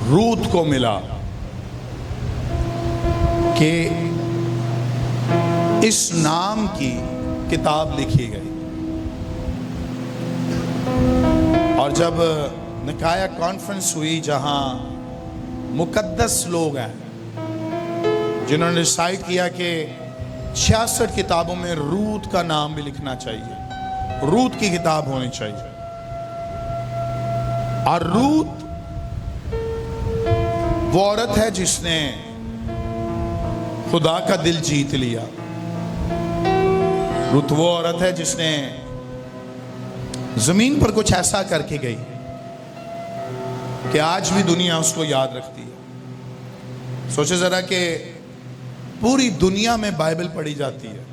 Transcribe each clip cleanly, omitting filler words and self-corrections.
रूत को मिला कि इस नाम की किताब लिखी गई। और जब निकाया कॉन्फ्रेंस हुई, जहां मुकद्दस लोग हैं जिन्होंने डिसाइड किया कि 66 किताबों में रूत का नाम भी लिखना चाहिए, रूत की किताब होनी चाहिए। और रूत वो औरत है जिसने खुदा का दिल जीत लिया। रूत वो औरत है जिसने जमीन पर कुछ ऐसा करके गई कि आज भी दुनिया उसको याद रखती है। सोचे जरा कि पूरी दुनिया में बाइबल पढ़ी जाती है,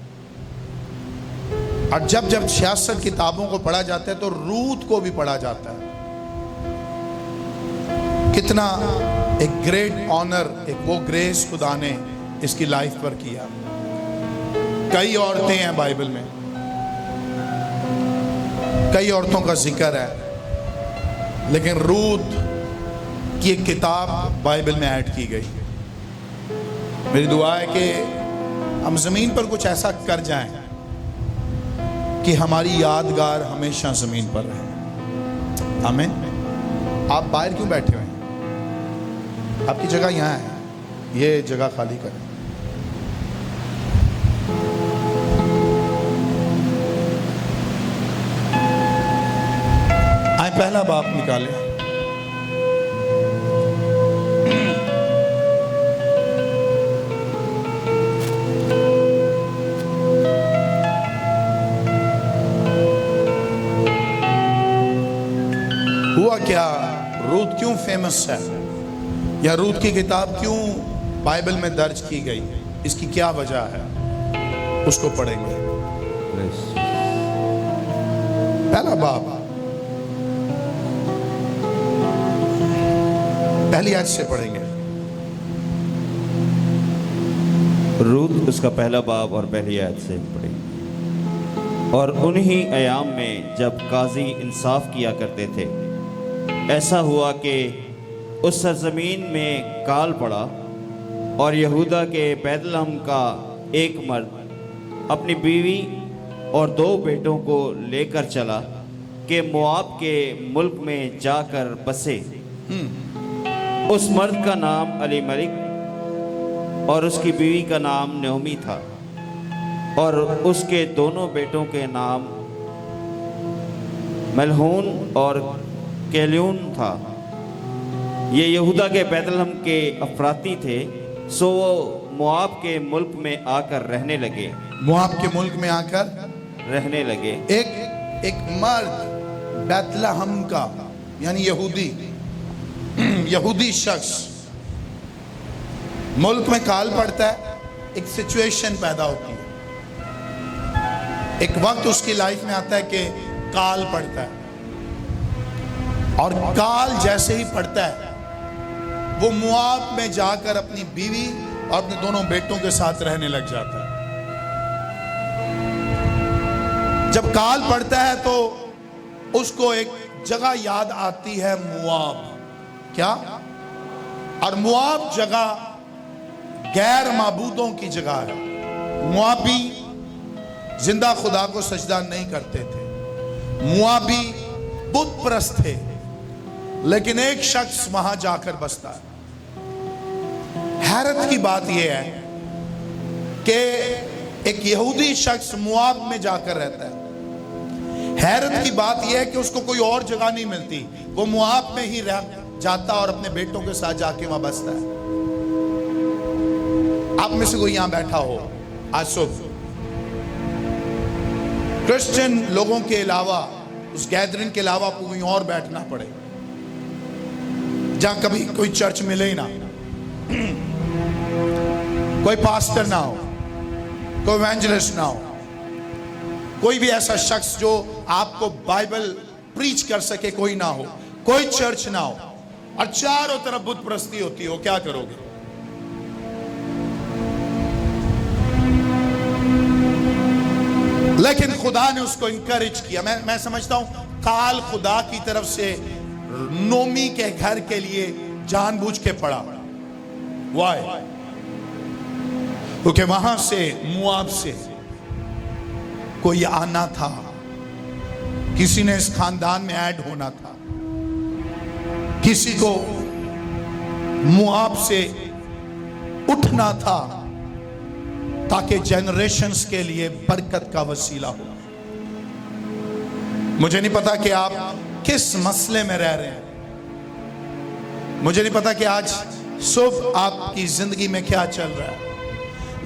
और जब जब 66 किताबों को पढ़ा जाता है तो रूत को भी पढ़ा जाता है। कितना एक ग्रेट ऑनर, एक वो ग्रेस खुदा ने इसकी लाइफ पर किया। कई औरतें हैं बाइबल में, कई औरतों का जिक्र है, लेकिन रूत की एक किताब बाइबल में ऐड की गई। मेरी दुआ है कि हम जमीन पर कुछ ऐसा कर जाएं कि हमारी यादगार हमेशा जमीन पर रहे। आमीन। आप बाहर क्यों बैठे हुए हैं? आपकी जगह यहाँ है, ये जगह खाली करें। आए पहला बाप निकाले। हुआ क्या? रूत क्यों फेमस है, या रूत की किताब क्यों बाइबल में दर्ज की गई? इसकी क्या वजह है, उसको पढ़ेंगे। पहला बाप पहली आयत से पढ़ेंगे। रूत उसका पहला बाब और पहली आयत से पढ़ेंगे। और उन्हीं अयाम में जब काजी इंसाफ किया करते थे, ऐसा हुआ कि उस सरजमीन में काल पड़ा, और यहूदा के बैतलहम का एक मर्द अपनी बीवी और 2 बेटों को लेकर चला कि मोआब के मुल्क में जाकर बसे। उस मर्द का नाम अलीमलिक और उसकी बीवी का नाम नओमी था, और उसके दोनों बेटों के नाम मलहून और केल्यून था। ये यहूदा के बैतलहम के अफराती थे, सो वो मोआब के मुल्क में आकर रहने लगे। मोआब के मुल्क में आकर रहने लगे। एक मर्द बैतलहम का, यानी यहूदी शख्स, मुल्क में काल पड़ता है, एक सिचुएशन पैदा होती है, एक वक्त उसकी लाइफ में आता है कि काल पड़ता है, और काल जैसे ही पड़ता है वो मोआब में जाकर अपनी बीवी और अपने दोनों बेटों के साथ रहने लग जाता है। जब काल पड़ता है तो उसको एक जगह याद आती है, मोआब। क्या? और मोआब जगह गैर माबूदों की जगह है। मोआबी जिंदा खुदा को सजदा नहीं करते थे, मोआबी बुत परस्त थे, लेकिन एक शख्स वहां जाकर बसता है। हैरत की बात यह है कि एक यहूदी शख्स मोआब में जाकर रहता है। हैरत की बात यह है कि उसको कोई और जगह नहीं मिलती, वो मोआब में ही रह जाता और अपने बेटों के साथ जाके वहां बसता है। आप में से कोई यहां बैठा हो आज सुबह, क्रिश्चियन लोगों के अलावा, उस गैदरिंग के अलावा आपको कहीं और बैठना पड़े जहां कभी कोई चर्च मिले ही ना, कोई पास्टर ना हो, कोई इवेंजलिस्ट ना हो, कोई भी ऐसा शख्स जो आपको बाइबल प्रीच कर सके कोई ना हो, कोई चर्च ना हो, और चारों तरफ बुत परस्ती होती हो, क्या करोगे? लेकिन खुदा ने उसको इंकरेज किया। मैं समझता हूं काल खुदा की तरफ से नोमी के घर के लिए जानबूझ के पड़ा। वाई? क्योंकि वहां से मुआब से कोई आना था, किसी ने इस खानदान में ऐड होना था, किसी को मुआब से उठना था ताकि जनरेशंस के लिए बरकत का वसीला हो। मुझे नहीं पता कि आप किस मसले में रह रहे हैं, मुझे नहीं पता कि आज सुबह आपकी जिंदगी में क्या चल रहा है,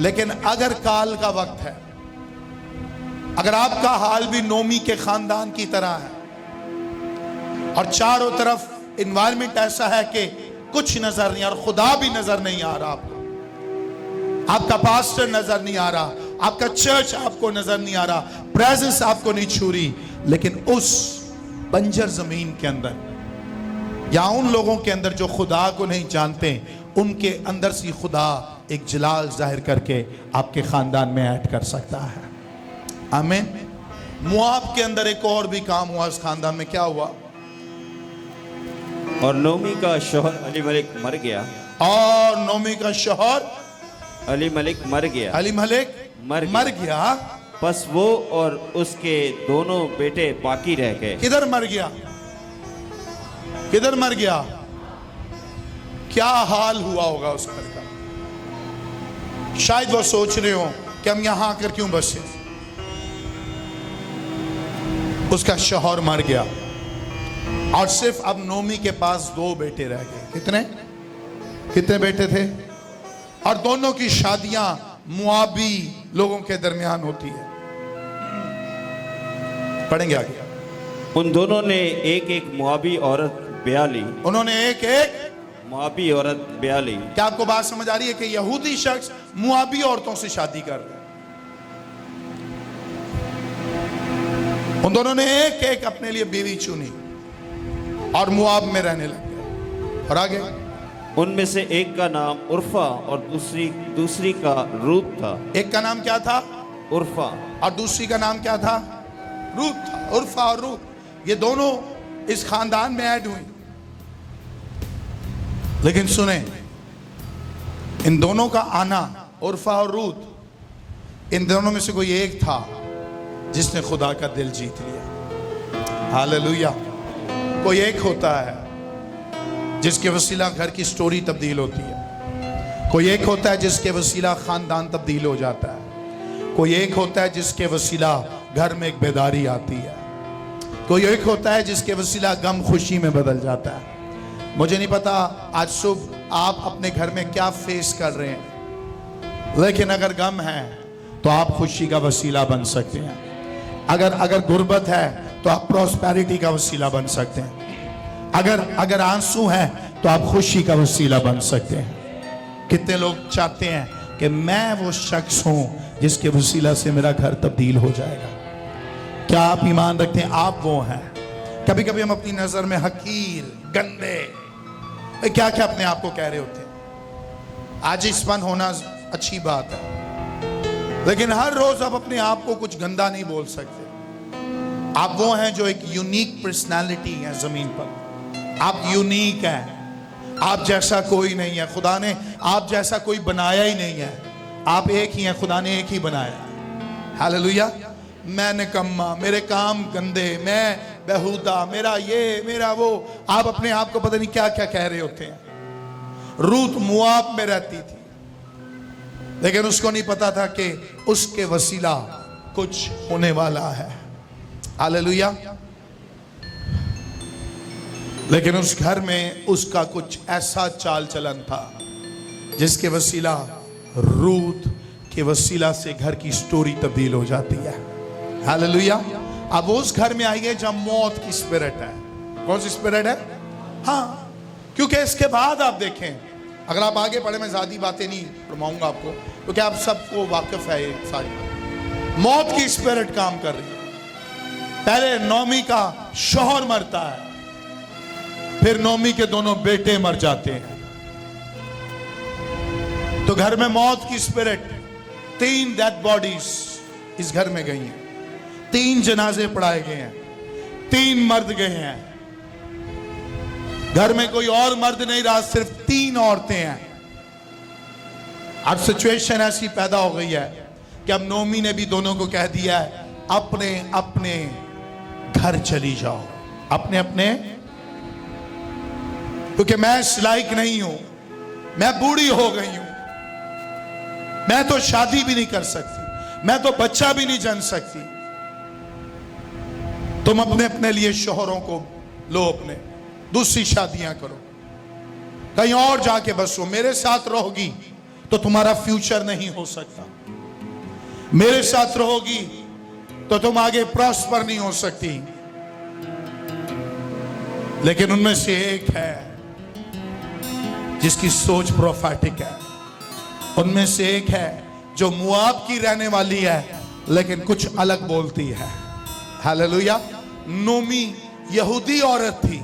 लेकिन अगर काल का वक्त है, अगर आपका हाल भी नोमी के खानदान की तरह है और चारों तरफ इन्वायरमेंट ऐसा है कि कुछ नजर नहीं आ रहा, खुदा भी नजर नहीं आ रहा आपको, आपका पास्टर नजर नहीं आ रहा, आपका चर्च आपको नजर नहीं आ रहा, प्रेजेंस आपको नहीं छू रही, लेकिन उस बंजर जमीन के अंदर या उन लोगों के अंदर जो खुदा को नहीं जानते, उनके अंदर से खुदा एक जलाल जाहिर करके आपके खानदान में ऐड कर सकता है। आमीन। मुआब के अंदर एक और भी काम हुआ, उस खानदान में क्या हुआ? और नोमी का शौहर अली मलिक मर गया। और नोमी का शौहर अली मलिक मर गया। अली मलिक मर गया। बस वो और उसके दोनों बेटे बाकी रह गए। किधर मर गया? किधर मर गया? क्या हाल हुआ होगा उस घर का? शायद वो सोच रहे हो कि हम यहां आकर क्यों बसे। उसका शौहर मर गया और सिर्फ अब नोमी के पास 2 बेटे रह गए। कितने बेटे थे? और दोनों की शादियां मुआबी लोगों के दरमियान होती है। पढ़ेंगे आगे। उन दोनों ने एक एक मुआबी औरत ब्याह ली। उन्होंने एक एक मुआबी औरत ब्याह ली। क्या आपको बात समझ आ रही है कि यहूदी शख्स मुआबी औरतों से शादी कर रहे हैं? उन दोनों ने एक एक अपने लिए बीवी चुनी और मुआब में रहने लगे। और आगे, उनमें से एक का नाम उर्फा और दूसरी का रूत था। एक का नाम क्या था? उर्फा। और दूसरी का नाम क्या था? रूत था। उर्फा और रूत, ये दोनों इस खानदान में ऐड हुई। लेकिन सुने, इन दोनों का आना, उर्फा और रूत, इन दोनों में से कोई एक था जिसने खुदा का दिल जीत लिया। हालेलुया। कोई एक होता है जिसके वसीला घर की स्टोरी तब्दील होती है। कोई एक होता है जिसके वसीला खानदान तब्दील हो जाता है। कोई एक होता है जिसके वसीला घर में एक बेदारी आती है। कोई एक होता है जिसके वसीला गम खुशी में बदल जाता है। मुझे नहीं पता आज सुबह आप अपने घर में क्या फेस कर रहे हैं, लेकिन अगर गम है तो आप खुशी का वसीला बन सकते हैं। अगर गुर्बत है तो आप प्रॉस्पेरिटी का वसीला बन सकते हैं। अगर आंसू है तो आप खुशी का वसीला बन सकते हैं। कितने लोग चाहते हैं कि मैं वो शख्स हूं जिसके वसीला से मेरा घर तब्दील हो जाएगा? क्या आप ईमान रखते हैं आप वो हैं? कभी कभी हम अपनी नजर में हकीर, गंदे, क्या क्या अपने आप को कह रहे होते हैं। आज इस्पन होना अच्छी बात है, लेकिन हर रोज आप अपने आप को कुछ गंदा नहीं बोल सकते। आप वो हैं जो एक यूनिक पर्सनालिटी है जमीन पर। आप यूनिक हैं, आप जैसा कोई नहीं है। खुदा ने आप जैसा कोई बनाया ही नहीं है। आप एक ही हैं, खुदा ने एक ही बनाया। हालेलुया। मैं निकम्मा, मेरे काम गंदे, मैं बेहुदा, मेरा ये, मेरा वो, आप अपने आप को पता नहीं क्या क्या कह रहे होते हैं। रूत मुआब में रहती थी, लेकिन उसको नहीं पता था कि उसके वसीला कुछ होने वाला है। हालेलुया। लेकिन उस घर में उसका कुछ ऐसा चाल चलन था जिसके वसीला, रूत के वसीला से घर की स्टोरी तब्दील हो जाती है। हालेलुया। अब उस घर में आई है जहां मौत की स्पिरिट है। कौन सी स्पिरिट है? हाँ, क्योंकि इसके बाद आप देखें, अगर आप आगे पढ़े, मैं ज्यादा बातें नहीं फरमाऊंगा आपको, क्योंकि आप सबको वाकिफ है ये सारी। मौत की स्पिरिट काम कर रही है। पहले नोमी का शौहर मरता है, फिर नोमी के दोनों बेटे मर जाते हैं। तो घर में मौत की स्पिरिट, 3 डेड बॉडीज इस घर में गई हैं, 3 जनाजे पढ़ाए गए हैं, 3 मर्द गए हैं। घर में कोई और मर्द नहीं रहा, सिर्फ 3 औरतें हैं। अब सिचुएशन ऐसी पैदा हो गई है कि अब नोमी ने भी दोनों को कह दिया है अपने अपने घर चली जाओ, अपने अपने, क्योंकि मैं इस लायक नहीं हूं, मैं बूढ़ी हो गई हूं, मैं तो शादी भी नहीं कर सकती, मैं तो बच्चा भी नहीं जन सकती। तुम अपने अपने लिए शोहरों को लो, अपने दूसरी शादियां करो, कहीं और जाके बसो। मेरे साथ रहोगी तो तुम्हारा फ्यूचर नहीं हो सकता, मेरे साथ रहोगी तो तुम आगे प्रॉस्पर नहीं हो सकती। लेकिन उनमें से एक है जिसकी सोच प्रोफेटिक है, उनमें से एक है जो मुआब की रहने वाली है लेकिन कुछ अलग बोलती है। हालेलुया। नोमी यहूदी औरत थी,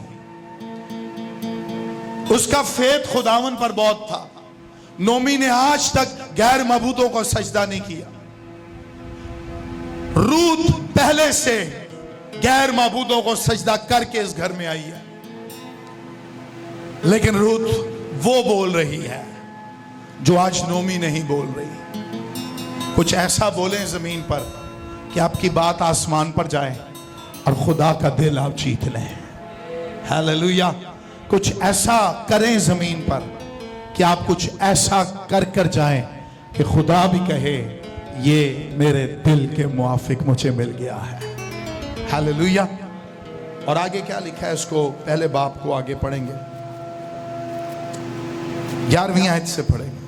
उसका फेथ खुदावन पर बहुत था। नोमी ने आज तक गैर मबूदों को सजदा नहीं किया। रूत पहले से गैर मबूदों को सजदा करके इस घर में आई है, लेकिन रूत वो बोल रही है जो आज नोमी नहीं बोल रही। कुछ ऐसा बोलें जमीन पर कि आपकी बात आसमान पर जाए और खुदा का दिल आप जीत लें। हालेलुया। कुछ ऐसा करें जमीन पर कि आप कुछ ऐसा कर कर जाएं कि खुदा भी कहे ये मेरे दिल के मुआफिक मुझे मिल गया है। हालेलुया। और आगे क्या लिखा है, इसको पहले बाप को आगे पढ़ेंगे, 11वीं आयत से पढ़ेंगे।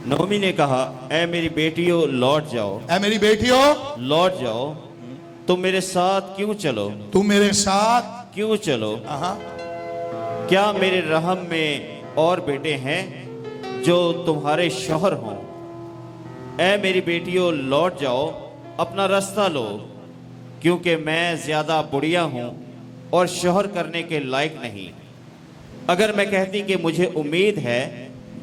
नोमी ने कहा, ऐ मेरी बेटियों लौट जाओ, ऐ मेरी बेटियों लौट जाओ, तुम मेरे साथ क्यों चलो, तुम मेरे साथ क्यों चलो। क्या मेरे रहम में और बेटे हैं जो तुम्हारे शौहर हों। ऐ मेरी बेटियों लौट जाओ, अपना रास्ता लो, क्योंकि मैं ज्यादा बुढ़िया हूं और शौहर करने के लायक नहीं। अगर मैं कहती कि मुझे उम्मीद है,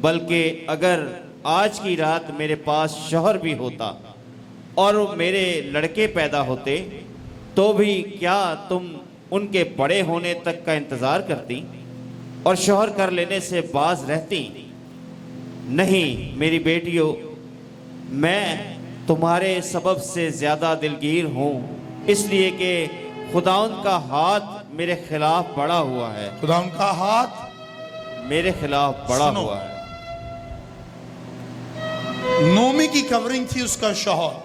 बल्कि अगर आज की रात मेरे पास शौहर भी होता और मेरे लड़के पैदा होते, तो भी क्या तुम उनके बड़े होने तक का इंतजार करती और शौहर कर लेने से बाज रहती। नहीं मेरी बेटियों, मैं तुम्हारे सबब से ज्यादा दिलगीर हूँ, इसलिए कि खुदाउन का हाथ मेरे खिलाफ बढ़ा हुआ है। खुदाउन का हाथ मेरे खिलाफ बढ़ा हुआ है। नोमी की कवरिंग थी उसका शौहर,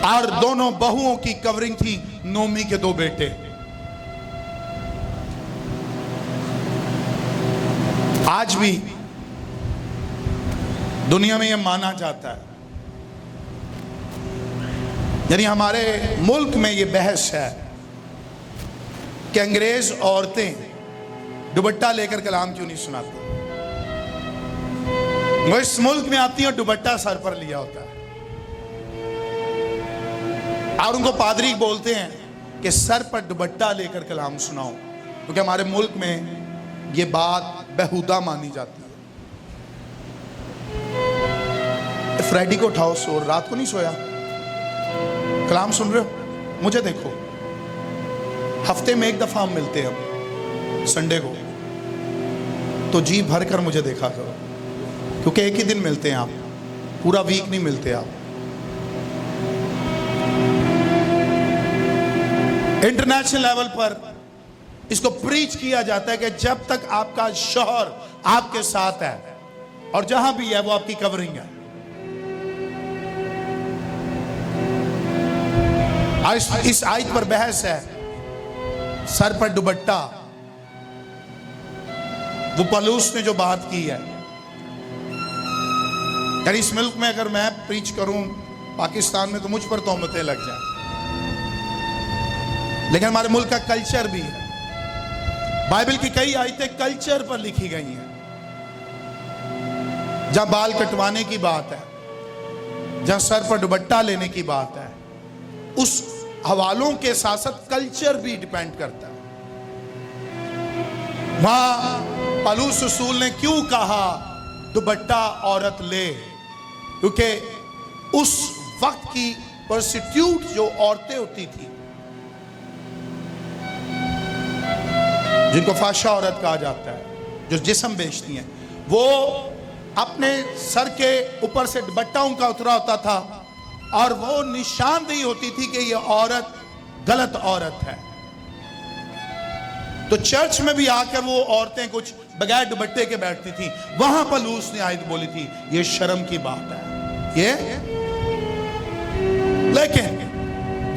और दोनों बहुओं की कवरिंग थी नोमी के 2 बेटे। आज भी दुनिया में यह माना जाता है, यानी हमारे मुल्क में यह बहस है कि अंग्रेज औरतें दुपट्टा लेकर कलाम क्यों नहीं सुनाती। वो इस मुल्क में आती है और दुपट्टा सर पर लिया होता है, और उनको पादरी बोलते हैं कि सर पर दुपट्टा लेकर कलाम सुनाओ, क्योंकि हमारे मुल्क में ये बात बेहुदा मानी जाती है। फ्राइडे को उठाओ, सो रात को नहीं सोया, कलाम सुन रहे हो, मुझे देखो, हफ्ते में 1 दफा हम मिलते हैं, अब संडे को, तो जी भर कर मुझे देखा करो, क्योंकि एक ही दिन मिलते हैं आप, पूरा वीक नहीं मिलते आप। इंटरनेशनल लेवल पर इसको प्रीच किया जाता है कि जब तक आपका शौहर आपके साथ है और जहां भी है वो आपकी कवरिंग है। इस आयत पर बहस है, सर पर दुपट्टा। वो पलूस ने जो बात की है, यानी इस मुल्क में अगर मैं प्रीच करूं पाकिस्तान में तो मुझ पर तोहमतें लग जाए, लेकिन हमारे मुल्क का कल्चर भी है। बाइबल की कई आयतें कल्चर पर लिखी गई हैं, जहां बाल कटवाने की बात है, जहां सर पर दुपट्टा लेने की बात है, उस हवालों के साथ साथ कल्चर भी डिपेंड करता है। वहां पलूस रसूल ने क्यों कहा दुपट्टा औरत ले, क्योंकि उस वक्त की प्रोस्टिट्यूट जो औरतें होती थी जिनको फाशा औरत कहा जाता है, जो जिस्म बेचती हैं, वो अपने सर के ऊपर से दुपट्टा उनका उतरा होता था और वो निशानदेही होती थी कि ये औरत गलत औरत है। तो चर्च में भी आकर वो औरतें कुछ बगैर दुपट्टे के बैठती थी। वहां पर लूस ने आयत बोली थी, ये शर्म की बात है ये। लेकिन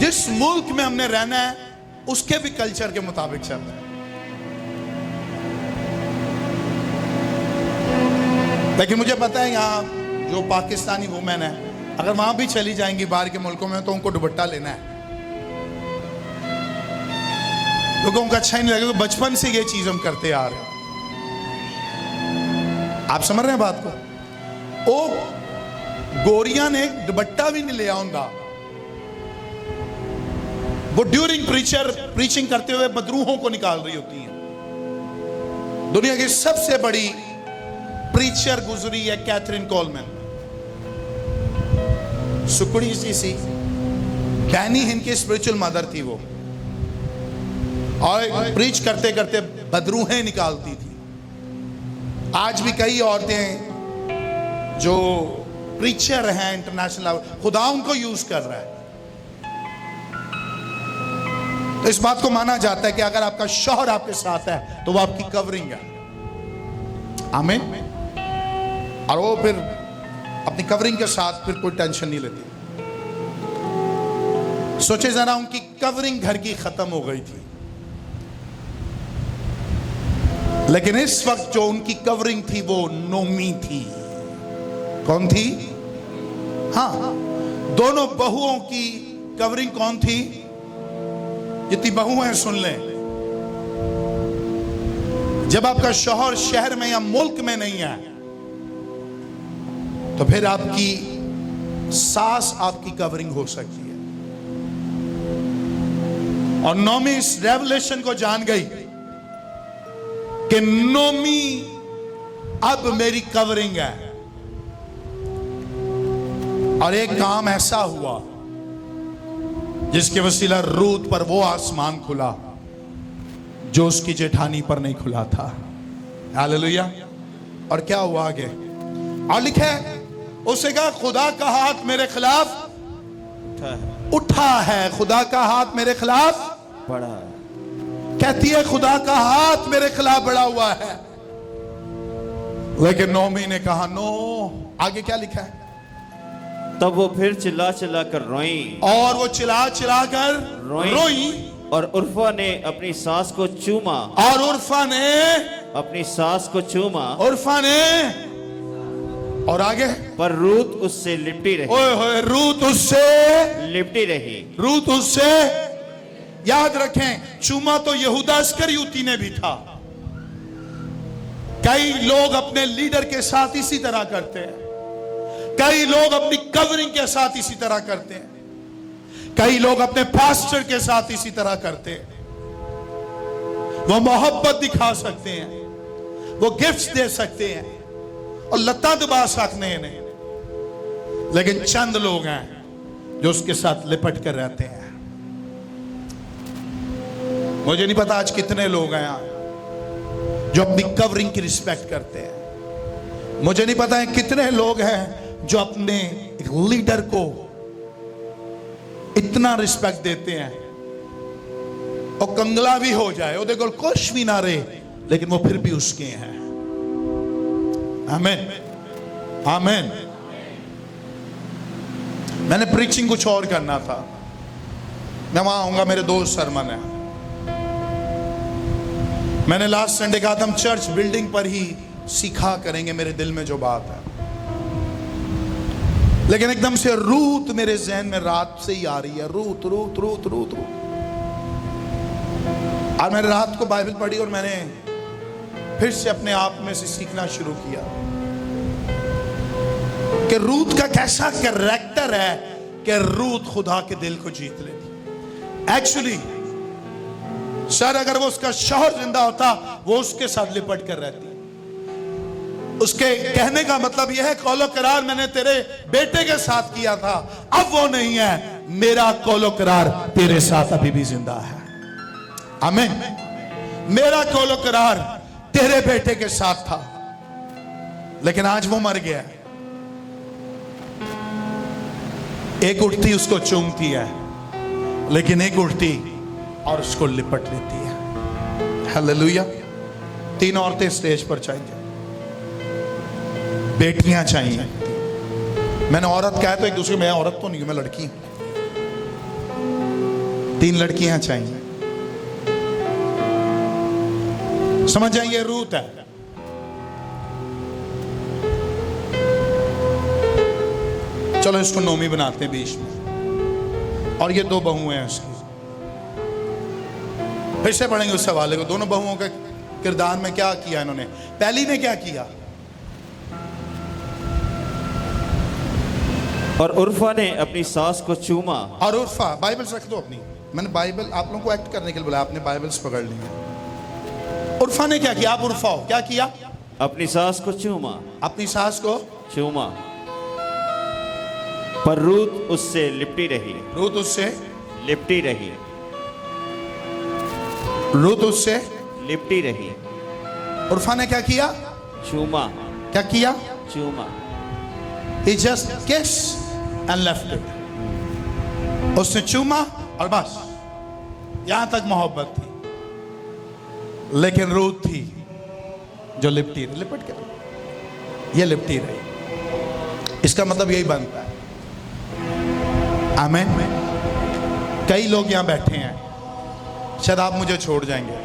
जिस मुल्क में हमने रहना है उसके भी कल्चर के मुताबिक चलना है। लेकिन मुझे पता है यहां जो पाकिस्तानी वुमेन है, अगर वहां भी चली जाएंगी बाहर के मुल्कों में, तो उनको दुपट्टा लेना है। लोगों को अच्छा ही नहीं लगेगा, बचपन से ये चीज हम करते आ रहे हैं। आप समझ रहे हैं बात को? ओ गोरिया ने दुपट्टा भी नहीं लिया होगा, वो ड्यूरिंग प्रीचिंग करते हुए बदरूहों को निकाल रही होती हैं। दुनिया की सबसे बड़ी प्रीचर गुजरी है कैथरीन कोलमैन, सुकड़ी सी कैनी हिंद की स्पिरिचुअल मदर थी वो, और प्रीच करते करते बदरूहें निकालती थी। आज भी कई औरतें जो प्रीचर हैं इंटरनेशनल, खुदा उनको यूज कर रहा है। तो इस बात को माना जाता है कि अगर आपका शौहर आपके साथ है तो वो आपकी कवरिंग है। आमीन। और वो फिर अपनी कवरिंग के साथ फिर कोई टेंशन नहीं लेती। सोचे जरा, उनकी कवरिंग घर की खत्म हो गई थी, लेकिन इस वक्त जो उनकी कवरिंग थी वो नोमी थी। कौन थी? हाँ, दोनों बहुओं की कवरिंग कौन थी? जितनी बहू हैं सुन लें, जब आपका शौहर शहर में या मुल्क में नहीं है तो फिर आपकी सास आपकी कवरिंग हो सकती है। और नोमी इस रेवलेशन को जान गई कि नोमी अब मेरी कवरिंग है। और एक काम ऐसा हुआ जिसके वसीला रूत पर वो आसमान खुला जो उसकी जेठानी पर नहीं खुला था। हालेलुया। और क्या हुआ आगे? और लिखा है, उसे कहा खुदा का हाथ मेरे खिलाफ उठा है, खुदा का हाथ मेरे खिलाफ बड़ा। कहती है खुदा का हाथ मेरे खिलाफ बढ़ा हुआ है। लेकिन नोमी ने कहा नो। आगे क्या लिखा है? तब वो फिर चिल्ला चिल्ला कर रोई, और वो चिल्ला चिल्ला कर रोई। और उर्फा ने अपनी सास को चूमा, और उर्फा ने अपनी सास को चूमा, उर्फा ने, और आगे, पर रूत उससे लिपटी रही। ओए होए, रूत उससे लिपटी रही। रूत उससे, याद रखें, चूमा तो यहूदा इस्करियोती ने भी था। कई लोग अपने लीडर के साथ इसी तरह करते हैं, कई लोग अपनी कवरिंग के साथ इसी तरह करते हैं, कई लोग अपने पास्टर के साथ इसी तरह करते हैं। वो मोहब्बत दिखा सकते हैं, वो गिफ्ट्स दे सकते हैं और लत्ता दबा सकते हैं, लेकिन चंद लोग हैं जो उसके साथ लिपट कर रहते हैं। मुझे नहीं पता आज कितने लोग हैं यहाँ जो अपनी कवरिंग की रिस्पेक्ट करते हैं। मुझे नहीं पता है कितने लोग हैं जो अपने एक लीडर को इतना रिस्पेक्ट देते हैं और कंगला भी हो जाए, वो देखो कुछ भी ना रहे, लेकिन वो फिर भी उसके हैं। आमीन, आमीन। मैंने प्रीचिंग कुछ और करना था, मैं वहां आऊंगा, मेरे 2 सरमन है। मैंने लास्ट संडे कहा था हम चर्च बिल्डिंग पर ही सीखा करेंगे, मेरे दिल में जो बात है। लेकिन एकदम से रूत मेरे जहन में रात से ही आ रही है, रूत रूत रूत रूत रूत। और मैंने रात को बाइबल पढ़ी और मैंने फिर से अपने आप में से सीखना शुरू किया कि रूत का कैसा कैरेक्टर है कि रूत खुदा के दिल को जीत लेती। एक्चुअली सर, अगर वो उसका शौहर जिंदा होता वो उसके साथ लिपट कर रहती। उसके कहने का मतलब यह है, कौलो करार मैंने तेरे बेटे के साथ किया था, अब वो नहीं है, मेरा कौलो करार तेरे साथ अभी भी जिंदा है। आमीन। मेरा कौलो करार तेरे बेटे के साथ था, लेकिन आज वो मर गया। एक उठती उसको चूमती है, लेकिन एक उठती और उसको लिपट लेती है। हालेलुया। 3 औरतें स्टेज पर चाहिए, बेटियां चाहिए। मैंने औरत कहा तो एक दूसरे, मैं औरत तो नहीं हूं, मैं लड़की हूं। 3 लड़कियां चाहिए। समझ जाइए, रूत है। चलो इसको नोमी बनाते हैं बीच में, और ये 2 बहुएं हैं उसकी। फिर से पढ़ेंगे उस हवाले को। दोनों बहुओं के किरदार में क्या किया इन्होंने। पहली ने क्या किया? और उर्फा ने अपनी सास को चूमा। और उर्फा, बाइबल्स रख दो अपनी। मैंने बाइबल आप लोगों को एक्ट करने के लिए बोला, आपने बाइबल्स पकड़ ली है। उर्फा ने क्या किया? आप उर्फा हो, क्या किया? अपनी सास को चूमा। अपनी सास को चूमा। पर रूत उससे लिपटी रही। रूत उससे लिपटी रही। रूत उससे लिपटी रही। उर्फा ने क्या किया? चूमा। क्या किया? चूमा। He just kissed and left it. उसने चूमा और बस, यहां तक मोहब्बत थी। लेकिन रूत थी जो लिपटी रही। लिपट के ये लिपटी रही। इसका मतलब यही बनता है। आमीन। कई लोग यहां बैठे हैं, शायद आप मुझे छोड़ जाएंगे,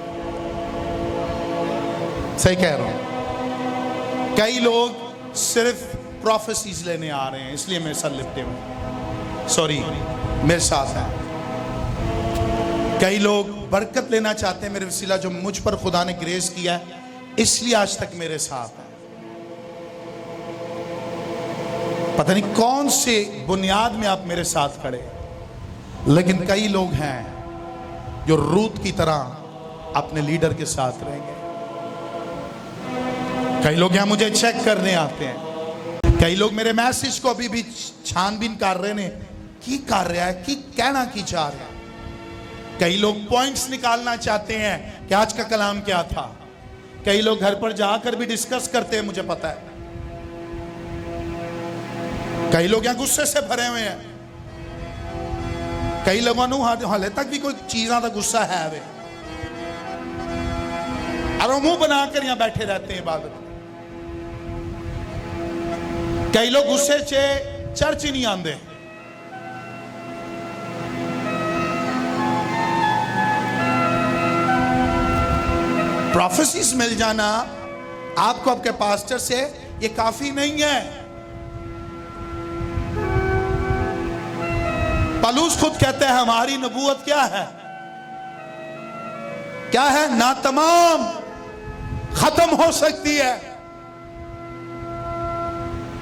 सही कह रहा हूं। कई लोग सिर्फ प्रोफेसीज लेने आ रहे हैं, इसलिए मेरे साथ लिपटे हुए, सॉरी मेरे साथ हैं। कई लोग बरकत लेना चाहते हैं मेरे वसीला, जो मुझ पर खुदा ने ग्रेस किया है, इसलिए आज तक मेरे साथ है। पता नहीं कौन से बुनियाद में आप मेरे साथ खड़े, लेकिन कई लोग हैं जो रूत की तरह अपने लीडर के साथ रहेंगे। कई लोग यहां मुझे चेक करने आते हैं। कई लोग मेरे मैसेज को अभी भी छानबीन कर रहे ने, की कर रहा है, की कहना की चाह रहा है। कई लोग पॉइंट्स निकालना चाहते हैं कि आज का कलाम क्या था। कई लोग घर पर जाकर भी डिस्कस करते हैं, मुझे पता है। कई लोग यहां गुस्से से भरे हुए हैं। कई लोगों को हाले तक भी कोई चीज़ों का गुस्सा है वे, और वो मुंह बनाकर यहां बैठे रहते हैं इबादत में। कई लोग गुस्से से चर्च ही नहीं आते। प्रोफेसीज मिल जाना आपको आपके पास्टर से ये काफी नहीं है। पलूस खुद कहते हैं हमारी नबूवत क्या है? क्या है? ना तमाम खत्म हो सकती है।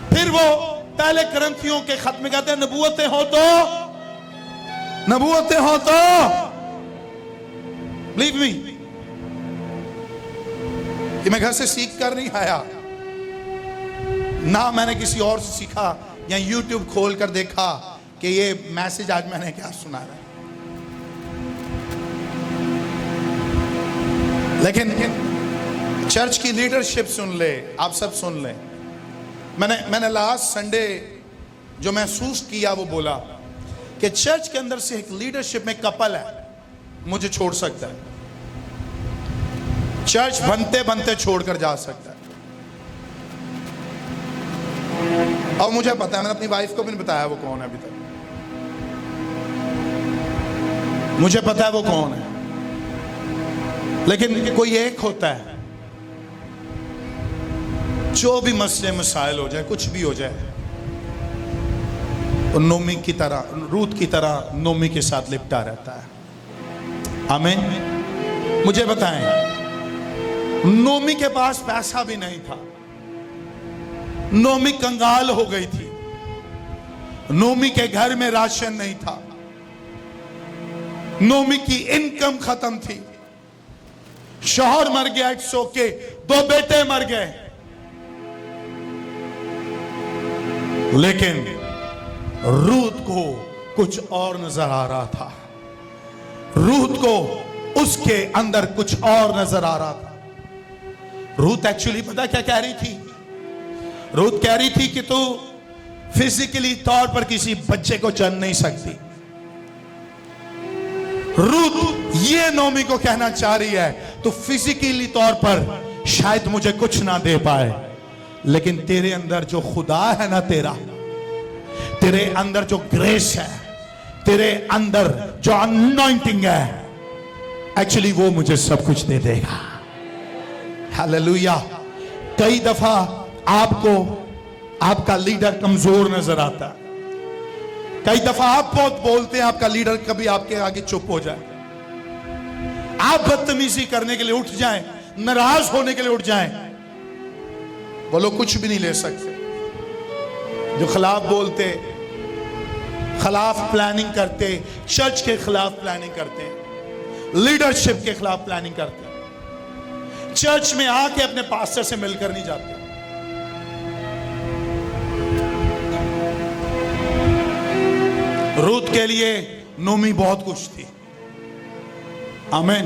फिर वो पहले करंथियों के खत में कहते हैं नबूवतें हो तो बिलीव मी, कि मैं घर से सीख कर नहीं आया, ना मैंने किसी और से सीखा या यूट्यूब खोल कर देखा कि ये मैसेज आज मैंने क्या सुना रहा है। लेकिन चर्च की लीडरशिप सुन ले, आप सब सुन ले। मैंने लास्ट संडे जो महसूस किया वो बोला कि चर्च के अंदर से एक लीडरशिप में कपल है, मुझे छोड़ सकता है। चर्च बनते बनते छोड़कर जा सकता है। और मुझे पता है, मैंने अपनी वाइफ को भी नहीं बताया वो कौन है अभी तक। मुझे पता है वो कौन है, लेकिन कोई एक होता है, जो भी मसले मसाइल हो जाए, कुछ भी हो जाए, नोमी की तरह, रूत की तरह नोमी के साथ लिपटा रहता है। आमीन। मुझे बताएं, नोमी के पास पैसा भी नहीं था। नोमी कंगाल हो गई थी। नोमी के घर में राशन नहीं था। नोमी की इनकम खत्म थी। शौहर मर गया, इट्स ओके, 2 बेटे मर गए, लेकिन रूत को कुछ और नजर आ रहा था। रूत को उसके अंदर कुछ और नजर आ रहा था। रूथ एक्चुअली पता क्या कह रही थी? रूथ कह रही थी कि तू फिजिकली तौर पर किसी बच्चे को जन्म नहीं सकती। रूथ ये नोमी को कहना चाह रही है, तू फिजिकली तौर पर शायद मुझे कुछ ना दे पाए, लेकिन तेरे अंदर जो खुदा है ना, तेरे अंदर जो ग्रेस है, तेरे अंदर जो अनॉइंटिंग है, एक्चुअली वो मुझे सब कुछ दे देगा। हालेलुया। कई दफा आपको आपका लीडर कमजोर नजर आता है। कई दफा आप बहुत बोलते हैं, आपका लीडर कभी आपके आगे चुप हो जाए, आप बदतमीजी करने के लिए उठ जाएं, नाराज होने के लिए उठ जाएं, वो लोग कुछ भी नहीं ले सकते। जो खिलाफ बोलते, खिलाफ प्लानिंग करते, चर्च के खिलाफ प्लानिंग करते, लीडरशिप के खिलाफ प्लानिंग करते, चर्च में आके अपने पास्टर से मिलकर नहीं जाते। रूथ के लिए नोमी बहुत कुछ थी। आमीन।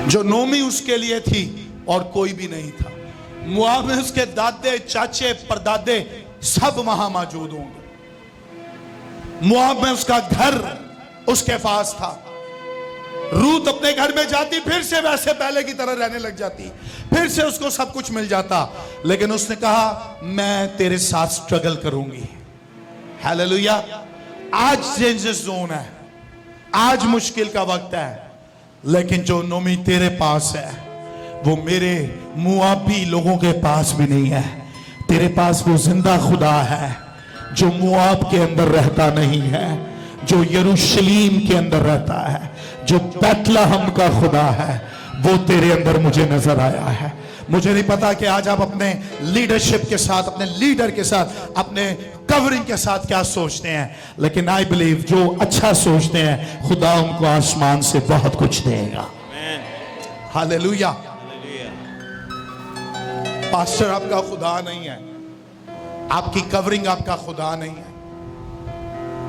जो नोमी उसके लिए थी और कोई भी नहीं था। मुआब में उसके दादे, चाचे, परदादे सब वहां मौजूद होंगे। मुआब में उसका घर उसके पास था। रूथ अपने घर में जाती, फिर से वैसे पहले की तरह रहने लग जाती, फिर से उसको सब कुछ मिल जाता, लेकिन उसने कहा मैं तेरे साथ स्ट्रगल करूंगी। हालेलुया। आज डेंजर जोन है, आज मुश्किल का वक्त है, लेकिन जो नोमी तेरे पास है वो मेरे मुआबी लोगों के पास भी नहीं है। तेरे पास वो जिंदा खुदा है जो मुआब के अंदर रहता नहीं है, जो यरूशलेम के अंदर रहता है, जो बैतलहम का खुदा है, वो तेरे अंदर मुझे नजर आया है। मुझे नहीं पता कि आज आप अपने लीडरशिप के साथ, अपने लीडर के साथ, अपने कवरिंग के साथ क्या सोचते हैं, लेकिन आई बिलीव जो अच्छा सोचते हैं खुदा उनको आसमान से बहुत कुछ देगा। हालेलुया। पास्टर आपका खुदा नहीं है, आपकी कवरिंग आपका खुदा नहीं है,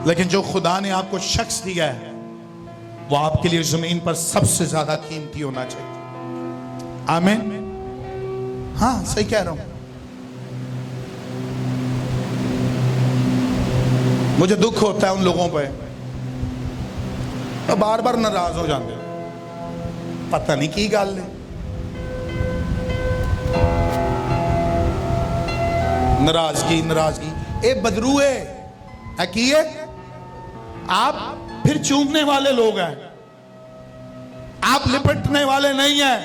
लेकिन जो खुदा ने आपको शख्स दिया है वो आपके लिए जमीन पर सबसे ज्यादा कीमती होना चाहिए। आमीन। हाँ, सही कह रहा हूं। मुझे दुख होता है उन लोगों पे तो बार बार नाराज हो जाते हो, पता नहीं की गल है। नाराजगी ए बदरूए है की है। आप फिर चूमने वाले लोग हैं, आप लिपटने वाले नहीं हैं।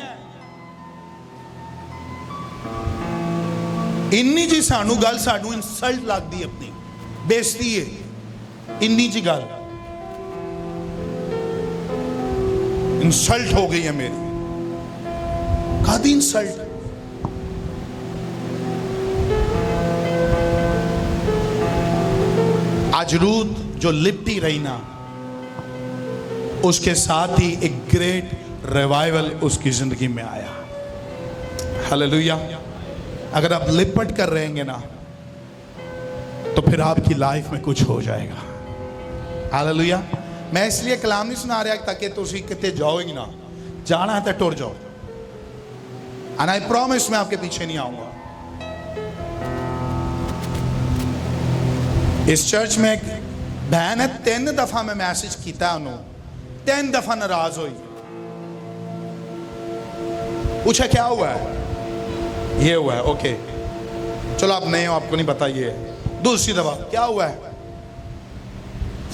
इन्नी जी सानू गल, सानू इंसल्ट लगती है, अपनी बेइज्जती है, इन्नी जी गल इंसल्ट हो गई है मेरी। कादी इंसल्ट? आज रूथ जो लिपटी रही ना, उसके साथ ही एक ग्रेट रिवाइवल उसकी जिंदगी में आया। हालेलुया। अगर आप लिपट कर रहेंगे ना तो फिर आपकी लाइफ में कुछ हो जाएगा। हालेलुया। मैं इसलिए कलाम नहीं सुना रहा ताकि तुसी किते जाओ ही ना, जाना है तो टुर जाओ। एंड आई प्रॉमिस मैं आपके पीछे नहीं आऊंगा। इस चर्च में एक बहन है, 3 दफा मैं मैसेज किया उन्होंने, 3 दफा नाराज हुई, पूछा क्या हुआ है, ये हुआ है, ओके चलो आप नए हो आपको नहीं पता। ये दूसरी दफा क्या हुआ है,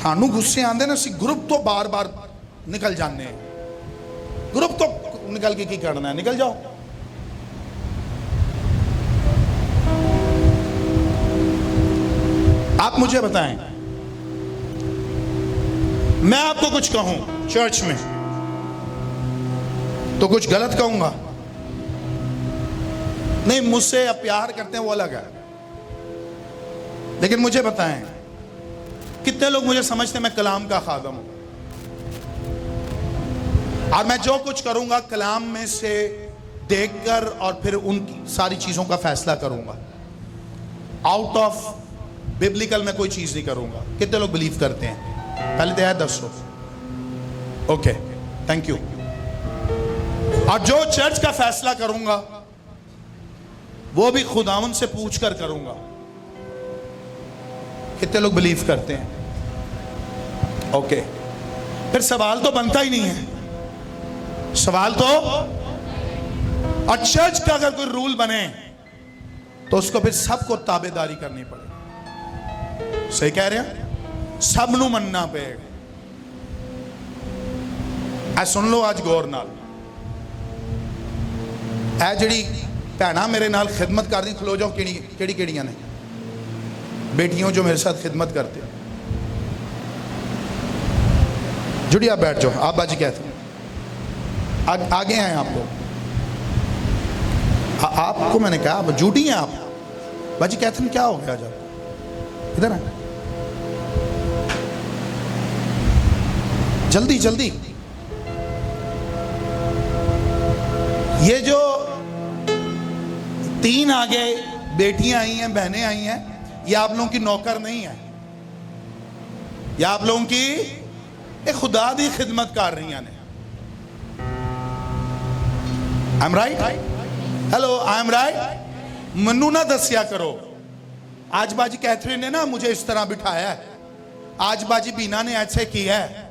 सानू गुस्से आंदे ना, ग्रुप तो बार बार निकल जाने, ग्रुप तो निकल के की करना है, निकल जाओ। आप मुझे बताएं, मैं आपको कुछ कहूं चर्च में तो कुछ गलत कहूंगा? नहीं, मुझसे आप प्यार करते हैं वो अलग है, लेकिन मुझे बताएं कितने लोग मुझे समझते हैं मैं कलाम का खादम हूं और मैं जो कुछ करूंगा कलाम में से देखकर और फिर उन सारी चीजों का फैसला करूंगा आउट ऑफ बिब्लिकल मैं कोई चीज नहीं करूंगा। कितने लोग बिलीव करते हैं? पहले तो यार दसो। Okay, thank you. और जो चर्च का फैसला करूंगा वो भी खुदावन से पूछ कर करूंगा। कितने लोग बिलीव करते हैं? ओके, फिर सवाल तो बनता ही नहीं है। सवाल तो, और चर्च का अगर कोई रूल बने तो उसको फिर सबको ताबेदारी करनी पड़ेगी। सही कह रहे हैं? सब नू मनना पेगा। ऐ सुन लो आज गौर नाल, ऐ जड़ी भैना मेरे नाल खिदमत कर दी, खलो जाओ। केड़ी केड़ियां ने बेटियों जो मेरे साथ खिदमत करते हो, जुड़ी आप बैठ जाओ। आप बाजी कहते हैं आगे हैं आप लोग। आपको मैंने कहा आप झूठी हैं। आप बाजी कहते हैं क्या हो गया? जब इधर है, जल्दी जल्दी। ये जो 3 आगे बेटियां आई हैं, बहनें आई हैं, ये आप लोगों की नौकर नहीं है। ये आप लोगों की एक खुदा दी खिदमत कर रही हैं। I am right? Hello, I am right? Manu ना दसिया करो। आज बाजी कैथरीन ने ना मुझे इस तरह बिठाया है, आज बाजी बीना ने ऐसे किया है,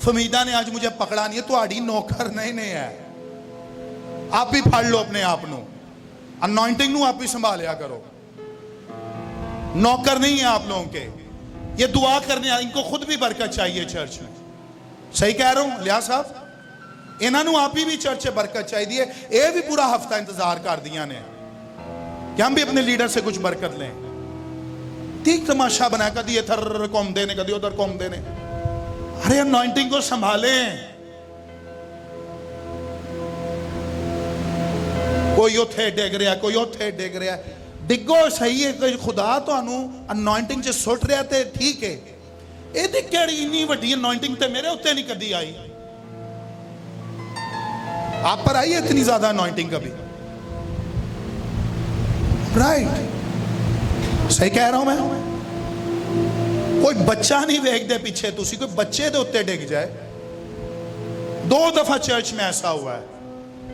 फमीदा ने आज मुझे पकड़ा नहीं है। तो आड़ी नौकर नहीं है। आप भी फड़ लो अपने आप नु, अनॉइंटिंग नु आप भी संभालिया करो। नौकर नहीं है आप लोगों के। ये दुआ करने, इनको खुद भी बरकत चाहिए चर्च में। सही कह रहा हूं लिया साहब? इन्होंने आप ही भी चर्च में बरकत चाहिए। ये भी पूरा हफ्ता इंतजार कर दिया ने कि हम भी अपने लीडर से कुछ बरकत लें। ठीक तमाशा बना, कभी इधर घूमते ने, कभी उधर घूमते ने। अरे अनॉइंटिंग को संभालें। कोई उथे डिग रहा, कोई उथे डिग रहा। डिगो सही है, कोई खुदा तुहानू अनॉइंटिंग च सुट रहा तो ठीक है। ये केड़ी इन्नी वड्डी अनॉइंटिंग तो मेरे उत्ते नहीं कदी आई। आप पर आई है इतनी ज्यादा अनॉइंटिंग कभी? राइट, सही कह रहा हूं मैं? कोई बच्चा नहीं देखते पीछे, तुसी कोई बच्चे के उत्ते डिग जाए। 2 दफा चर्च में ऐसा हुआ है,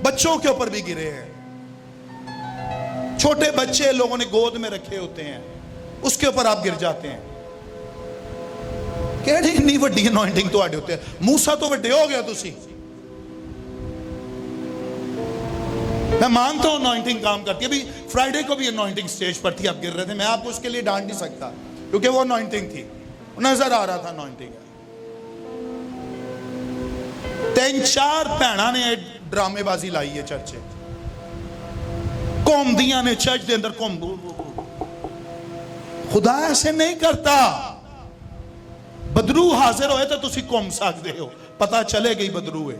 बच्चों के ऊपर भी गिरे हैं। छोटे बच्चे लोगों ने गोद में रखे होते हैं, उसके ऊपर आप गिर जाते हैं। केड़ी इन्नी वड्डी अनॉइंटिंग तुहाडे उत्ते? मूसा तो वड्डे हो गया तुसी। मैं मानता हूं अनॉइंटिंग काम करती है। अभी फ्राइडे को भी अनॉइंटिंग स्टेज पर थी, आप गिर रहे थे। मैं आपको उसके लिए डांट नहीं सकता क्योंकि वो अनॉइंटिंग थी, नजर आ रहा था अनॉइंटिंग। 3-4 भैणा ने ड्रामेबाजी लाई है चर्च, घूमदियां ने चर्च के अंदर घूम। खुदा ऐसे नहीं करता। बदरू हाजिर होए तो तुसी घूम सकते हो, पता चले गई बदरू है।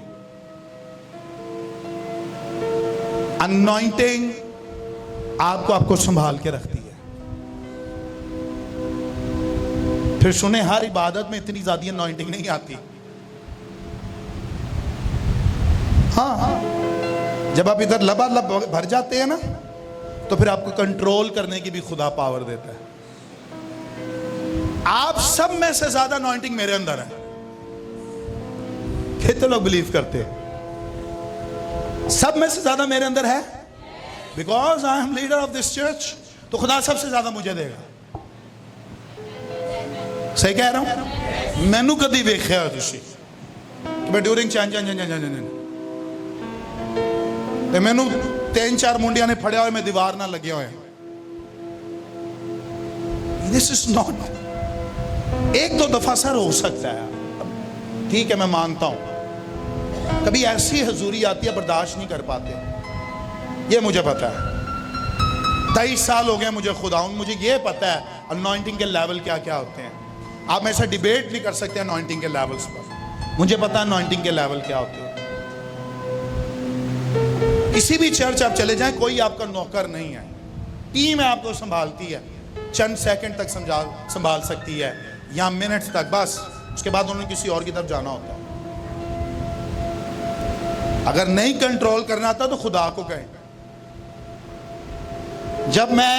अनॉइंटिंग आपको संभाल के रखती है। फिर सुने, हर इबादत में इतनी ज्यादा अनॉइंटिंग नहीं आती। हाँ, जब आप इधर लबालब भर जाते हैं ना, तो फिर आपको कंट्रोल करने की भी खुदा पावर देता है। आप सब में से ज्यादा अनॉइंटिंग मेरे अंदर है। कितने लोग बिलीव करते हैं? सब में से ज्यादा मेरे अंदर है, because I am leader of this church. तो खुदा सबसे ज्यादा मुझे देगा। सही कह रहा हूं? मैनू कदी वेख्या तुसी मैं ड्यूरिंग मैनू 3-4 मुंडिया ने फड़िया हुआ, मैं दीवार ना लगे हुए। This is not. 1-2 दफा सर हो सकता है, ठीक है, मैं मानता हूं। कभी ऐसी हजूरी आती है बर्दाश्त नहीं कर पाते, ये मुझे पता है। 23 साल हो गए मुझे खुदा, मुझे ये पता है अनॉइंटिंग के लेवल क्या क्या होते हैं। आप मेरे से डिबेट नहीं कर सकते अनॉइंटिंग के लेवल्स पर। मुझे पता है अनॉइंटिंग के लेवल क्या होते हैं। किसी भी चर्च आप चले जाएं, कोई आपका नौकर नहीं है। टीम आपको संभालती है, चंद सेकंड तक संभाल सकती है या मिनट्स तक, बस। उसके बाद उन्होंने किसी और की तरफ जाना होता है। अगर नहीं कंट्रोल करना आता तो खुदा को कहें। जब मैं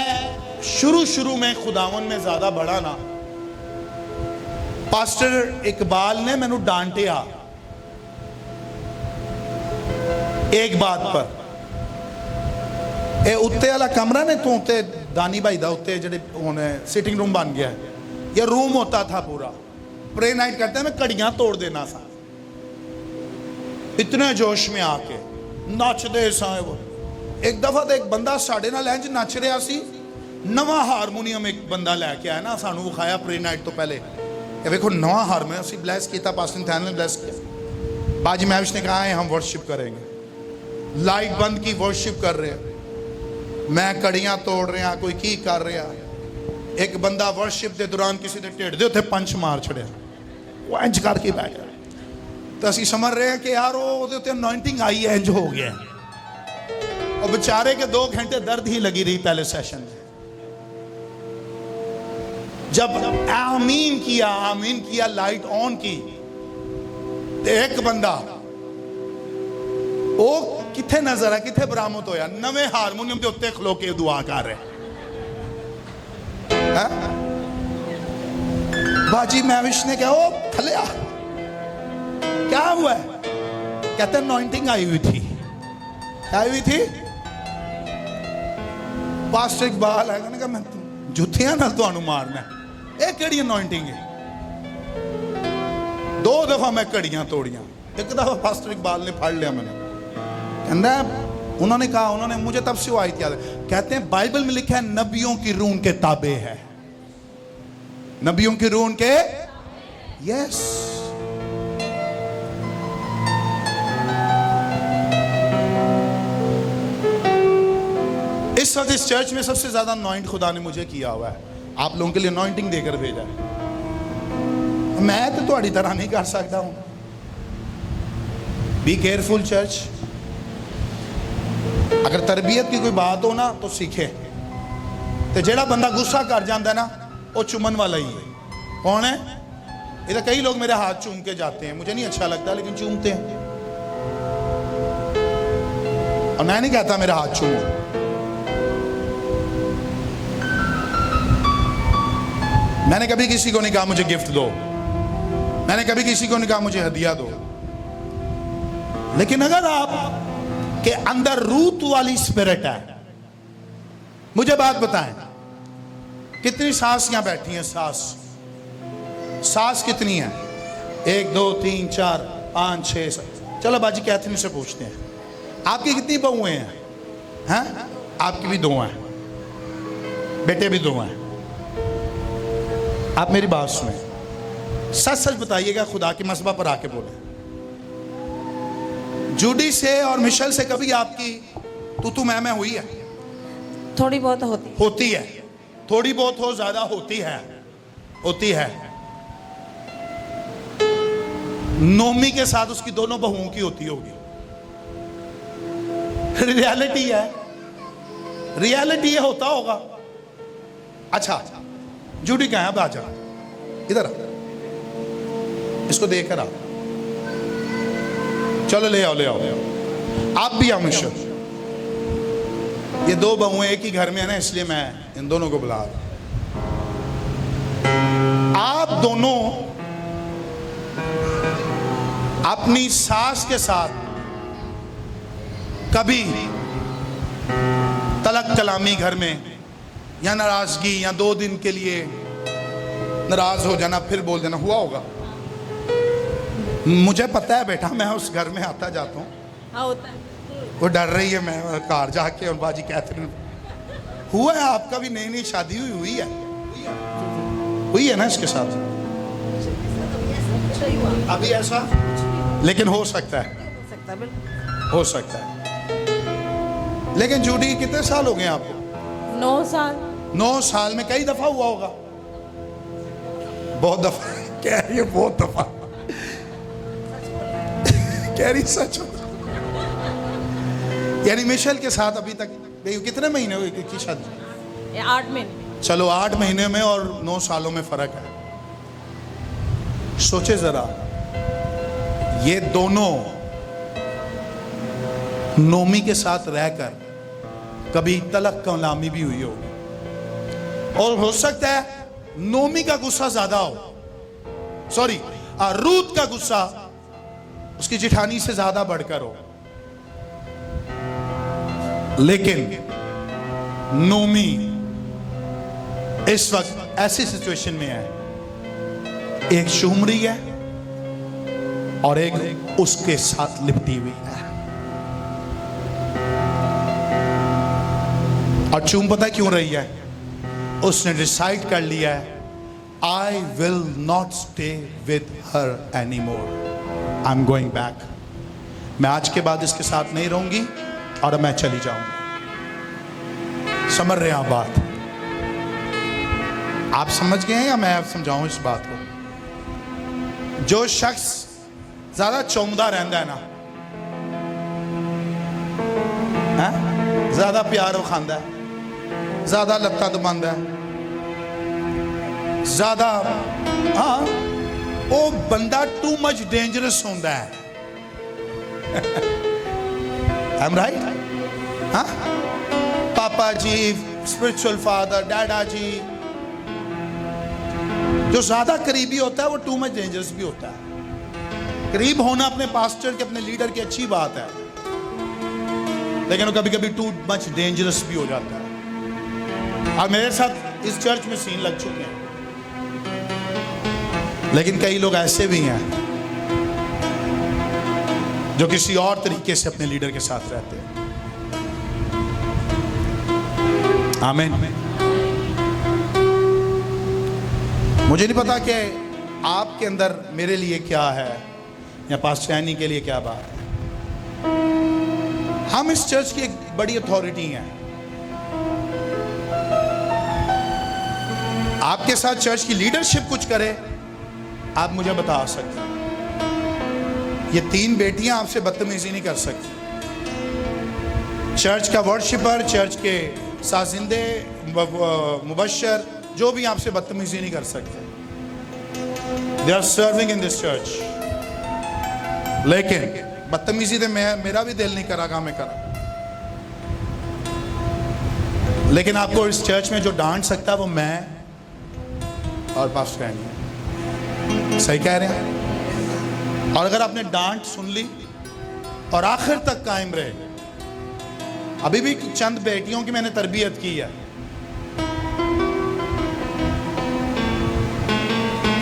शुरू में खुदावन में ज्यादा बढ़ा ना, पास्टर इकबाल ने मैनू डांटिया एक बात पर। ये उत्ते वाला कमरा ने तू उत्ते दानी भाई दा उत्ते जेडे हुण सिटिंग रूम बन गया, ये रूम होता था पूरा। प्रे नाइट करते हैं, मैं कड़ियां तोड़ देना सा, इतने जोश में आके नचदे सा। एक दफा तो एक बंदा साडे नाल इंज नच रहा सी, नवा हारमोनीयम एक बंदा लैके आया ना, सानू विखाया प्रे नाइट तो पहले, ये देखो नवा हारमोनियम असीं ब्लैस किया, पास्टर थैन ने ब्लैस किया। बाजी महविश ने कहा है हम वर्शिप करेंगे, लाइट बंद की, वर्शिप कर रहे हैं, मैं कड़ियां तोड़ रहा, कोई की कर रहा। एक बंदा वर्शिप के दौरान किसी के ढिड दे उत्ते पंच मार छड़िया, वो इंज करके बैठ गया। तो असीं समझ रहे हैं कि यार वो अनॉइंटिंग आई है, इंज हो गया। और बेचारे के 2 घंटे दर्द ही लगी रही पहले सेशन में। जब आमीन किया, लाइट ऑन की, तो एक बंदा वो किथे नजर है, किथे बरामद होया, नवे हारमोनियम के उत्ते खलो के दुआ कर रहे। बाजी महविश ने कहा, ओ थले आ, क्या हुआ है? कहते अनॉइंटिंग आई हुई थी। क्या आई हुई थी? पास्टर इकबाल है, कहा मैं जुत्तियां नाल तुहानू मारना, ये केड़ी अनॉइंटिंग है? 2 दफा मैं कड़ियां तोड़ियां, एक दफा पास्टर इकबाल ने फड़ लिया मैंने, कहना उन्होंने कहा, उन्होंने मुझे तब से वो आयत याद है, कहते हैं बाइबल में लिखा है नबियों की रूह उनके ताबे है, नबियों की रूह उनके, यस। इस वक्त इस चर्च में सबसे ज्यादा अनॉइंट खुदा ने मुझे किया हुआ है, आप लोगों के लिए अनॉइंटिंग देकर भेजा है। मैं तो तुम्हारी तरह नहीं कर सकता हूं। बी केयरफुल चर्च, अगर तरबियत की कोई बात हो ना तो सीखे। तो जेड़ा बंदा गुस्सा कर जाता ना, वो चुमन वाला ही है। कौन है? इधर कई लोग मेरे हाथ चूम के जाते हैं, मुझे नहीं अच्छा लगता लेकिन चूमते हैं, और मैं नहीं कहता मेरा हाथ चूमो। मैंने कभी किसी को नहीं कहा मुझे गिफ्ट दो, मैंने कभी किसी को नहीं कहा मुझे हदिया दो, लेकिन अगर आप के अंदर रूत वाली स्पिरिट है, मुझे बात बताएं, कितनी सास यहां बैठी हैं? सास कितनी है? 1 2 3 4 5 6 7। चलो बाजी कैथरीन से पूछते हैं, आपकी कितनी बहुएं हैं? हैं? आपकी भी 2 हैं, बेटे भी 2 हैं। आप मेरी बात सुने, सच सच बताइएगा, खुदा की मसबा पर आके बोले। जूडी से और मिशेल से कभी आपकी तू मैं हुई है? थोड़ी बहुत होती है, थोड़ी बहुत हो, ज्यादा होती है। नोमी के साथ उसकी दोनों बहुओं की होती होगी। रियलिटी है, होता होगा। अच्छा जूडी कहाँ है? अब आ जा, इधर आ, इसको देखकर आ, चलो ले आओ। आप भी आओ मिशेल। ये 2 बहुएं एक ही घर में है ना, इसलिए मैं इन दोनों को बुला रहा हूं। आप दोनों अपनी सास के साथ कभी तलक कलामी घर में, या नाराजगी, या 2 दिन के लिए नाराज हो जाना फिर बोल देना हुआ होगा? मुझे पता है बेटा, मैं उस घर में आता जाता हूँ। हाँ होता है। वो डर रही है, मैं कार जाके, और बाजी कैथरीन हुआ है, आपका भी नई शादी हुई है ना इसके साथ? अभी ऐसा, लेकिन हो सकता है। लेकिन जूडी कितने साल हो गए आपको? 9 साल। 9 साल में कई दफा हुआ होगा? बहुत दफा कह रही है, बहुत दफा कह रही, सच। यानी मिशेल के साथ अभी तक कितने महीने हुए की शादी? 8 महीने। चलो 8 महीने में और 9 सालों में फर्क है। सोचे जरा, ये दोनों नोमी के साथ रहकर कभी तलक कलामी भी हुई होगी, और हो सकता है नोमी का गुस्सा ज्यादा हो, सॉरी रूथ का गुस्सा उसकी जिठानी से ज्यादा बढ़कर हो। लेकिन नोमी इस वक्त ऐसी सिचुएशन में है, एक शुमरी है और एक उसके साथ लिपटी हुई है। और चूम पता है क्यों रही है? उसने डिसाइड कर लिया है, I will not stay with her any more, I am going back. मैं आज के बाद इसके साथ नहीं रहूंगी और मैं चली जाऊंगी। समझ रहे हैं आप बात? आप समझ गए हैं या मैं आप समझाऊं इस बात को? जो शख्स ज्यादा चौमदा रहता है ना, ज्यादा प्यार खांदा है, ज्यादा लत्ता दबांदा है, ज्यादा, हाँ, वो बंदा टू मच डेंजरस होता है। I am right? हाँ, पापा जी, स्पिरिचुअल फादर, डैडा जी, जो ज्यादा करीबी होता है वो टू मच डेंजरस भी होता है। करीब होना अपने पास्टर के, अपने लीडर की अच्छी बात है, लेकिन वो कभी कभी टू मच डेंजरस भी हो जाता है। और मेरे साथ इस चर्च में सीन लग चुके हैं। लेकिन कई लोग ऐसे भी हैं जो किसी और तरीके से अपने लीडर के साथ रहते हैं। आमीन। मुझे नहीं पता कि आपके अंदर मेरे लिए क्या है या पास्टर एनी के लिए क्या बात है। हम इस चर्च की एक बड़ी अथॉरिटी हैं। आपके साथ चर्च की लीडरशिप कुछ करे, आप मुझे बता सकते हैं। ये 3 बेटियां आपसे बदतमीजी नहीं कर सकती। चर्च का वर्शिपर, चर्च के साजिंदे, मुबशर, जो भी आपसे बदतमीजी नहीं कर सकते। They are serving in this church. लेकिन बदतमीजी तो मेरा भी दिल नहीं करा मैं करा। लेकिन आपको इस चर्च में जो डांट सकता है वो मैं और पास्टर एनी। सही कह रहे हैं? और अगर आपने डांट सुन ली और आखिर तक कायम रहे, अभी भी चंद बेटियों की मैंने तरबियत की है,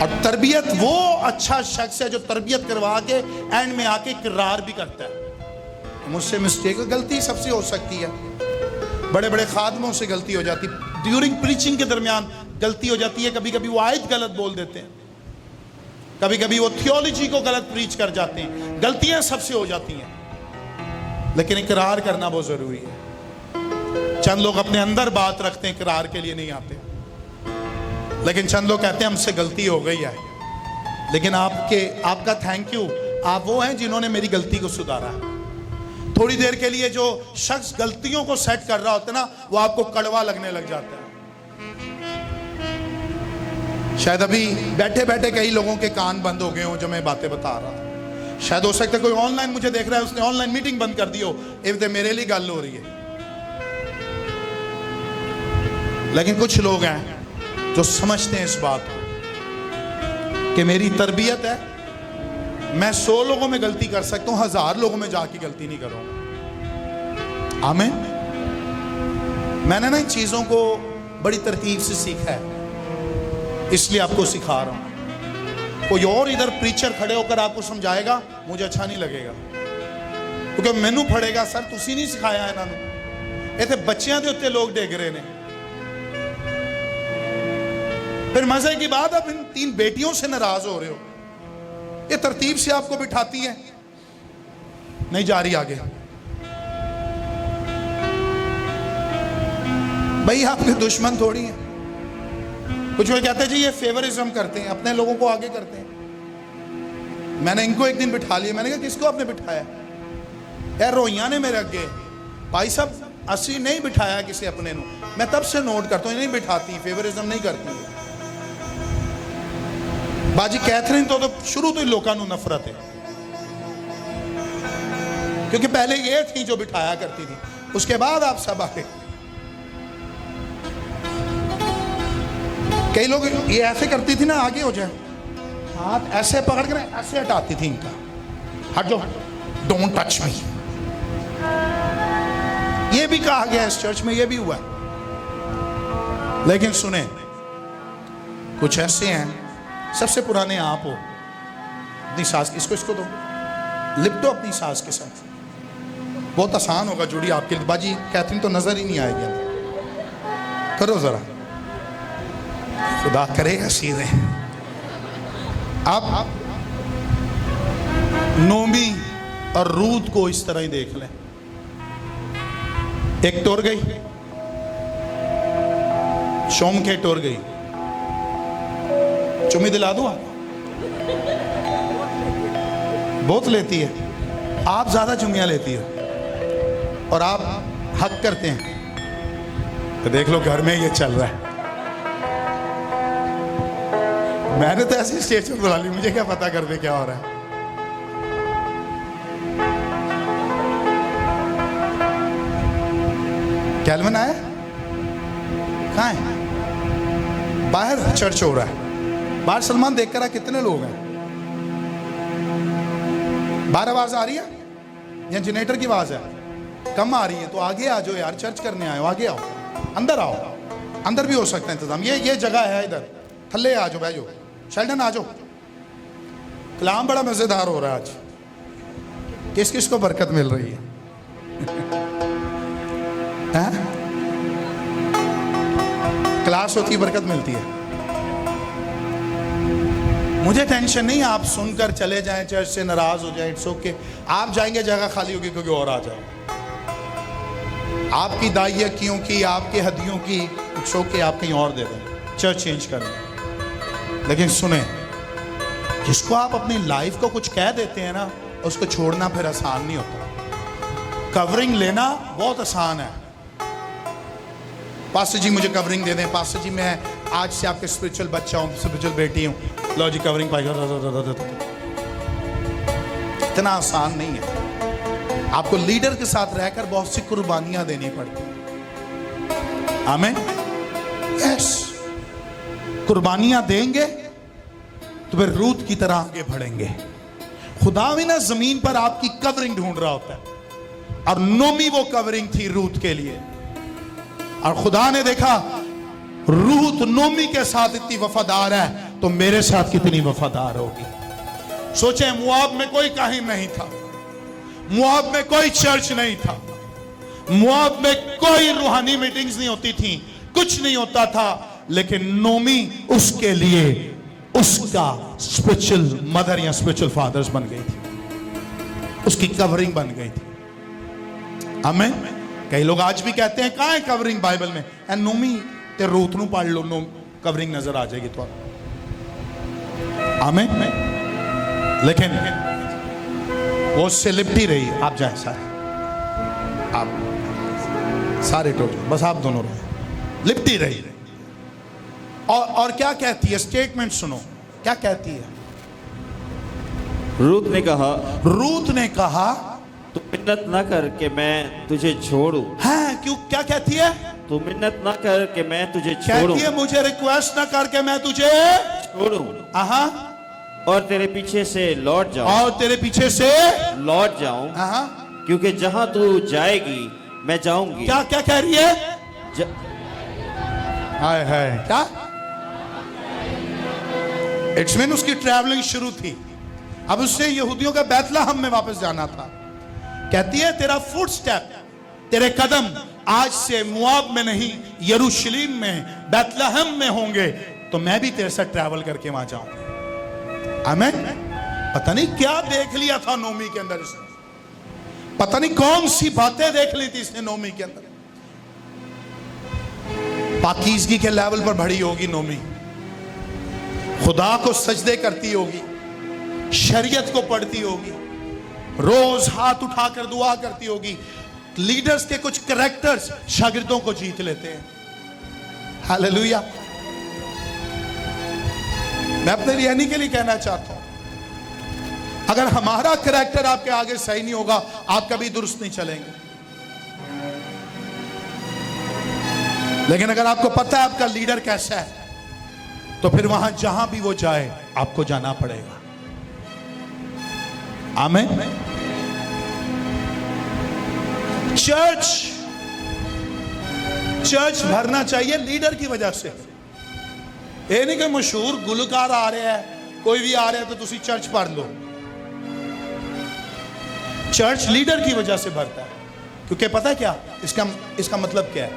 और तरबियत वो अच्छा शख्स है जो तरबियत करवा के एंड में आके इकरार भी करता है। मुझसे मिस्टेक, गलती सबसे हो सकती है, बड़े बड़े खादमों से गलती हो जाती, ड्यूरिंग प्रीचिंग के दरमियान गलती हो जाती है। कभी कभी वो आयत गलत बोल देते हैं, कभी कभी वो थियोलॉजी को गलत प्रीच कर जाते हैं। गलतियां सबसे हो जाती हैं, लेकिन इकरार करना बहुत जरूरी है। चंद लोग अपने अंदर बात रखते हैं, इकरार के लिए नहीं आते। लेकिन चंद लोग कहते हैं हमसे गलती हो गई है, लेकिन आपका थैंक यू, आप वो हैं जिन्होंने मेरी गलती को सुधारा। थोड़ी देर के लिए जो शख्स गलतियों को सेट कर रहा होता है ना, वो आपको कड़वा लगने लग जाता है। शायद अभी बैठे बैठे कई लोगों के कान बंद हो गए हो जो मैं बातें बता रहा हूं। शायद हो सकता है कोई ऑनलाइन मुझे देख रहा है, उसने ऑनलाइन मीटिंग बंद कर दी हो, ये मेरे लिए गल हो रही है। लेकिन कुछ लोग हैं जो समझते हैं इस बात को कि मेरी तरबियत है, मैं 100 लोगों में गलती कर सकता हूं, 1000 लोगों में जाके गलती नहीं करूंगा। आमीन। मैंने ना इन चीजों को बड़ी तरतीब से सीखा है, इसलिए आपको सिखा रहा हूं। कोई और इधर प्रीचर खड़े होकर आपको समझाएगा, मुझे अच्छा नहीं लगेगा, क्योंकि मैनू पड़ेगा सर तुसी नहीं सिखाया इन्होंने। इतने बच्चों के उत्ते लोग डिग रहे ने। फिर मजे की बात, आप इन 3 बेटियों से नाराज हो रहे हो, ये तरतीब से आपको बिठाती है, नहीं जा रही आगे। भाई आपके दुश्मन थोड़ी हैं। कुछ लोग कहते हैं जी ये फेवरिज्म करते हैं, अपने लोगों को आगे करते हैं। मैंने इनको एक दिन बिठा लिया, मैंने कहा किसको आपने बिठाया? यार रोइया ने मेरे अगे, भाई साहब असी नहीं बिठाया किसी अपने नु। मैं तब से नोट करता हूं, नहीं बिठाती, फेवरिज्म नहीं करती। बाजी कैथरीन तो शुरू तो ही लोगों को नफरत है, क्योंकि पहले ये थी जो बिठाया करती थी, उसके बाद आप सब आए। कई लोग ये ऐसे करती थी ना, आगे हो जाए, हाथ ऐसे पकड़ कर ऐसे हटाती थी इनका, हट जाओ, डोंट टच मी। ये भी कहा गया इस चर्च में, ये भी हुआ। लेकिन सुने, कुछ ऐसे हैं, सबसे पुराने आप हो, अपनी सास, इसको दो, लिपटो अपनी सास के साथ, बहुत आसान होगा जुड़ी आपके लिए। बाजी कैथरीन तो नजर ही नहीं आएगी, करो जरा, खुदा करेगा सीधे। आप नोमी और रूत को इस तरह ही देख लें। एक टोर गई, शोम के टोर गई, चुम्मी दिला दूं? बहुत लेती है, आप ज्यादा चुम्मियां लेती हो और आप हक करते हैं, तो देख लो घर में ये चल रहा है। मैंने तो ऐसी स्टेज पर बुला ली, मुझे क्या पता कर दे क्या हो रहा है। कैल्विन आया? कहाँ है? बाहर चर्च हो रहा है, बाहर सलमान देख कर कितने लोग हैं? बाहर आवाज आ रही है या जनरेटर की आवाज है? कम आ रही है तो आगे आ जाओ यार, चर्च करने आए हो, आगे आओ, अंदर आओ, अंदर भी हो सकता है इंतजाम, ये जगह है, इधर थल्ले आ जाओ, बैठो, शेल्डन आ जाओ। कलाम बड़ा मजेदार हो रहा है आज, किस किस को बरकत मिल रही है? क्लास होती बरकत मिलती है। मुझे टेंशन नहीं, आप सुनकर चले जाएं, चर्च से नाराज हो जाएं, इट्स ओके। आप जाएंगे जगह खाली होगी क्योंकि और आ जाए, आपकी दाइयकियों की, आपकी हदियों की, इट्स ओके, आप कहीं और दे दें, चर्च चेंज कर लें। लेकिन सुने, जिसको आप अपनी लाइफ को कुछ कह देते हैं ना, उसको छोड़ना फिर आसान नहीं होता। कवरिंग लेना बहुत आसान है। पास्टर जी मुझे कवरिंग दे दें, पास्टर जी मैं आज से आपके स्पिरिचुअल बच्चा हूँ, स्पिरिचुअल बेटी हूँ, लो जी कवरिंग पाएगा। इतना आसान नहीं है। आपको लीडर के साथ रहकर बहुत सी कुर्बानियां देनी पड़ती। आमीन, यस, कुर्बानियां देंगे तो फिर रूत की तरह आगे बढ़ेंगे। खुदा भी ना जमीन पर आपकी कवरिंग ढूंढ रहा होता है, और नोमी वो कवरिंग थी रूत के लिए। और खुदा ने देखा रूत नोमी के साथ इतनी वफादार है, तो मेरे साथ कितनी वफादार होगी। सोचे, मुआब में कोई काहिन नहीं था, मुआब में कोई चर्च नहीं था, मुआब में कोई रूहानी मीटिंग्स नहीं होती थी, कुछ नहीं होता था, लेकिन नोमी उसके लिए उसका स्पिरिचुअल मदर या स्पिरिचुअल फादर्स बन गई थी, उसकी कवरिंग बन गई थी। आमीन। कई लोग आज भी कहते हैं कहां है कवरिंग बाइबल में? नोमी ते रूत नू पढ़ लो, नो कवरिंग नजर आ जाएगी तो। आमीन। लेकिन वो उससे लिपटी रही। आप जाए सारे, आप सारे टोटल, बस आप दोनों रहे, लिपटी रही। और क्या कहती है? स्टेटमेंट सुनो, क्या कहती है? रूत ने कहा तू मिन्नत ना कर कि मैं तुझे छोड़ूं। हाँ, क्यों? क्या कहती है? तू मिन्नत ना कर कि मैं तुझे छोड़ूं। कहती है मुझे रिक्वेस्ट ना कर के मैं तुझे छोड़ूं, और तेरे पीछे से लौट जाऊं, और तेरे पीछे से लौट जाऊं, क्योंकि जहां तू जाएगी मैं जाऊंगी। क्या क्या कह रही है? हाय हाय, क्या? इट्स मीन उसकी ट्रैवलिंग शुरू थी, अब उससे यहूदियों का बैतलहम में वापस जाना था। कहती है तेरा फुटस्टेप, तेरे कदम आज से मुआब में नहीं, यरूशलेम में, बैतलहम में होंगे, तो मैं भी तेरे साथ ट्रैवल करके वहां जाऊं। आमीन। पता नहीं क्या देख लिया था नोमी के अंदर इसने, पता नहीं कौन सी बातें देख ली थी इसने नोमी के अंदर। पाकीज़गी के लेवल पर बढ़ी होगी नोमी, खुदा को सजदे करती होगी, शरीयत को पढ़ती होगी, रोज हाथ उठाकर दुआ करती होगी। लीडर्स के कुछ कैरेक्टर्स शागिर्दों को जीत लेते हैं। हालेलुया। मैं अपने रियानी के लिए कहना चाहता हूं, अगर हमारा कैरेक्टर आपके आगे सही नहीं होगा, आप कभी दुरुस्त नहीं चलेंगे। लेकिन अगर आपको पता है आपका लीडर कैसा है, तो फिर वहां जहां भी वो जाए आपको जाना पड़ेगा। आमीन। चर्च भरना चाहिए लीडर की वजह से। ये नहीं कि मशहूर गुलकार आ रहे हैं, कोई भी आ रहा है तो तुसी चर्च भर लो। चर्च लीडर की वजह से भरता है, क्योंकि पता है क्या इसका मतलब क्या है?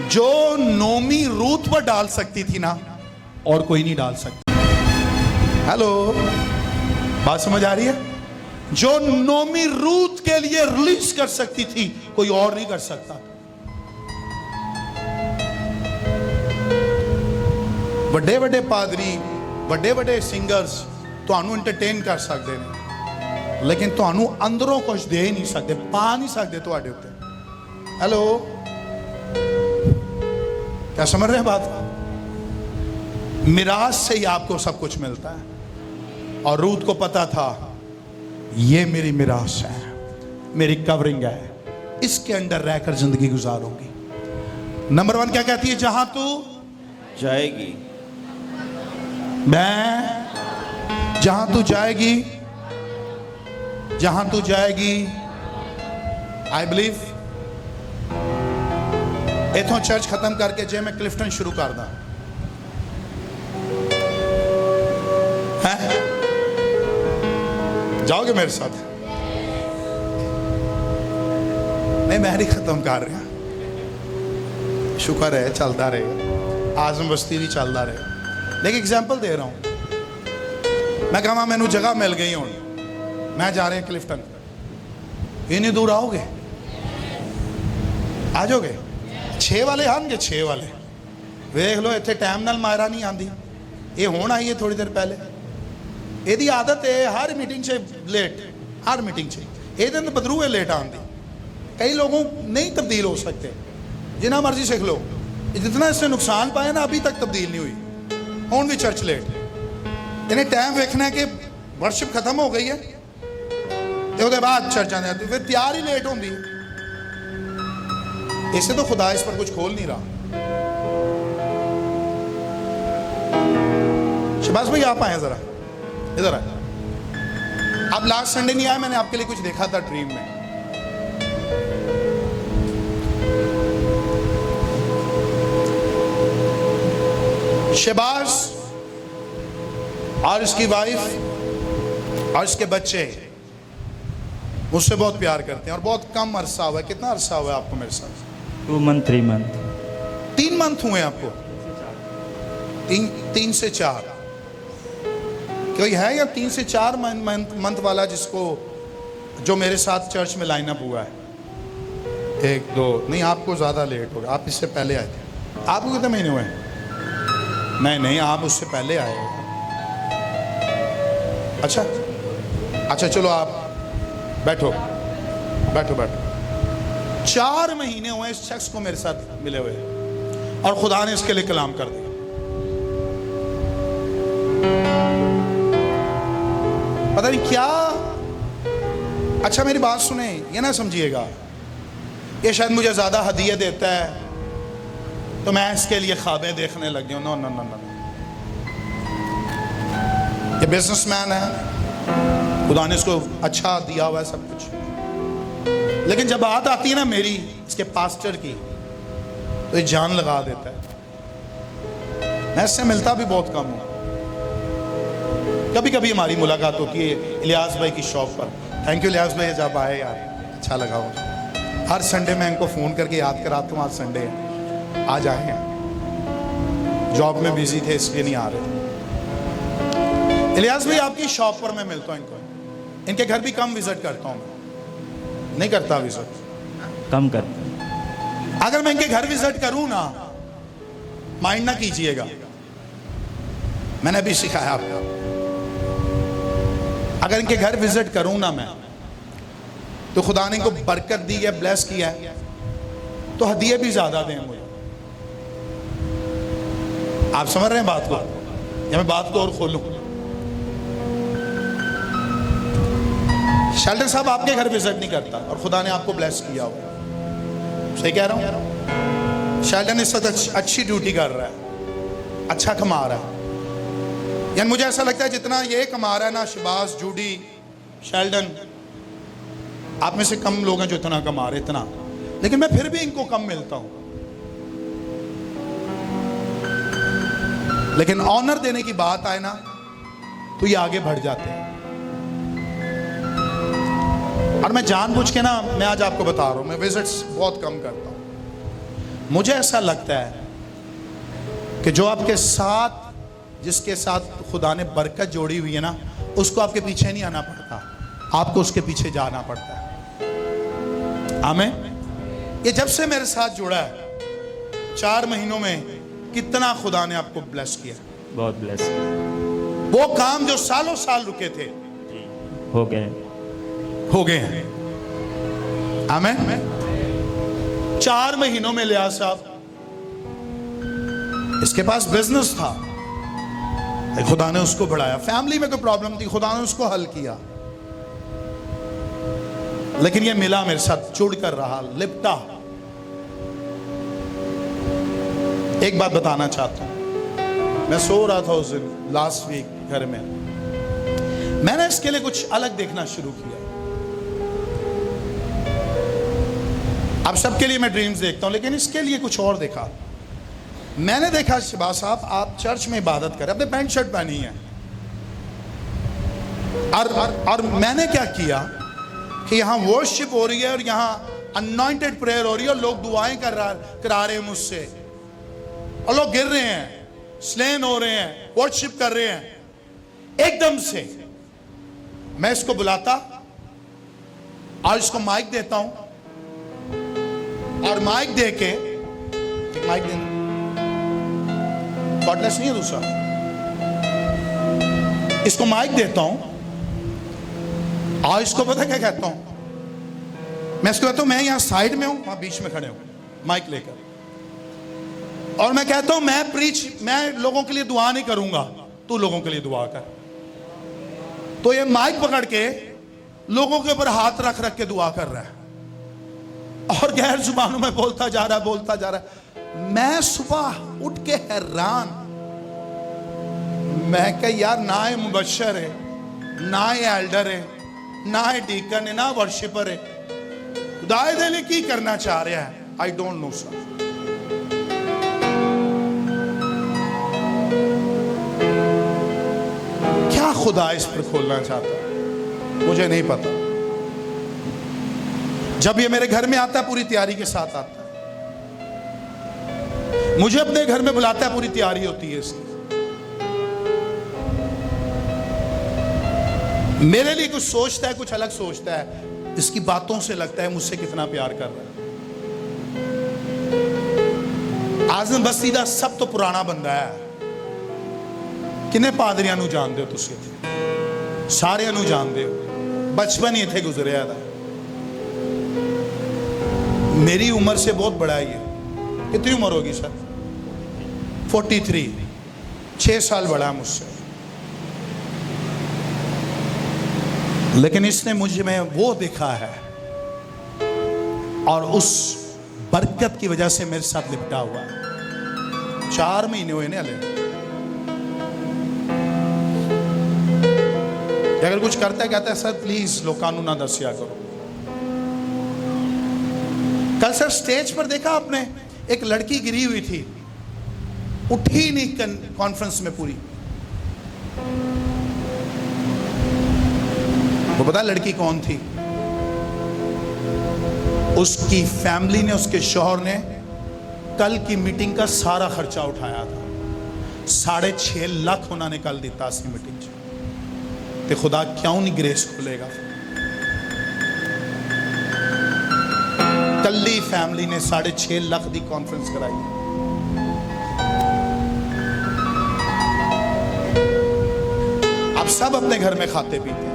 जो नोमी रूत पर डाल सकती थी ना, और कोई नहीं डाल सकता। हेलो, बात समझ आ रही है? जो नोमी रूत के लिए रिलीज कर सकती थी, कोई और नहीं कर सकता। बड़े बड़े पादरी, बड़े बड़े सिंगर्स ਤੁਹਾਨੂੰ एंटरटेन कर सकते हैं, लेकिन ਤੁਹਾਨੂੰ अंदरों कुछ दे ही नहीं सकते, पा नहीं सकते ਤੁਹਾਡੇ ਉੱਤੇ। हेलो, क्या समझ रहे हैं बात? मिराज से ही आपको सब कुछ मिलता है, और रूत को पता था ये मेरी मिराज है, मेरी कवरिंग है, इसके अंदर रहकर जिंदगी गुजारूंगी। नंबर 1 क्या कहती है? जहां तू जाएगी, मैं, जहां तू जाएगी, जहां तू जाएगी। आई बिलीव इथों चर्च खत्म करके जे मैं क्लिफ्टन शुरू कर दा, जाओगे मेरे साथ? नहीं, मैं नहीं खत्म कर रहा, शुक्र है चलता रहेगा, आजम बस्ती भी चलता रहेगा। लेकिन एग्जाम्पल दे रहा हूं, मैं कहा मैनू जगह मिल गई हूं, मैं जा रहे हैं क्लिफ्टन, इन्नी दूर आओगे? आ जाओगे? 6 वाले आएंगे, 6 वाले वेख लो, इतने टाइम नाल मायरा नहीं आती, ये हुण आई है थोड़ी देर पहले। ਇਹਦੀ आदत है हर मीटिंग से लेट, हर मीटिंग से ये दिन बदरू है लेट आने। कई लोगों नहीं तब्दील हो सकते, जितना मर्जी सीख लो, जितना इसने नुकसान पाया ना अभी तक तब्दील नहीं हुई, हुण भी चर्च लेट। इन्हें टाइम वेखना है कि वर्शिप खत्म हो गई है तो उसके बाद चर्च आने आती, फिर तैयार ही लेट होंगी। इससे तो खुदा इस पर कुछ खोल नहीं रहा। शहबाज भाई आप आए जरा इधर आए। अब लास्ट संडे नहीं आया, मैंने आपके लिए कुछ देखा था ड्रीम में। शहबाज और इसकी वाइफ और इसके बच्चे मुझसे बहुत प्यार करते हैं, और बहुत कम अरसा हुआ है। कितना अरसा हुआ है आपको मेरे साथ? 2 मंथ 3 मंथ 3 मंथ हुए आपको? 3 से 4 कोई है या 3 से 4 मंथ वाला जिसको, जो मेरे साथ चर्च में लाइन अप हुआ है? 1 2 नहीं, आपको ज़्यादा लेट हो गया, आप इससे पहले आए थे। आपको कितने महीने हुए? नहीं, आप उससे पहले आए हो। अच्छा, चलो आप बैठो। 4 महीने हुए इस शख्स को मेरे साथ मिले हुए, और खुदा ने इसके लिए कलाम कर दिया। पता नहीं क्या। अच्छा मेरी बात सुने, ये ना समझिएगा ये शायद मुझे ज्यादा हदिया देता है तो मैं इसके लिए ख्वाबें देखने लग गया। नो, ये बिजनेसमैन है, खुदा ने इसको अच्छा दिया हुआ है सब कुछ, लेकिन जब बात आती है ना मेरी इसके पास्टर की, तो ये जान लगा देता है। मैं इससे मिलता भी बहुत कम हूँ, कभी कभी हमारी मुलाकात होती है इलियास भाई की शॉप पर। थैंक यू इलियास भाई, जब आए यार अच्छा लगा मुझे। हर संडे मैं इनको फ़ोन करके याद कराता हूँ आज संडे है, आज आए हैं। जॉब में बिजी थे इसलिए नहीं आ रहे। इलियास भाई आपकी शॉप पर मैं मिलता हूँ इनको, इनके घर भी कम विजिट करता हूँ मैं, नहीं करता विजिट, कम कर। अगर मैं इनके घर विजिट करूँ ना, माइंड ना कीजिएगा, मैंने भी सिखाया आपको। अगर इनके घर विजिट करूं ना मैं, तो खुदा ने इनको बरकत दी है, ब्लेस किया है, तो हदिये भी ज्यादा दें मुझे। आप समझ रहे हैं बात को, या मैं बात को और खोलूं? शेल्डन साहब आपके घर विजिट नहीं करता, और खुदा ने आपको ब्लेस किया हो। सही कह रहा हूं? शेल्डन इस वक्त अच्छी ड्यूटी कर रहा है, अच्छा कमा रहा है। यानी मुझे ऐसा लगता है जितना ये कमा रहा है ना, शबाज, जूडी, शेल्डन, आप में से कम लोग हैं जो इतना कमा रहे, इतना, लेकिन मैं फिर भी इनको कम मिलता हूं। लेकिन ऑनर देने की बात आए ना तो ये आगे बढ़ जाते हैं। और मैं जानबूझ के ना, मैं आज आपको बता रहा हूं, मैं विजिट्स बहुत कम करता हूं। मुझे ऐसा लगता है कि जो आपके साथ, जिसके साथ खुदा ने बरकत जोड़ी हुई है ना, उसको आपके पीछे नहीं आना पड़ता, आपको उसके पीछे जाना पड़ता है। आमीन। ये जब से मेरे साथ जुड़ा है 4 महीनों में कितना खुदा ने आपको ब्लेस किया, बहुत ब्लेस वो काम जो सालों साल रुके थे हो गए। हैं। आमीन। 4 महीनों में लिया साहब, इसके पास बिजनेस था, खुदा ने उसको बढ़ाया। फैमिली में कोई प्रॉब्लम थी, खुदा ने उसको हल किया। लेकिन ये मिला मेरे साथ, जुड़ कर रहा, लिपटा। एक बात बताना चाहता हूं, मैं सो रहा था उस दिन लास्ट वीक घर में, मैंने इसके लिए कुछ अलग देखना शुरू किया। अब सबके लिए मैं ड्रीम्स देखता हूं, लेकिन इसके लिए कुछ और देखा। मैंने देखा शहबाज साहब, आप चर्च में इबादत करें, अपने पैंट शर्ट पहनी है, और मैंने क्या किया कि यहां वर्शिप हो रही है और यहां अनॉइंटेड प्रेयर हो रही है और लोग दुआएं करा रहे हैं मुझसे, और लोग गिर रहे हैं, स्लेन हो रहे हैं, वर्शिप कर रहे हैं। एकदम से मैं इसको बुलाता और इसको माइक देता हूं, और माइक दे के, एक माइक देना, कॉर्डलेस नहीं है दूसरा, इसको माइक देता हूं और इसको पता क्या कहता हूं, मैं इसको कहता हूं मैं यहां साइड में हूं, वहां बीच में खड़े हूं माइक लेकर, और मैं कहता हूं मैं लोगों के लिए दुआ नहीं करूंगा, तू लोगों के लिए दुआ कर। तो ये माइक पकड़ के लोगों के ऊपर हाथ रख रख के दुआ कर रहा है और गैर जुबानों में बोलता जा रहा है। मैं सुबह उठ के हैरान, मैं कह यार, ना ये मुबशर है, ना ये एल्डर है, ना ये डीकन है, ना वर्शिपर है, खुदाए दे लिए की करना चाह रहा है, आई डोंट नो सर। क्या खुदा इस पर खोलना चाहता है मुझे नहीं पता। जब ये मेरे घर में आता है पूरी तैयारी के साथ आता है, मुझे अपने घर में बुलाता है पूरी तैयारी होती है इसकी। मेरे लिए कुछ सोचता है, कुछ अलग सोचता है, इसकी बातों से लगता है मुझसे कितना प्यार कर रहा है। आज़म बस सीधा सब तो पुराना बंदा है। किन्ने पादरियां नू जानदे हो तुसी? सारे नू जानदे हो, बचपन ही इत्थे गुजरिया था। मेरी उम्र से बहुत बड़ा है ये। कितनी उम्र होगी सर? 43, 6 साल बड़ा है मुझसे। लेकिन इसने मुझे में वो देखा है और उस बरकत की वजह से मेरे साथ लिपटा हुआ है। 4 महीने हुए ने हले। अगर कुछ करता है कहता है सर प्लीज लोगों ना दसिया करो। कल सर स्टेज पर देखा आपने, एक लड़की गिरी हुई थी, उठी नहीं कॉन्फ्रेंस में पूरी। वो पता लड़की कौन थी? उसकी फैमिली ने, उसके शौहर ने कल की मीटिंग का सारा खर्चा उठाया था। 6.5 लाख उन्होंने कल दिता सी मीटिंग। ते खुदा क्यों नहीं ग्रेस खुलेगा? कल्ली फैमिली ने 6.5 लाख की कॉन्फ्रेंस कराई। अब सब अपने घर में खाते पीते हैं,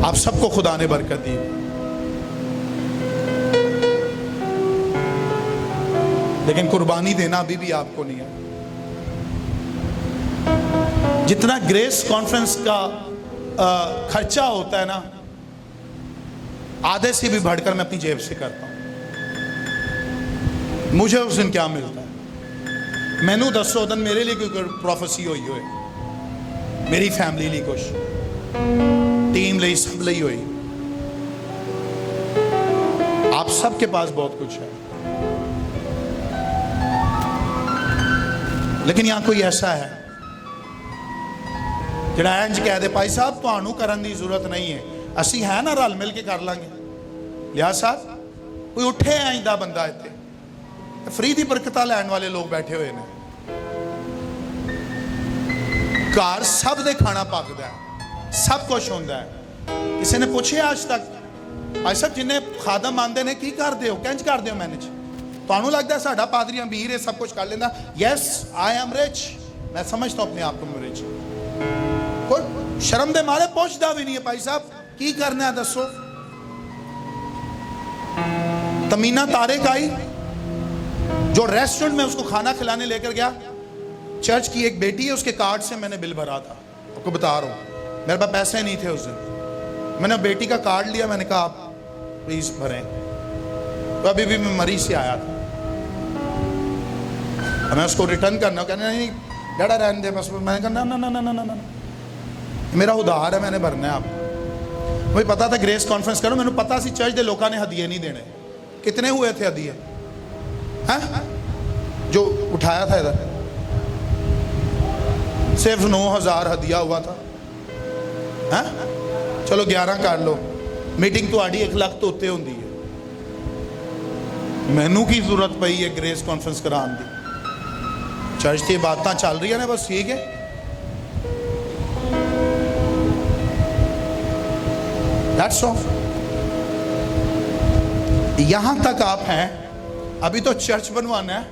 आप सबको खुदा ने बरकत दी, लेकिन कुर्बानी देना अभी भी आपको नहीं है। जितना ग्रेस कॉन्फ्रेंस का खर्चा होता है ना, आधे से भी बढ़कर मैं अपनी जेब से करता हूं। मुझे उस दिन क्या मिलता है? मैनू दसो उस दिन मेरे लिए कोई प्रोफेसी हुई होए, मेरी फैमिली लिए कुछ, टीम लिए, सब लिए हुई। आप सबके पास बहुत कुछ है, लेकिन यहां कोई ऐसा है जिहड़ा इंज कह दे भाई साहब तुहानू करन दी जरूरत नहीं है, असी है ना रल मिल के कर लांगे। लिया साहब कोई उठे इंदा बंदा इत्थे, फ्री दी बरकतां लैण वाले लोग बैठे हुए ने। घर सब दे खाना पकदा है, सब कुछ होंदा है। किसी ने पूछे आज तक भाई साहब जिन्हें खादम आंदे ने की करदे हो, किंज करदे हो मैनेज? ਤੁਹਾਨੂੰ लगता है साडा पादरी अमीर है, सब कुछ कर लेंदा? यस आई एम रिच, मैं समझता हूं अपने आप को रिच। कोई शर्म दे मारे पूछदा भी नहीं है भाई साहब की करना है दसो। तमीना तारिक आई जो रेस्टोरेंट में उसको खाना खिलाने लेकर गया, चर्च की एक बेटी है उसके कार्ड से मैंने बिल भरा था, आपको बता रहा हूं, मेरे पास पैसे नहीं थे उस दिन। मैंने बेटी का कार्ड लिया, मैंने कहा आप प्लीज भरें। तो अभी भी मैं मरीज से आया था, मैं उसको रिटर्न करना, कहने नहीं डरा रहने दे बस। मैंने कहा ना ना ना ना ना ना, मेरा उधार है, मैंने भरना है। आप मुझे पता था ग्रेस कॉन्फ्रेंस करो, मैंने पता सी चर्च के लोगों ने हदिये नहीं देने। कितने हुए थे हदिये जो उठाया था इधर? सिर्फ 9,000 हदिया हुआ था। चलो 11 कर लो, मीटिंग तो 1 लाख तो उत्ते होंदी है। मैनू की जरूरत पई है ग्रेस कॉन्फ्रेंस कराने की? चर्च की बातें चल रही ने बस, ठीक है। That's all। यहां तक आप हैं, अभी तो चर्च बनवाना है,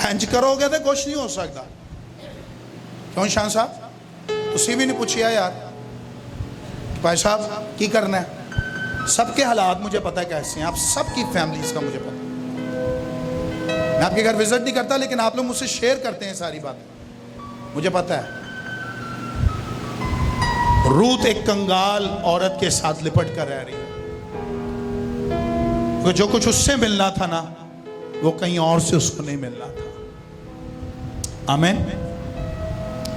इंज करोगे तो कुछ नहीं हो सकता। क्यों शान साहब तुसी भी नहीं पूछिया यार भाई साहब की करना है? सबके हालात मुझे पता है कैसे हैं, आप सबकी फैमिलीज का मुझे पता है। मैं आपके घर विजिट नहीं करता, लेकिन आप लोग मुझसे शेयर करते हैं सारी बातें, मुझे पता है। रूत एक कंगाल औरत के साथ लिपट कर रह रही है, तो जो कुछ उससे मिलना था ना, वो कहीं और से उसको नहीं मिलना था। आमीन।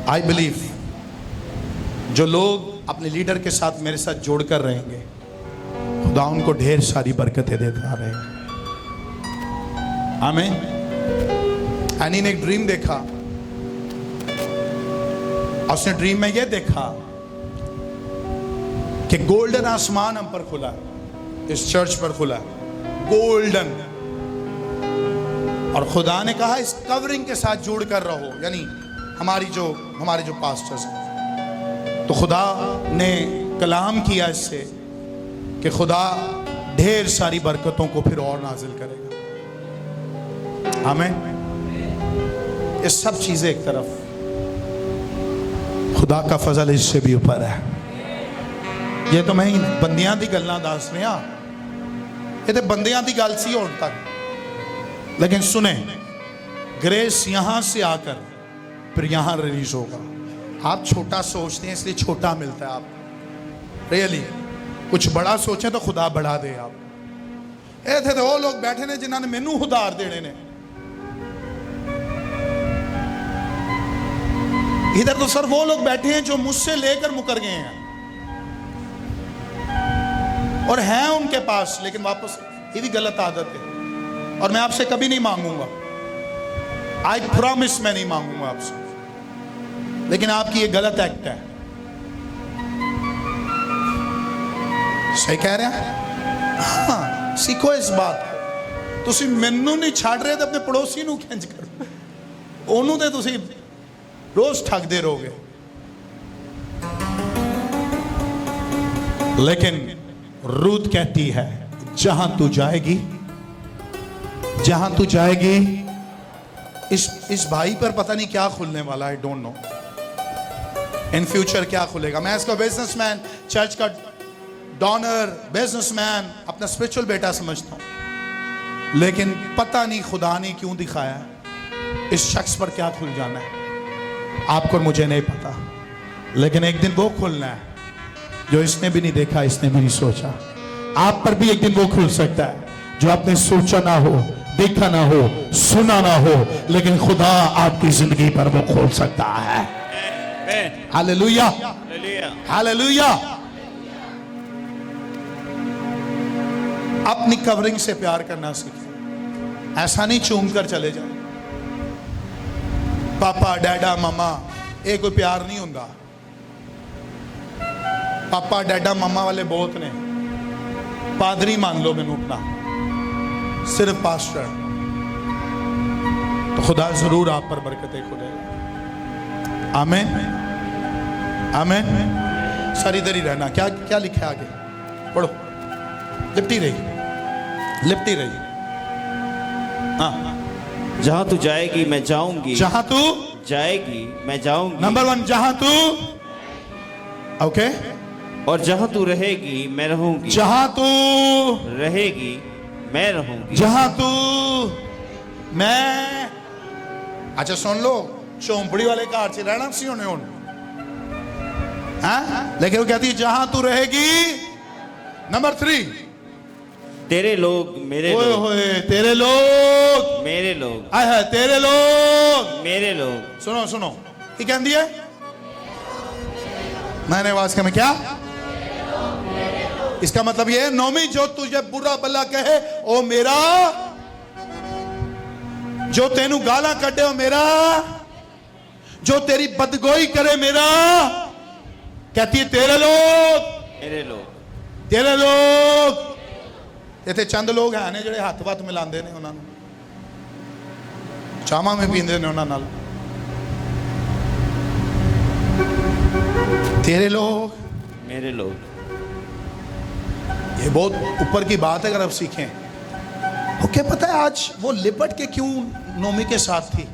आई बिलीव जो लोग अपने लीडर के साथ मेरे साथ जोड़कर रहेंगे, खुदा उनको ढेर सारी बरकतें देता रहेगा। आमीन। एनी ने एक ड्रीम देखा, उसने ड्रीम में यह देखा कि गोल्डन आसमान हम पर खुला, इस चर्च पर खुला, गोल्डन। और खुदा ने कहा इस कवरिंग के साथ जुड़ कर रहो, यानी हमारे जो पास्टर्स हैं। तो खुदा ने कलाम किया इससे कि खुदा ढेर सारी बरकतों को फिर और नाजिल करेगा। आमीन। ये सब चीजें एक तरफ, खुदा का फजल इससे भी ऊपर है। ये तो मैं बंदियां दी गल्लां दस रहा, ये तो बंदियां दी गल सी होने तक, लेकिन सुने ग्रेस यहां से आकर फिर यहां रिलीज होगा। आप छोटा सोचते हैं इसलिए छोटा मिलता है आपको, रियली कुछ बड़ा सोचे तो खुदा बढ़ा दे। आप ये थे तो वो लोग बैठे ने जिन्होंने मैनू उधार देने ने, इधर तो सर वो लोग बैठे हैं जो मुझसे लेकर मुकर गए हैं और हैं उनके पास, लेकिन वापस, ये भी गलत आदत है। और मैं आपसे कभी नहीं मांगूंगा, आई प्रॉमिस मैं नहीं मांगूंगा आपसे, लेकिन आपकी ये गलत एक्ट है। सही कह रहे हैं? हाँ, सीखो इस बात। तुसी मैनू नहीं छाड़ रहे तो अपने पड़ोसी नू खिंच करो, ओनू ते तुसी रोज ठगदे रहोगे। लेकिन रूत कहती है जहां तू जाएगी, इस भाई पर पता नहीं क्या खुलने वाला, I don't know in future क्या खुलेगा। मैं इसको बिजनेसमैन, चर्च का डोनर, बिजनेसमैन, अपना स्पिरिचुअल बेटा समझता हूं, लेकिन पता नहीं खुदा ने क्यों दिखाया इस शख्स पर क्या खुल जाना है। आपको और मुझे नहीं पता, लेकिन एक दिन वो खुलना है जो इसने भी नहीं देखा, इसने भी नहीं सोचा। आप पर भी एक दिन वो खुल सकता है जो आपने सोचा ना हो, देखा ना हो, सुना ना हो, लेकिन खुदा आपकी जिंदगी पर वो खोल सकता है। Hallelujah, hallelujah. अपनी कवरिंग से प्यार करना सीखें। ऐसा नहीं चूम कर चले जाए। पापा, डैडा, मामा, ये कोई प्यार नहीं होता। पापा, डैडा, मामा वाले बहुत ने। पादरी मान लो मैनू अपना, सिर्फ पास्टर, तो खुदा जरूर आप पर बरकतें खुलेगा। आमीन, आमीन। सर इधर ही रहना। क्या क्या लिखा है आगे, पढ़ो। लिपटी रही, लिपटी रही। हाँ, जहां तू जाएगी मैं जाऊंगी, जहां तू जाएगी मैं जाऊंगी। नंबर 1, जहां तू, ओके। और जहां तू रहेगी मैं रहूंगी, जहां तू रहेगी मैं रहूंगी। जहां तू मैं, अच्छा सुन लो, झोंपड़ी वाले घर च रहना सी होने हुन, हाँ? लेकिन वो कहती है जहां तू रहेगी। नंबर 3, तेरे लोग मेरे ओए लोग, होए, तेरे लोग मेरे लोग, आए है, तेरे लोग मेरे लोग। सुनो सुनो, की कहती है? मैंने आवाज में क्या? इसका मतलब ये है, नौमी जो तुझे बुरा भला कहे ओ मेरा, जो तेनू गाला कटे ओ मेरा, जो तेरी बदगोई करे मेरा। कहती है तेरे लोग, मेरे लोग, तेरे लोग। इतने चंद लोग हैं ने ਜਿਹੜੇ ਹੱਥ ਵੱਤ ਮਿਲਾਉਂਦੇ ਨੇ ਉਹਨਾਂ ਨੂੰ, ਚਾਹਾਂ में ਪੀਂਦੇ ਨੇ ਉਹਨਾਂ ਨਾਲ। तेरे लोग, मेरे लोग। ये बहुत ऊपर की बात है अगर आप सीखें। ओके, पता है आज वो लिपट के क्यों नोमी के साथ थी?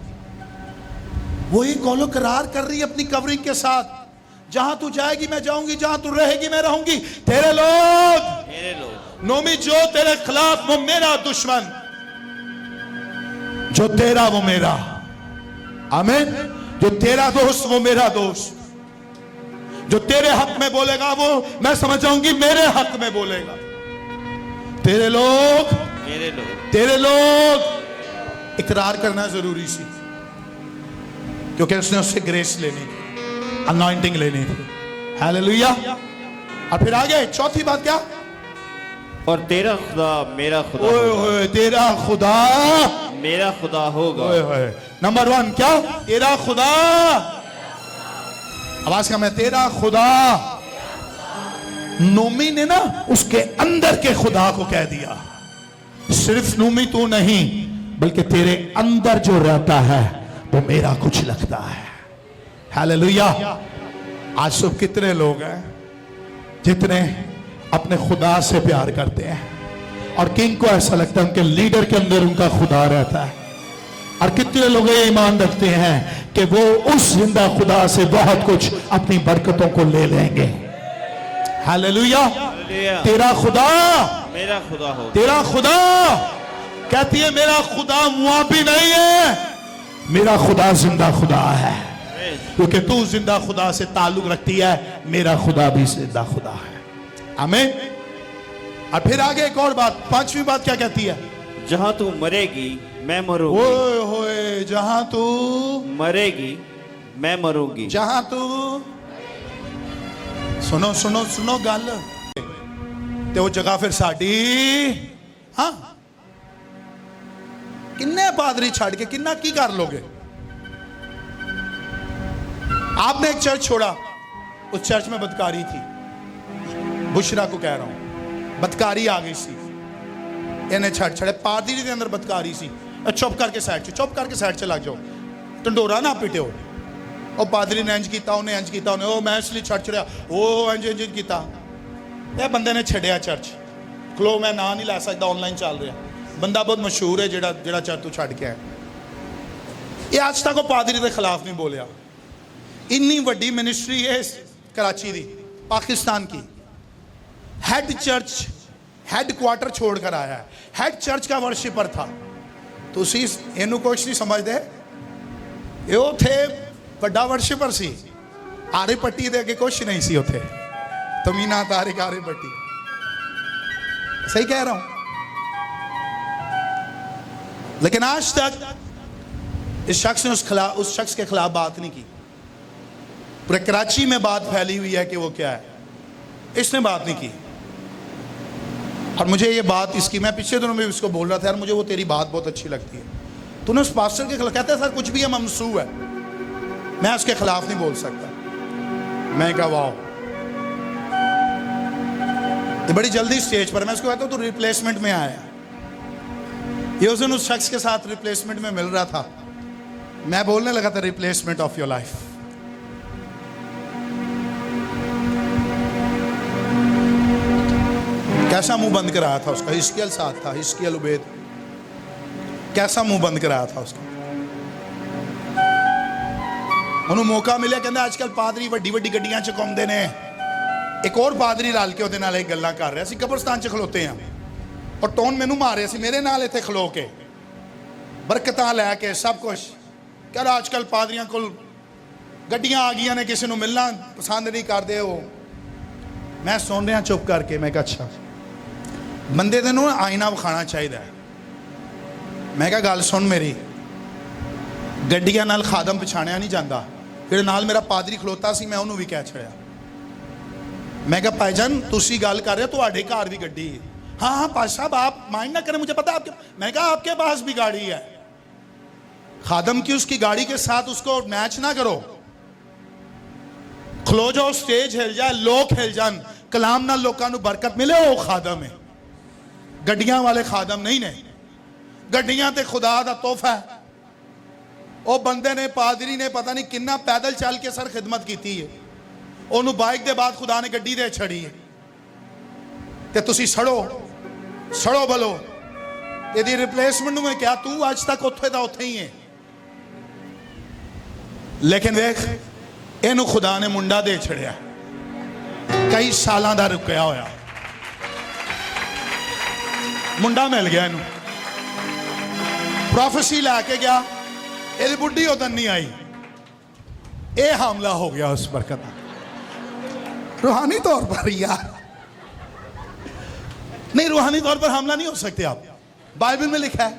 वो ही कौलो करार कर रही है अपनी कवरिंग के साथ। जहां तू जाएगी मैं जाऊंगी, जहां तू रहेगी मैं रहूंगी। तेरे लोग, मेरे लोग। नोमी जो तेरे खिलाफ वो मेरा दुश्मन, जो तेरा वो मेरा। आमीन। जो तेरा दोस्त वो मेरा दोस्त, जो तेरे हक में बोलेगा वो मैं समझ जाऊंगी मेरे हक में बोलेगा। तेरे लोग, मेरे लोग, तेरे लोग। इकरार करना जरूरी सी, क्योंकि उसने उससे ग्रेस लेनी थी, अनॉइंटिंग लेनी थी। हालेलुया। और फिर आगे चौथी बात क्या? और तेरा खुदा मेरा खुदा ओए होगा। ओए, तेरा खुदा मेरा खुदा होगा। ओए ओए। नंबर 1 क्या? तेरा खुदा। आवाज का मैं, तेरा खुदा। नोमी ने ना उसके अंदर के खुदा को कह दिया। सिर्फ नोमी तू नहीं, बल्कि तेरे अंदर जो रहता है वो मेरा कुछ लगता है। हालेलुया। आज तो कितने लोग हैं जितने अपने खुदा से प्यार करते हैं, और किंग को ऐसा लगता है उनके लीडर के अंदर उनका खुदा रहता है। और कितने लोग ये ईमान रखते हैं कि वो उस जिंदा खुदा से बहुत कुछ अपनी बरकतों को ले लेंगे। हालेलुया। तेरा खुदा मेरा खुदा होगा। तेरा खुदा, कहती है मेरा खुदा मुआबी नहीं है, मेरा खुदा जिंदा खुदा है। क्योंकि तू जिंदा खुदा से ताल्लुक रखती है, मेरा खुदा भी जिंदा खुदा है। आमीन। और फिर आगे एक और बात, 5वीं बात क्या कहती है? जहां तू मरेगी मैं मरूंगी। ओए होए, जहां तू मरेगी मैं मरूंगी। जहां तू, सुनो सुनो सुनो गल, ते वो जगह फिर साडी। हाँ, किन्ने पादरी छाड़ के किन्ना की कर लोगे? आपने एक चर्च छोड़ा, उस चर्च में बदकारी थी। बुशरा को कह रहा हूं, बदकारी आ गई सी, इन्हें छड़ छड़े। पादरी के अंदर बदकारी सी। चुप करके साइड, चुप करके साइड से लग जाओ, ढंडोरा ना पिटे हो। और पादरी ने इंज किया, उन्हें इंज किया, उन्हें मैं इसलिए छड़ छड़िया, वो इंज इंज किया। यह बंदे ने छड़िया चर्च। खलो, मैं ना नहीं लै सकता, ऑनलाइन चल रहा। बंदा बहुत मशहूर है जेड़ा जेड़ा चर्च तू छड़ के आया। ये आज तक वो पादरी के खिलाफ नहीं बोलिया। इन्नी वड्डी मिनिस्ट्री है कराची दी, पाकिस्तान की। हेड चर्च, हेड क्वार्टर छोड़कर आया है। हेड चर्च का वर्शिपर था। तो इनू कुछ नहीं समझते, ये थे बड़ा वर्शिपर सी। आरे पट्टी दे अगे कुछ नहीं सी उथे, तमीना तारिक आरे पट्टी। सही कह रहा हूं? लेकिन आज तक इस शख्स ने उस शख्स के खिलाफ बात नहीं की। पूरे कराची में बात फैली हुई है कि वो क्या है, इसने बात नहीं की। और मुझे ये बात इसकी, मैं पिछले दिनों में इसको बोल रहा था, यार मुझे वो तेरी बात बहुत अच्छी लगती है। तूने उस पास्टर के खिलाफ, कहता है सर कुछ भी है ममसू है, मैं उसके खिलाफ नहीं बोल सकता। मैं कहा वाह, ये बड़ी जल्दी स्टेज पर। मैं उसको कहता हूँ तू रिप्लेसमेंट में आया। ये उस दिन उस शख्स के साथ रिप्लेसमेंट में मिल रहा था। मैं बोलने लगा था रिप्लेसमेंट ऑफ योर लाइफ। कैसा मुंह बंद कराया था उसका। हिस्कियल साथ था, हिस्कियल उबैद, कैसा मुंह बंद कराया था उसका। उन्होंने मौका मिले, कहते आजकल पादरी वड्डी वड्डी गड्डियां च घूमते ने। एक और पादरी रल के ਉਹਦੇ ਨਾਲ ਇਹ ਗੱਲਾਂ ਕਰ ਰਿਹਾ ਸੀ। ਕਬਰਸਤਾਨ ਚ ਖਲੋਤੇ ਆ और टोन मैनू मार रहा ਸੀ मेरे नाल ਇੱਥੇ ਖਲੋ ਕੇ, ਬਰਕਤਾਂ ਲੈ ਕੇ सब कुछ। ਕਹਿੰਦਾ आजकल ਪਾਦਰੀਆਂ ਕੋਲ ਗੱਡੀਆਂ ਆ ਗਈਆਂ ਨੇ, ਕਿਸੇ ਨੂੰ ਮਿਲਣਾ ਪਸੰਦ ਨਹੀਂ ਕਰਦੇ ਉਹ। मैं सुन रहा चुप करके। मैं कहा अच्छा, बंदे ਦੇ ਨੂੰ ਆਇਨਾ ਵਿਖਾਣਾ ਚਾਹੀਦਾ ਹੈ। मैं कहा गल सुन मेरी, ਗੱਡੀਆਂ ਨਾਲ ਖਾਦਮ ਪਛਾਣਿਆ ਨਹੀਂ ਜਾਂਦਾ। ਫਿਰ ਨਾਲ ਮੇਰਾ ਪਾਦਰੀ ਖਲੋਤਾ ਸੀ, मैं ਉਹਨੂੰ ਵੀ ਕਹਿ ਛੜਿਆ। मैं कहा भाईजान तुसी गल कर रहे हो, ਤੁਹਾਡੇ ਘਰ भी ਗੱਡੀ है। हाँ हाँ पाश साहब आप माइंड ना करें, मुझे पता आपके। मैंने कहा आपके पास भी गाड़ी है। खादम की उसकी गाड़ी के साथ उसको मैच ना करो। खलो जाओ, स्टेज हिल जाए, लोग हिल जान, कलाम ना लोगों को बरकत मिले, वो खादम है। गड्डियां वाले खादम नहीं ने। गड्डियां ते खुदा दा तोहफा है। वो बंदे ने, पादरी ने पता नहीं कितना पैदल चल के सर खिदमत की है। ਉਹਨੂੰ ਬਾਈਕ ਦੇ ਬਾਅਦ ਖੁਦਾ ਨੇ ਗੱਡੀ ਦੇ ਛੜੀ ਹੈ। ਤੇ ਤੁਸੀਂ ਸੜੋ ਬਲੋ। ਇਹਦੀ ਰਿਪਲੇਸਮੈਂਟ ਨੂੰ ਮੈਂ ਕਿਹਾ ਤੂੰ ਅੱਜ ਤੱਕ ਉੱਥੇ ਦਾ ਉੱਥੇ ਹੀ ਹੈ। ਲੇਕਿਨ ਵੇਖ ਇਹਨੂੰ ਖੁਦਾ ਨੇ ਮੁੰਡਾ ਦੇ ਛੜਿਆ, ਕਈ ਸਾਲਾਂ ਦਾ ਰੁਕਿਆ ਹੋਇਆ ਮੁੰਡਾ ਮਿਲ ਗਿਆ ਇਹਨੂੰ। ਪ੍ਰੋਫੈਸੀ ਲੈ ਕੇ ਗਿਆ, ਇਹਦੀ ਬੁੱਢੀ ਉਦੋਂ ਨਹੀਂ ਆਈ। ਇਹ ਹਮਲਾ ਹੋ ਗਿਆ ਉਸ ਬਰਕਤ ਦਾ। रूहानी तौर पर यार नहीं, रूहानी तौर पर हमला नहीं हो सकते आप। बाइबल में लिखा है,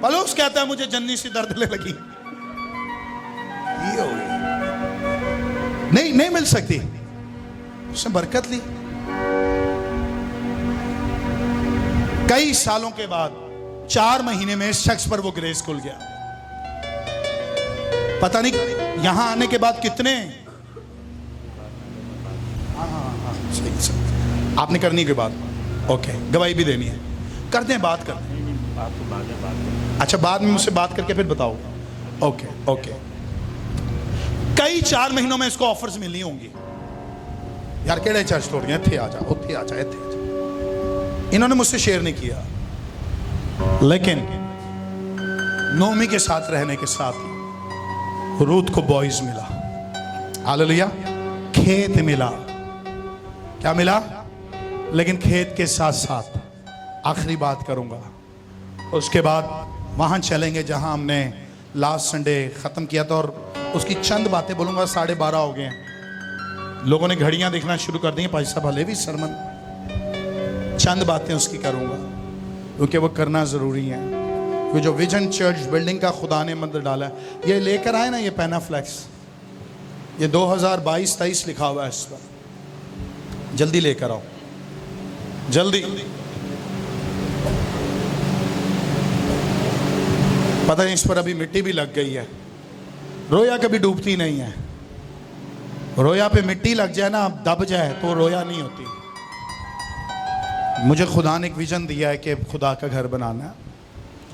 पलूस कहता है मुझे जन्नी सी दर्द लगी। ये हो गई, नहीं मिल सकती। उसने बरकत ली। कई सालों के बाद 4 महीने में इस शख्स पर वो ग्रेस खुल गया। पता नहीं यहां आने के बाद कितने। आपने करनी की बात, ओके, गवाही भी देनी है, करते हैं, बात करते हैं। अच्छा, बाद में मुझसे बात करके फिर बताओ। ओके। कई 4 महीनों में इसको ऑफर्स मिलनी होंगी। यार केड़े चर्च तोड़ गए, इत्थे आ जा, उत्थे आ जा, इत्थे आ जा। इन्होंने मुझसे शेयर नहीं किया, लेकिन नोमी के साथ रहने के साथ ही रूथ को बॉयज मिला। हालेलुया। खेत मिला। क्या मिला? लेकिन खेत के साथ साथ आखिरी बात करूंगा, उसके बाद वहां चलेंगे जहां हमने लास्ट संडे ख़त्म किया था। और उसकी चंद बातें बोलूंगा। 12:30 हो गए हैं, लोगों ने घड़ियां देखना शुरू कर दी हैं। भाई साहब हले भी सरमन, चंद बातें उसकी करूंगा क्योंकि वो करना ज़रूरी है। वो जो विजन चर्च बिल्डिंग का खुदा ने मंदिर डाला है, ये लेकर आए ना, ये पैनाफ्लेक्स, ये 2022-23 लिखा हुआ है इस पर। जल्दी लेकर आओ, जल्दी। पता नहीं इस पर अभी मिट्टी भी लग गई है। रोया कभी डूबती नहीं है। रोया पे मिट्टी लग जाए ना, दब जाए, तो रोया नहीं होती। मुझे खुदा ने एक विजन दिया है कि खुदा का घर बनाना,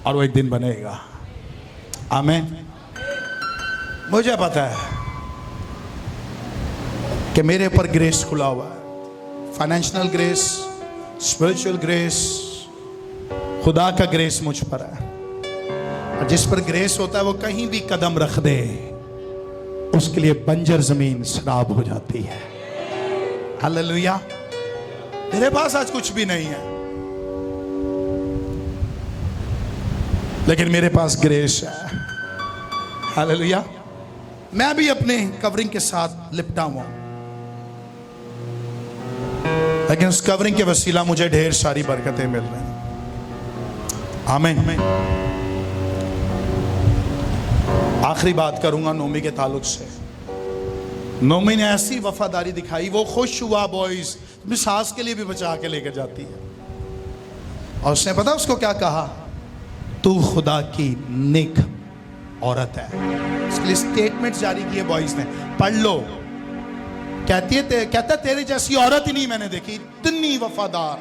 और वो एक दिन बनेगा। आमीन। मुझे पता है कि मेरे ऊपर ग्रेस खुला हुआ है, फाइनेंशियल ग्रेस, स्पिरिचुअल ग्रेस, खुदा का ग्रेस मुझ पर है। और जिस पर ग्रेस होता है वो कहीं भी कदम रख दे, उसके लिए बंजर जमीन शराब हो जाती है। हालेलुया। मेरे पास आज कुछ भी नहीं है, लेकिन मेरे पास ग्रेस है। हालेलुया। मैं भी अपने कवरिंग के साथ लिपटा हुआ, लेकिन उस कवरिंग के वसीला मुझे ढेर सारी बरकतें मिल रही हैं। आमीन। आखिरी बात करूंगा नोमी के ताल्लुक से। नोमी ने ऐसी वफादारी दिखाई, वो खुश हुआ बॉयज, अपनी सास के लिए भी बचा के लेकर जाती है। और उसने पता उसको क्या कहा, तू खुदा की नेक औरत है। इसके लिए स्टेटमेंट जारी किए बॉयज ने, पढ़ लो। कहता तेरे जैसी औरत ही नहीं मैंने देखी, इतनी वफादार।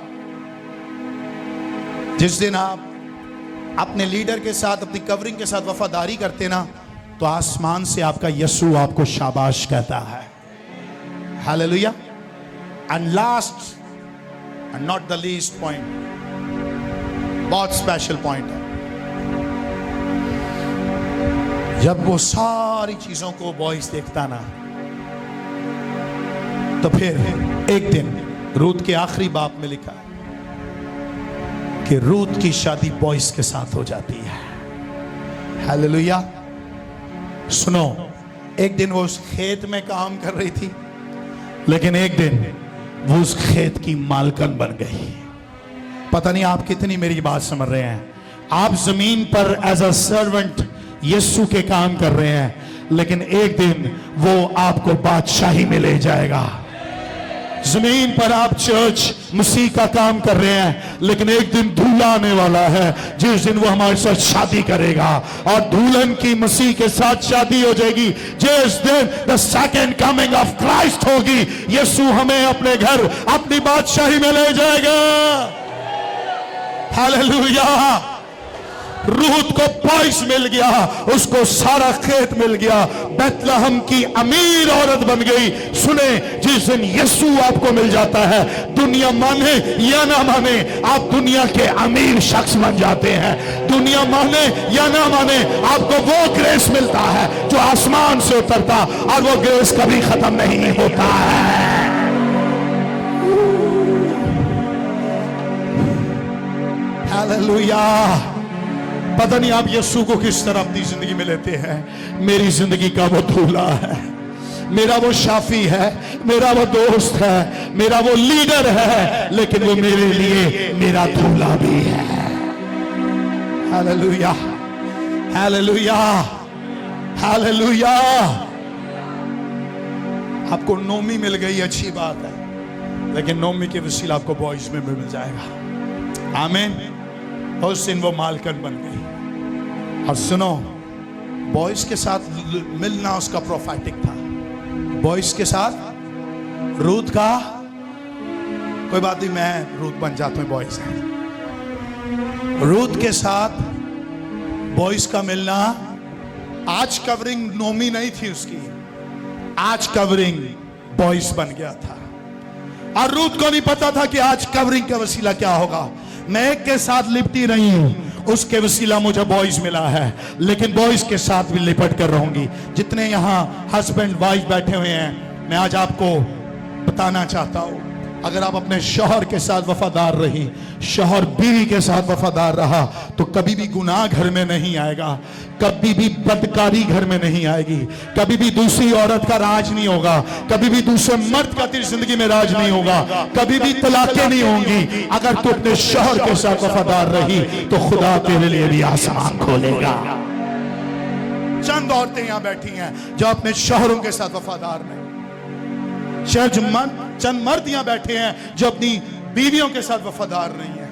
जिस दिन आप अपने लीडर के साथ, अपनी कवरिंग के साथ वफादारी करते ना, तो आसमान से आपका यीशु आपको शाबाश कहता है। Hallelujah. And last and not the least point, बहुत स्पेशल पॉइंट है। जब वो सारी चीजों को बॉयज देखता ना, तो फिर एक दिन रूत के आखिरी बाप में लिखा कि रूत की शादी बॉयज के साथ हो जाती है। हालेलुया। सुनो, एक दिन वो उस खेत में काम कर रही थी, लेकिन एक दिन वो उस खेत की मालकन बन गई। पता नहीं आप कितनी मेरी बात समझ रहे हैं। आप जमीन पर एज अ सर्वेंट यीशु के काम कर रहे हैं, लेकिन एक दिन वो आपको बादशाही में ले जाएगा। जमीन पर आप चर्च मसीह का काम कर रहे हैं, लेकिन एक दिन दूल्हा आने वाला है, जिस दिन वो हमारे साथ शादी करेगा, और दुल्हन की मसीह के साथ शादी हो जाएगी। जिस दिन the second coming of Christ होगी, यीशु हमें अपने घर, अपनी बादशाही में ले जाएगा। हालेलुया। रूत को बॉयस मिल गया, उसको सारा खेत मिल गया, बैतलहम की अमीर औरत बन गई। सुने, जिस दिन यीशु आपको मिल जाता है, दुनिया माने या ना माने, आप दुनिया के अमीर शख्स बन जाते हैं। दुनिया माने या ना माने, आपको वो ग्रेस मिलता है जो आसमान से उतरता, और वो ग्रेस कभी खत्म नहीं होता है। हालेलुया। पता नहीं आप यीशु को किस तरह अपनी जिंदगी में लेते हैं। मेरी जिंदगी का वो दूल्हा है, मेरा वो शाफी है, मेरा वो दोस्त है, मेरा वो लीडर है, लेकिन वो मेरे लिए मेरा दूल्हा भी है। Hallelujah, hallelujah, hallelujah. आपको नोमी मिल गई, अच्छी बात है, लेकिन नोमी के वसीला आपको बॉयज में मिल जाएगा। आमीन। और उस दिन वो मालकन बन गई। और सुनो, बॉयज के साथ मिलना उसका प्रोफेटिक था। बॉयज के साथ रूत का, कोई बात नहीं, मैं रूत बन जाता हूं बॉयज से। रूत के साथ बॉयज का मिलना, आज कवरिंग नोमी नहीं थी उसकी, आज कवरिंग बॉयज बन गया था। और रूत को नहीं पता था कि आज कवरिंग का वसीला क्या होगा। मैं एक के साथ लिपटी रही हूं, उसके वसीला मुझे बॉयज मिला है, लेकिन बॉयज के साथ भी लिपट कर रहूंगी। जितने यहां हस्बैंड वाइफ बैठे हुए हैं, मैं आज आपको बताना चाहता हूं, अगर आप अपने शौहर के साथ वफादार रही, शौहर बीवी के साथ वफादार रहा, तो कभी भी गुनाह घर में नहीं आएगा, कभी भी बदकारी घर में नहीं आएगी, कभी भी दूसरी औरत का राज नहीं होगा, कभी भी दूसरे मर्द का तेरी जिंदगी में राज नहीं होगा, कभी भी तलाकें नहीं होंगी। अगर तू अपने शौहर के साथ वफादार रही, तो खुदा तेरे लिए भी आसमान खोलेगा। चंद औरतें यहां बैठी हैं जो अपने शौहरों के साथ वफादार नहीं। चंद मर्द यहां बैठे हैं जो अपनी बीवियों के साथ वफादार नहीं है,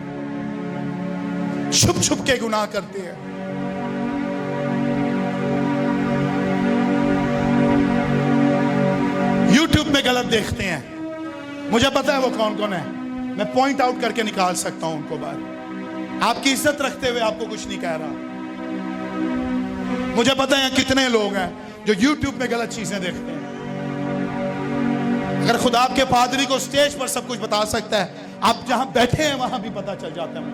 छुप छुप के गुनाह करते हैं। YouTube में गलत देखते हैं, मुझे पता है वो कौन कौन है, मैं पॉइंट आउट करके निकाल सकता हूं उनको बाहर। आपकी इज्जत रखते हुए आपको कुछ नहीं कह रहा। मुझे पता है कितने लोग हैं जो YouTube में गलत चीजें देखते हैं। अगर खुदा आपके पादरी को स्टेज पर सब कुछ बता सकता है, आप जहां बैठे हैं वहां भी पता चल जाता है।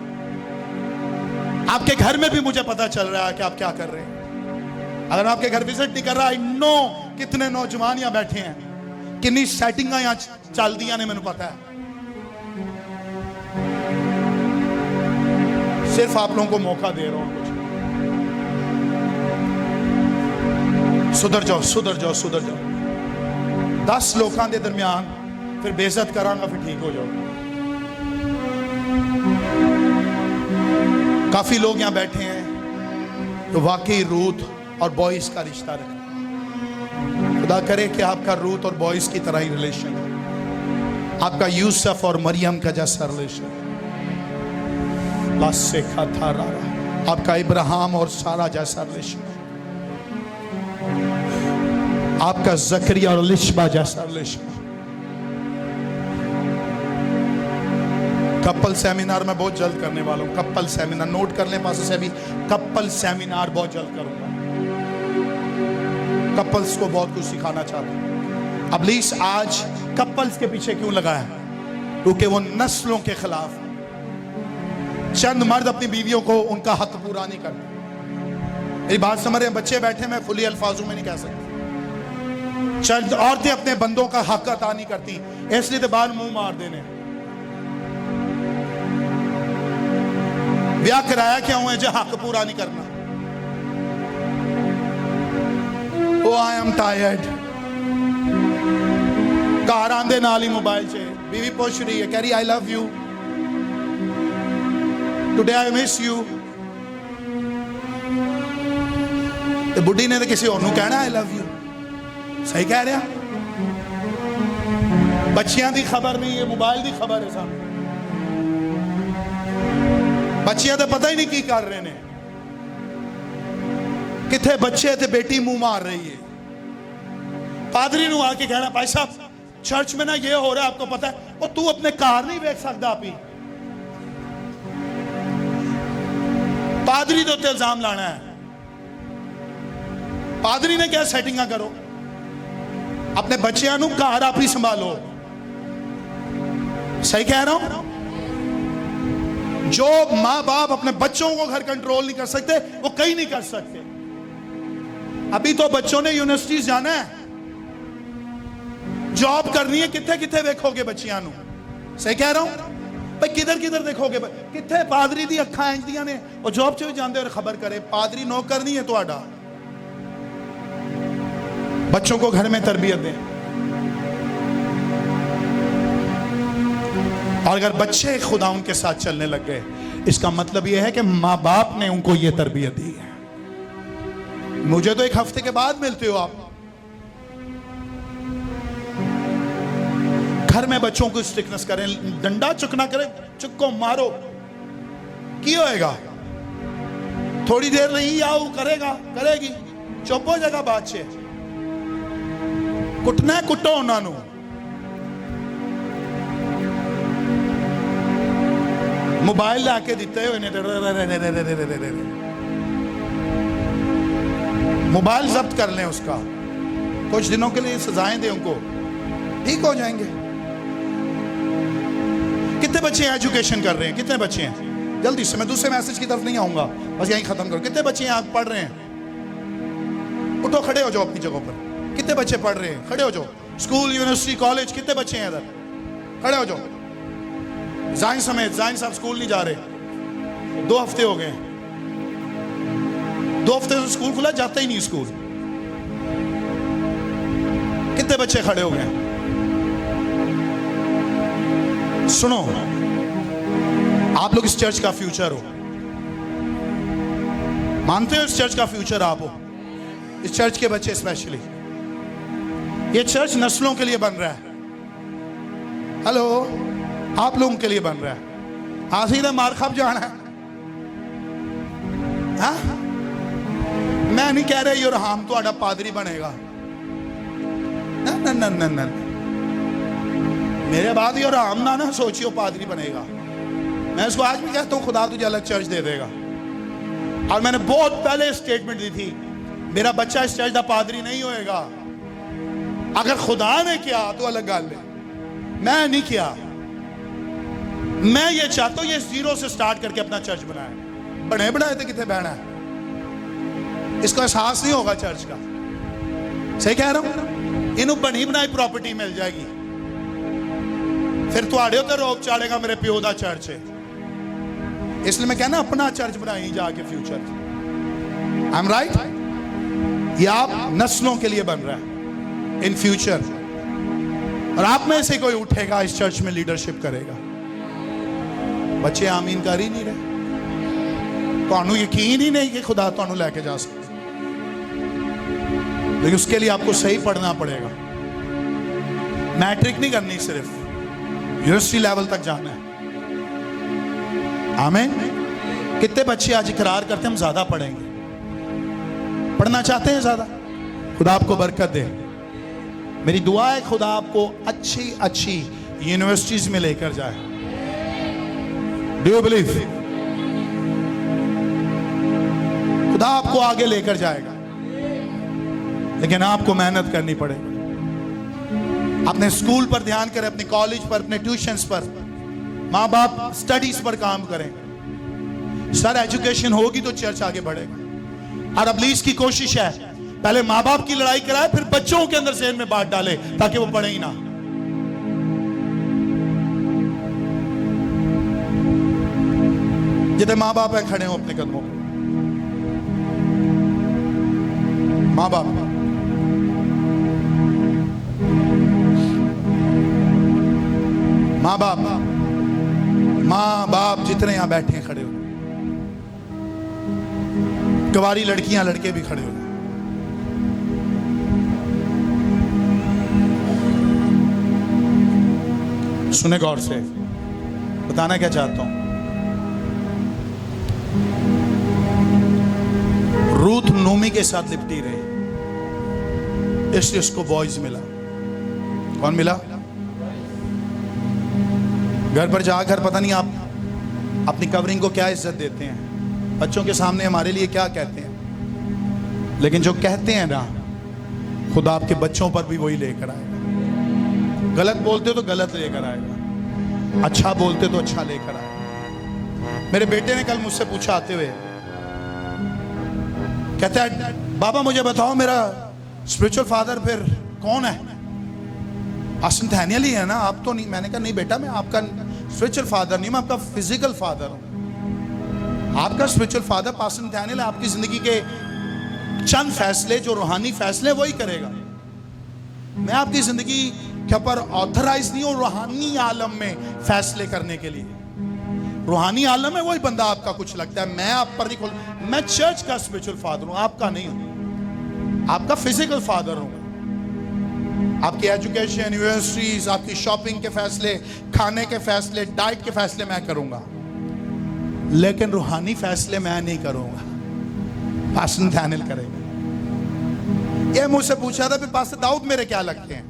आपके घर में भी मुझे पता चल रहा है कि आप क्या कर रहे हैं। अगर आपके घर विजिट नहीं कर रहा, आई नो कितने नौजवान यहां बैठे हैं, कितनी सेटिंग यहां चल दिया ने, मैंने पता है। सिर्फ आप लोगों को मौका दे रहा हूं, कुछ सुधर जाओ, सुधर जाओ, सुधर जाओ। 10 लोगों के दरमियान फिर बेइज्जत करांगा, फिर ठीक हो जाओ। काफी लोग यहाँ बैठे हैं तो वाकई रूथ और बॉयज का रिश्ता रखते। खुदा करे कि आपका रूथ और बॉयज की तरह ही रिलेशन है, आपका यूसुफ और मरियम का जैसा रिलेशन, आपका इब्राहिम और सारा जैसा रिलेशन, आपका जकरिया और लिशबा जैसा रिलेशन। कपल सेमिनार में बहुत जल्द करने वाला हूं, कपल सेमिनार नोट कर लें पास से अभी, कपल सेमिनार बहुत जल्द करूंगा। कपल्स को बहुत कुछ सिखाना चाहता हूं। अब प्लीज आज कपल्स के पीछे क्यों लगाया? क्योंकि वो नस्लों के खिलाफ है। चंद मर्द अपनी बीवियों को उनका हक पूरा नहीं करते। मेरी बात समझ रहे हैं? बच्चे बैठे, मैं खुली अल्फाजों में नहीं कह सकता। चंद औरतें अपने बंदों का हक अता नहीं करती, इसलिए तो बाल मुंह मार देने। ब्याह कराया क्या हुआ जो हक पूरा नहीं करना? ओ आई एम टायर्ड। घर आंदे नाल ही मोबाइल से बीवी पूछ रही है, कह रही I love you, today I miss you. तो बुढ़ी ने तो किसी और नूं कहना आई लव यू। सही कह रहा। बच्चियां दी खबर नहीं है, मोबाइल दी खबर है सामने। बच्चियां तो पता ही नहीं की कर रहे ने, किथे बच्चे थे बेटी मुंह मार रही है। पादरी नूं आके कहना भाई साहब चर्च में ना ये हो रहा है, आपको पता है? और तू अपने कार नहीं देख सकता आप ही। पादरी तो इल्जाम लाना है। पादरी ने क्या सेटिंग करो, अपने बच्चों नूं घर आप ही संभालो। सही कह रहा हूं? जो मां बाप अपने बच्चों को घर कंट्रोल नहीं कर सकते वो कहीं नहीं कर सकते। अभी तो बच्चों ने यूनिवर्सिटीज जाना है, जॉब करनी है, किथे किथे देखोगे बच्चियां नूं? सही कह रहा हूं भाई? किधर किधर देखोगे? किथे पादरी दी अखां इंजदियां ने, और जॉब च भी जांदे और खबर करे पादरी नौकर नहीं है तुहाडा। बच्चों को घर में तरबियत दें। और अगर बच्चे खुदा उनके साथ चलने लग गए, इसका मतलब यह है कि मां बाप ने उनको यह तरबियत दी है। मुझे तो एक हफ्ते के बाद मिलते हो आप। घर में बच्चों को स्ट्रिक्टनेस करें, डंडा चुकना करें, चुक्को मारो, क्या होएगा? थोड़ी देर नहीं आओ करेगा करेगी, चुप हो जाएगा बात से। कुटना है कुटो उन्होंने। मोबाइल लाके दिते हुए ने, मोबाइल जब्त कर लें उसका, कुछ दिनों के लिए सजाएं दें उनको, ठीक हो जाएंगे। कितने बच्चे एजुकेशन कर रहे हैं? कितने बच्चे हैं? जल्दी से, मैं दूसरे मैसेज की तरफ नहीं आऊंगा, बस यहीं खत्म करो। कितने बच्चे यहाँ पढ़ रहे हैं? उठो, खड़े हो जाओ अपनी जगहों पर। कितने बच्चे पढ़ रहे हैं? खड़े हो जाओ। स्कूल, यूनिवर्सिटी, कॉलेज, कितने बच्चे हैं इधर? खड़े हो जाओ। जाइन समेत, जाइन साहब स्कूल नहीं जा रहे, 2 हफ्ते हो गए। 2 हफ्ते से स्कूल खुला, जाते ही नहीं स्कूल। कितने बच्चे खड़े हो गए? सुनो, आप लोग इस चर्च का फ्यूचर हो, मानते हो? इस चर्च का फ्यूचर आप हो, इस चर्च के बच्चे स्पेशली। ये चर्च नस्लों के लिए बन रहा है। हेलो, आप लोगों के लिए बन रहा है। हाँ, सीधे मार खाब जाना है। हाँ? मैं नहीं कह रहा योरहाम तो पादरी बनेगा, न न न न, मेरे बाद योरहाम ना सोचियो पादरी बनेगा। मैं उसको आज भी कहता हूं खुदा तुझे अलग चर्च दे देगा। और मैंने बहुत पहले स्टेटमेंट दी थी, मेरा बच्चा इस चर्च का पादरी नहीं होएगा। अगर खुदा ने किया तो अलग गल है, मैं नहीं किया। मैं ये चाहता हूं ये 0 से स्टार्ट करके अपना चर्च बनाए। बने बनाए थे कितने बहना है, इसको एहसास नहीं होगा चर्च का। सही कह रहा हूं? इन्हों बनी बनाई प्रॉपर्टी मिल जाएगी, फिर थोड़े उत्ते रोक चाड़ेगा मेरे प्यो का चर्च है। इसलिए मैं कहना अपना चर्च बनाई जाके फ्यूचर। I am right? ये आप नस्लों के लिए बन रहा है इन फ्यूचर, और आप में से कोई उठेगा इस चर्च में लीडरशिप करेगा। बच्चे आमीन कर ही नहीं रहे। ਤੁਹਾਨੂੰ यकीन ही नहीं कि खुदा ਤੁਹਾਨੂੰ लेके जा सकता, लेकिन उसके लिए आपको सही पढ़ना पड़ेगा। मैट्रिक नहीं करनी, सिर्फ यूनिवर्सिटी लेवल तक जाना है। आमीन। कितने बच्चे आज इकरार करते हैं हम ज्यादा पढ़ेंगे, पढ़ना चाहते हैं ज्यादा। खुदा आपको बरकत दे। मेरी दुआ है खुदा आपको अच्छी अच्छी यूनिवर्सिटीज में लेकर जाए। Do you believe? खुदा आपको आगे लेकर जाएगा, लेकिन आपको मेहनत करनी पड़ेगी। अपने स्कूल पर ध्यान करें, अपने कॉलेज पर, अपने ट्यूशंस पर, माँ बाप स्टडीज पर काम करें। सर एजुकेशन होगी तो चर्च आगे बढ़ेगा। और इब्लीस की कोशिश है पहले माँ बाप की लड़ाई कराए, फिर बच्चों के अंदर ज़हन में बात डाले ताकि वो पढ़े ही ना। जितने माँ बाप है खड़े हो अपने कदमों पर। माँ बाप, माँ बाप, माँ बाप जितने यहां बैठे हैं खड़े हो। कुंवारी लड़कियां लड़के भी खड़े हो। सुने गौर से, बताना क्या चाहता हूं। रूथ नोमी के साथ लिपटी रही, इसलिए उसको बॉयज मिला। कौन मिला? घर पर जाकर पता नहीं आप अपनी कवरिंग को क्या इज्जत देते हैं, बच्चों के सामने हमारे लिए क्या कहते हैं, लेकिन जो कहते हैं ना, खुदा आपके बच्चों पर भी वही लेकर आएगा। गलत बोलते तो गलत लेकर आएगा, अच्छा बोलते तो अच्छा लेकर आएगा। मेरे बेटे ने कल मुझसे पूछा आते हुए, कहता है बाबा मुझे बताओ मेरा स्पिरिचुअल फादर फिर कौन है? पास्टर नथानियल ही है ना, आप तो नहीं। मैंने कहा नहीं बेटा, मैं आपका स्पिरिचुअल फादर नहीं, मैं आपका फिजिकल फादर हूं। आपका स्पिरिचुअल फादर पास्टर नथानियल है। आपकी जिंदगी के चंद फैसले, जो रूहानी फैसले, वही करेगा। मैं आपकी जिंदगी के ऊपर ऑथराइज नहीं हूं रूहानी आलम में फैसले करने के लिए। रूहानी आलम में वही बंदा आपका कुछ लगता है, मैं आप पर नहीं खोल। मैं चर्च का स्पिरिचुअल फादर हूं, आपका नहीं हूं। आपका फिजिकल फादर हूं। आपकी एजुकेशन, यूनिवर्सिटीज, आपकी शॉपिंग के फैसले, खाने के फैसले, डाइट के फैसले मैं करूंगा, लेकिन रूहानी फैसले मैं नहीं करूंगा, पास्टर नथानियल करेगा। ये मुझसे पूछा था फिर पास्टर दाऊद मेरे क्या लगते हैं?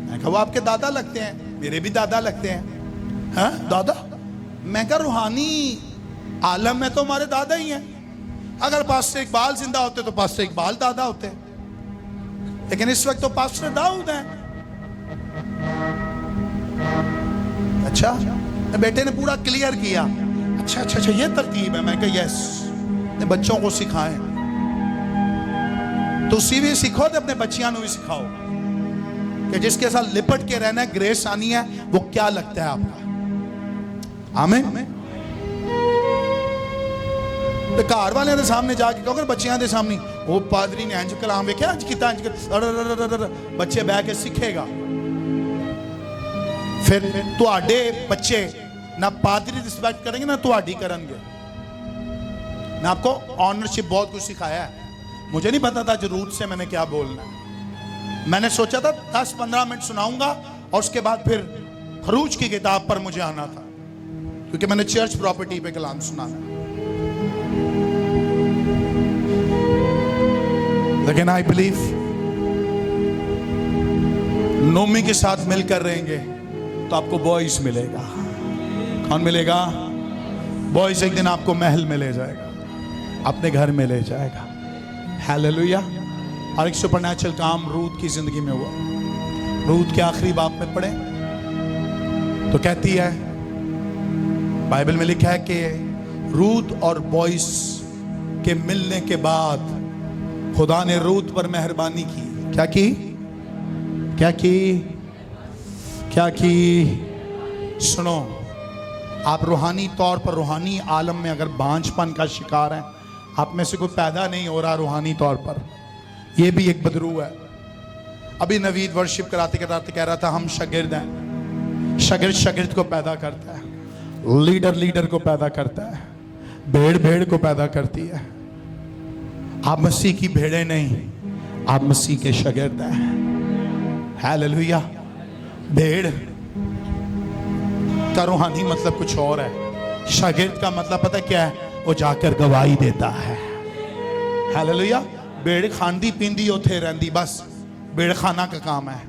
मैं कहा वो आपके दादा लगते हैं, मेरे भी दादा लगते हैं। हाँ दादा? मैं कहा रूहानी आलम में तो हमारे दादा ही हैं। अगर पास्टर इकबाल जिंदा होते तो पास्टर इकबाल दादा होते, लेकिन इस वक्त तो पास्टर दाऊद हैं। अच्छा, बेटे ने पूरा क्लियर किया। अच्छा अच्छा अच्छा, ये तरतीब है। मैं कहा यस, बच्चों को सिखाएं। तो उसी भी सीखो तो अपने बच्चियां को भी सिखाओ कि जिसके साथ लिपट के रहना है, ग्रेस आनी है, वो क्या लगता है आपका। आमीन। तो घर वाले के सामने जाके कहो, बच्चियां के सामने वो पादरी ने इंज कलाम वेख्या, इंज किया, इंज बच्चे बह के सीखेगा। फिर तुहाडे बच्चे ना पादरी रिस्पेक्ट करेंगे ना तुहाडी करेंगे। मैं आपको ऑनरशिप बहुत कुछ सिखाया है। मुझे नहीं पता था जरूरत से मैंने क्या बोलना है। मैंने सोचा था 10-15 मिनट सुनाऊंगा और उसके बाद फिर खरूज की किताब पर मुझे आना था, क्योंकि मैंने चर्च प्रॉपर्टी पे कलाम सुनाना है। लेकिन आई बिलीव नोमी के साथ मिलकर रहेंगे तो आपको बॉयज मिलेगा। कौन मिलेगा? बॉयज एक दिन आपको महल में ले जाएगा, अपने घर में ले जाएगा। हालेलुया। और एक सुपरनैचुरल काम रूथ की जिंदगी में हुआ। रूथ के आखिरी बाप में पढ़े तो कहती है, बाइबल में लिखा है कि रूथ और बॉयज के मिलने के बाद खुदा ने रूथ पर मेहरबानी की। क्या की? क्या की? क्या की? सुनो, आप रूहानी तौर पर, रूहानी आलम में अगर बांझपन का शिकार हैं, आप में से कोई पैदा नहीं हो रहा रूहानी तौर पर, यह भी एक बदरू है। अभी नवीद वर्शिप कराते कराते कह रहा था, हम शागिर्द हैं। शागिर्द शागिर्द को पैदा करता है, लीडर लीडर को पैदा करता है, भेड़ भेड़ को पैदा करती है। आप मसीह की भेड़ें नहीं, आप मसीह के शागिर्द हैं। हालेलुया। भेड़ का रूहानी मतलब कुछ और है। शागिर्द का मतलब पता क्या है? वो जाकर गवाही देता है। हालेलुया। भेड़ खांदी पींदी होते रहती, बस भेड़ खाना का काम है।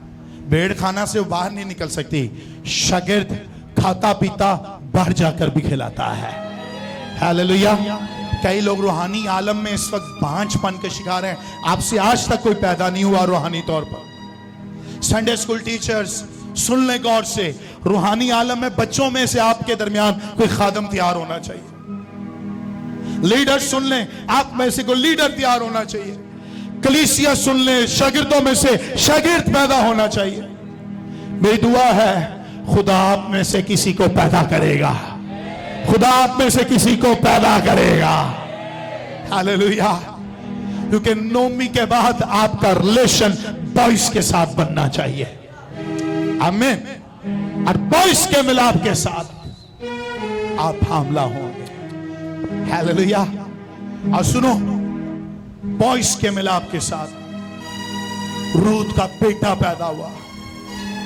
भेड़ खाना से वो बाहर नहीं निकल सकती। शागिर्द खाता पीता बाहर जाकर भी खिलाता है। हालेलुया। कई लोग रूहानी आलम में इस वक्त बांझपन के शिकार हैं। आपसे आज तक कोई पैदा नहीं हुआ रूहानी तौर पर। संडे स्कूल टीचर्स सुन लें गौर से, रूहानी आलम में बच्चों में से आपके दरमियान कोई खादम तैयार होना चाहिए। लीडर सुन लें, आप में से कोई लीडर तैयार होना चाहिए। कलीसिया सुन लें, शागिर्दों में से शागिर्द पैदा होना चाहिए। मेरी दुआ है खुदा आप में से किसी को पैदा करेगा। खुदा आप में से किसी को पैदा करेगा। हालेलुया। क्योंकि नोमी के बाद आपका रिलेशन बॉयज के साथ बनना चाहिए। आमीन। और बॉयज के मिलाप के साथ आप हामला होंगे। हालेलुया। और सुनो, बॉयज के मिलाप के साथ रूत का बेटा पैदा हुआ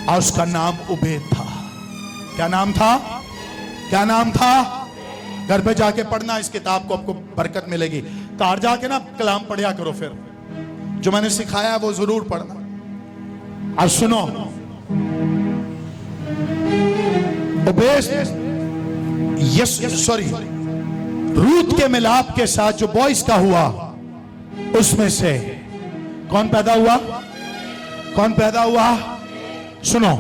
और उसका नाम उबैद था। क्या नाम था? क्या नाम था? घर पे जाके पढ़ना इस किताब को, आपको बरकत मिलेगी। कार जाके ना कलाम पढ़िया करो, फिर जो मैंने सिखाया वो जरूर पढ़ना। और सुनो, रूत के मिलाप के साथ जो बॉयज का हुआ, उसमें से कौन पैदा हुआ? कौन पैदा हुआ? सुनो,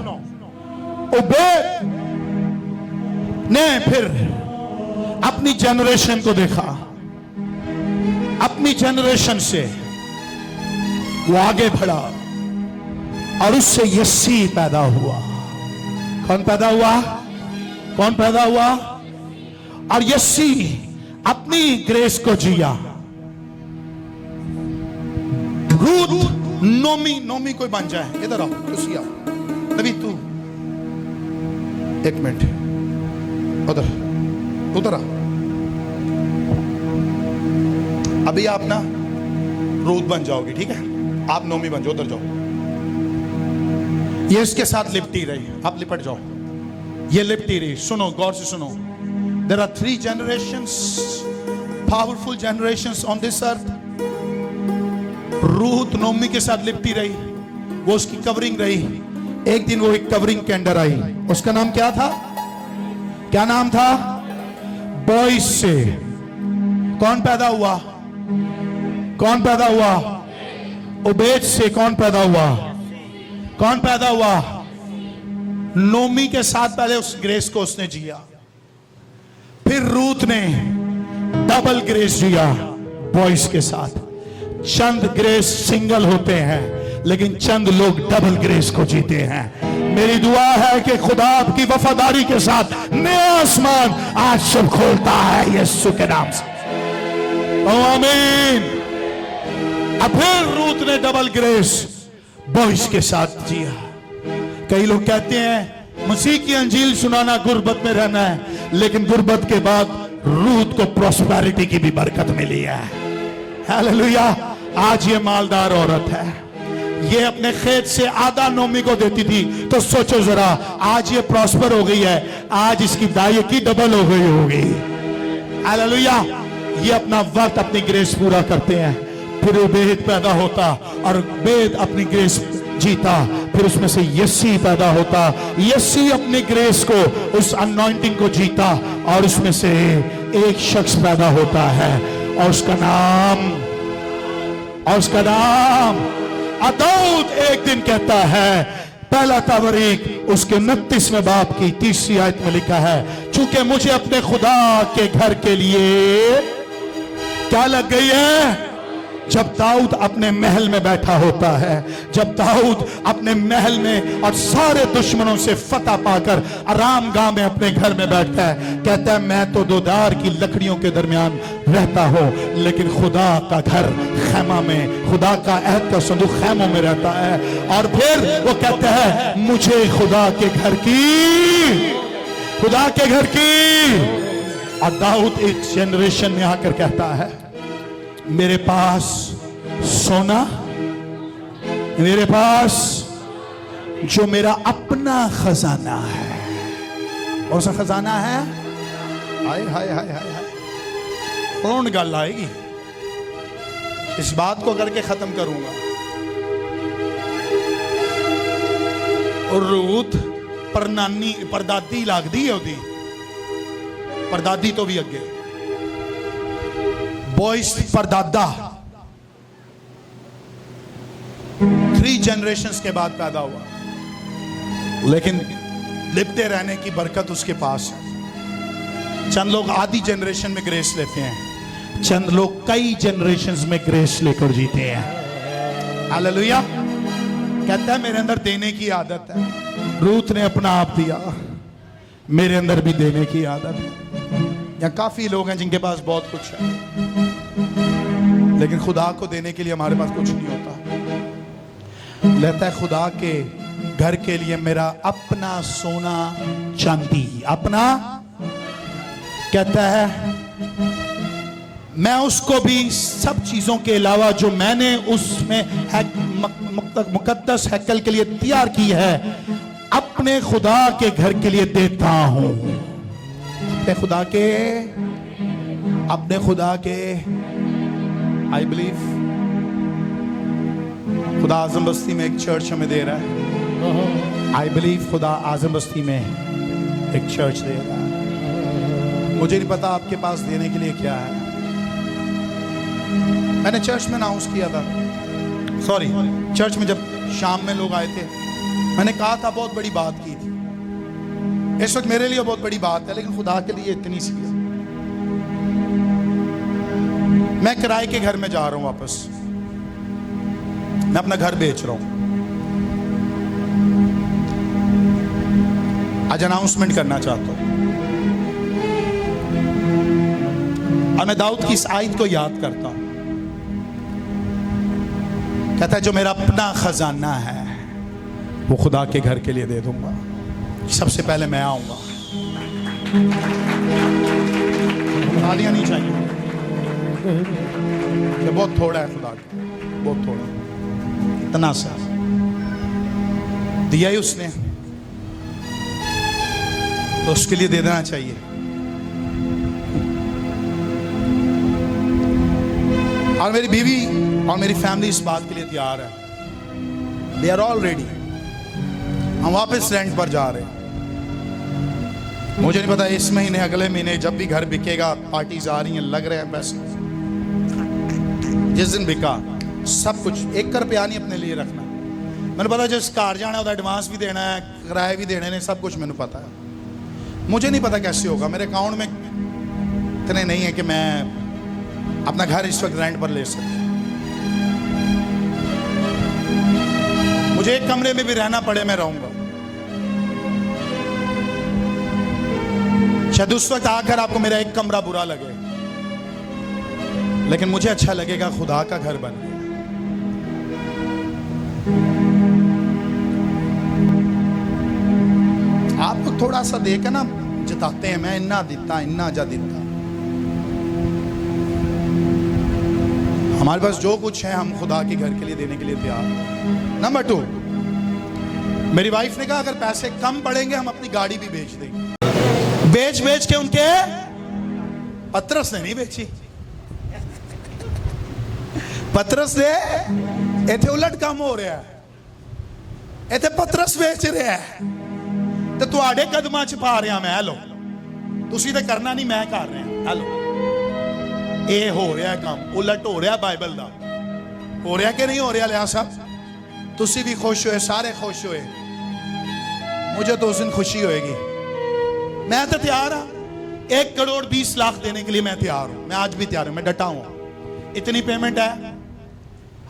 उबैद ने फिर अपनी जनरेशन को देखा। अपनी जनरेशन से वो आगे बढ़ा और उससे यस्सी पैदा हुआ। कौन पैदा हुआ? कौन पैदा हुआ? और यस्सी अपनी ग्रेस को जिया। रूत नोमी कोई बन जाए। इधर आओ, तुसी आओ। नबी तू एक मिनट उधर उधर आ। अभी आप ना रूत बन जाओगे, ठीक है? आप नोमी बन जाओ, उधर जाओ। ये इसके साथ लिपटी रही, आप लिपट जाओ। ये लिपटी रही। सुनो, गौर से सुनो। There are 3 generations, powerful generations on this earth. Ruth Nomi के साथ लिपटी रही, वो उसकी कवरिंग रही। एक दिन वो एक कवरिंग के अंडर आई। उसका नाम क्या था? क्या नाम था? बॉयज से कौन पैदा हुआ? कौन पैदा हुआ? उबैद से कौन पैदा हुआ? कौन पैदा हुआ? नोमी के साथ पहले उस ग्रेस को उसने जिया, फिर रूत ने डबल ग्रेस जिया बॉयज के साथ। चंद ग्रेस सिंगल होते हैं, लेकिन चंद लोग डबल ग्रेस को जीते हैं। मेरी दुआ है कि खुदा आपकी वफादारी के साथ नया आसमान आज सब खोलता है यीशु के नाम से। आमीन। अब फिर रूत ने डबल ग्रेस बॉयज के साथ जिया। कई लोग कहते हैं मसीह की अंजील सुनाना गुर्बत में रहना है, लेकिन गुर्बत के बाद रूत को प्रॉस्पेरिटी की भी बरकत मिली है। हालेलुया। आज ये मालदार औरत है, ये अपने खेत से आधा नोमी को देती थी, तो सोचो जरा, आज ये प्रॉस्पर हो गई है, आज इसकी दायकी डबल हो गई होगी। हालेलुया। ये अपना वक्त अपनी ग्रेस पूरा करते हैं, फिर उबैद पैदा होता और उबैद अपनी ग्रेस जीता, फिर उसमें से यस्सी पैदा होता। यस्सी अपनी ग्रेस को, उस अनॉइंटिंग को जीता और उसमें से एक शख्स पैदा होता है और उसका नाम दाऊद। एक दिन कहता है, पहला तवरीक उसके 29वें बाब की 3री आयत में लिखा है, चूंकि मुझे अपने खुदा के घर के लिए क्या लग गई है? जब दाऊद अपने महल में बैठा होता है, जब दाऊद अपने महल में और सारे दुश्मनों से फतह पाकर आराम गाह में अपने घर में बैठता है, कहता है मैं तो दोदार की लकड़ियों के दरमियान रहता हूं, लेकिन खुदा का घर खैमा में, खुदा का अहद का संदूक खैमों में रहता है। और फिर वो कहता है मुझे खुदा के घर की और दाऊद एक जनरेशन में आकर कहता है, मेरे पास सोना, मेरे पास जो मेरा अपना खजाना है। कौन सा खजाना है? हाय हाय हाय हाय हाय, कौन गल आएगी? इस बात को करके खत्म करूंगा। और रूथ परनानी परदादी लगदी है ओदी, परदादी तो भी अगे, बॉयस परदादा 3 जनरेशंस के बाद पैदा हुआ, लेकिन लिपटे रहने की बरकत उसके पास है। चंद लोग आधी जनरेशन में ग्रेस लेते हैं, चंद लोग कई जनरेशंस में ग्रेस लेकर जीते हैं। हालेलुया। कहता है मेरे अंदर देने की आदत है। रूथ ने अपना आप दिया, मेरे अंदर भी देने की आदत है। यहाँ काफी लोग हैं जिनके पास बहुत कुछ है, लेकिन खुदा को देने के लिए हमारे पास कुछ नहीं होता। लेता है खुदा के घर के लिए मेरा अपना सोना चांदी, अपना, कहता है मैं उसको भी सब चीजों के अलावा जो मैंने उसमें मुकद्दस हैकल के लिए तैयार की है, अपने खुदा के घर के लिए देता हूं। अपने खुदा के आई बिलीव खुदा आजम बस्ती में एक चर्च हमें दे रहा है। आई बिलीव खुदा आजम बस्ती में एक चर्च दे रहा है। मुझे नहीं पता आपके पास देने के लिए क्या है। मैंने चर्च में अनाउंस किया था, सॉरी चर्च में जब शाम में लोग आए थे, मैंने कहा था बहुत बड़ी बात की थी। इस वक्त मेरे लिए बहुत बड़ी बात है, लेकिन खुदा के लिए इतनी सी है। मैं किराए के घर में जा रहा हूं वापस, मैं अपना घर बेच रहा हूं। आज अनाउंसमेंट करना चाहता हूं, और मैं दाऊद की इस आयत को याद करता हूं। कहता है जो मेरा अपना खजाना है वो खुदा के घर के लिए दे दूंगा। सबसे पहले मैं आऊंगा। तालियां नहीं चाहिए, ये बहुत थोड़ा है खुदा का, बहुत थोड़ा, इतना सा दिया ही उसने, तो उसके लिए दे देना चाहिए। और मेरी बीवी और मेरी फैमिली इस बात के लिए तैयार है। They are all ready. हम वापस रेंट पर जा रहे हैं। मुझे नहीं पता इस महीने, अगले महीने, जब भी घर बिकेगा, पार्टीज आ रही हैं, लग रहे हैं पैसे। जिस दिन बिका सब कुछ, 1 रुपया नहीं अपने लिए रखना। मैंने पता जिस कार जाना है एडवांस भी देना है, किराए भी देने हैं, सब कुछ मैंने पता है। मुझे नहीं पता कैसे होगा, मेरे अकाउंट में इतने नहीं है कि मैं अपना घर इस वक्त रेंट पर ले सकता। मुझे एक कमरे में भी रहना पड़े, मैं रहूंगा। शायद उस वक्त आकर आपको मेरा एक कमरा बुरा लगे, लेकिन मुझे अच्छा लगेगा खुदा का घर बन गया। आप तो थोड़ा सा देकर ना जताते हैं, मैं इन्ना दिता, इन्ना जा दिता। हमारे पास जो कुछ है हम खुदा के घर के लिए देने के लिए तैयार हैं। नंबर 2, मेरी वाइफ ने कहा अगर पैसे कम पड़ेंगे हम अपनी गाड़ी भी बेच देंगे। बेच के उनके पतरस ने नहीं बेची, पतरस ने इथे उलट काम हो रहा है, इथे पतरस बेच रहा है तो तुहाडे कदमां च पा रहा मैं। हेलो, तुसी ते करना नहीं, मैं कर रहा। हेलो, ये हो रहा है काम, उलट हो रहा बाइबल का। हो रहा कि नहीं हो रहा? लिया साहब तुसी भी खुश हुए, सारे खुश हुए, मुझे तो उस दिन खुशी होएगी। मैं तो तैयार हाँ, 1 करोड़ 20 लाख देने के लिए मैं तैयार हूं। मैं आज भी तैयार हूं, मैं डटा हूं। इतनी पेमेंट है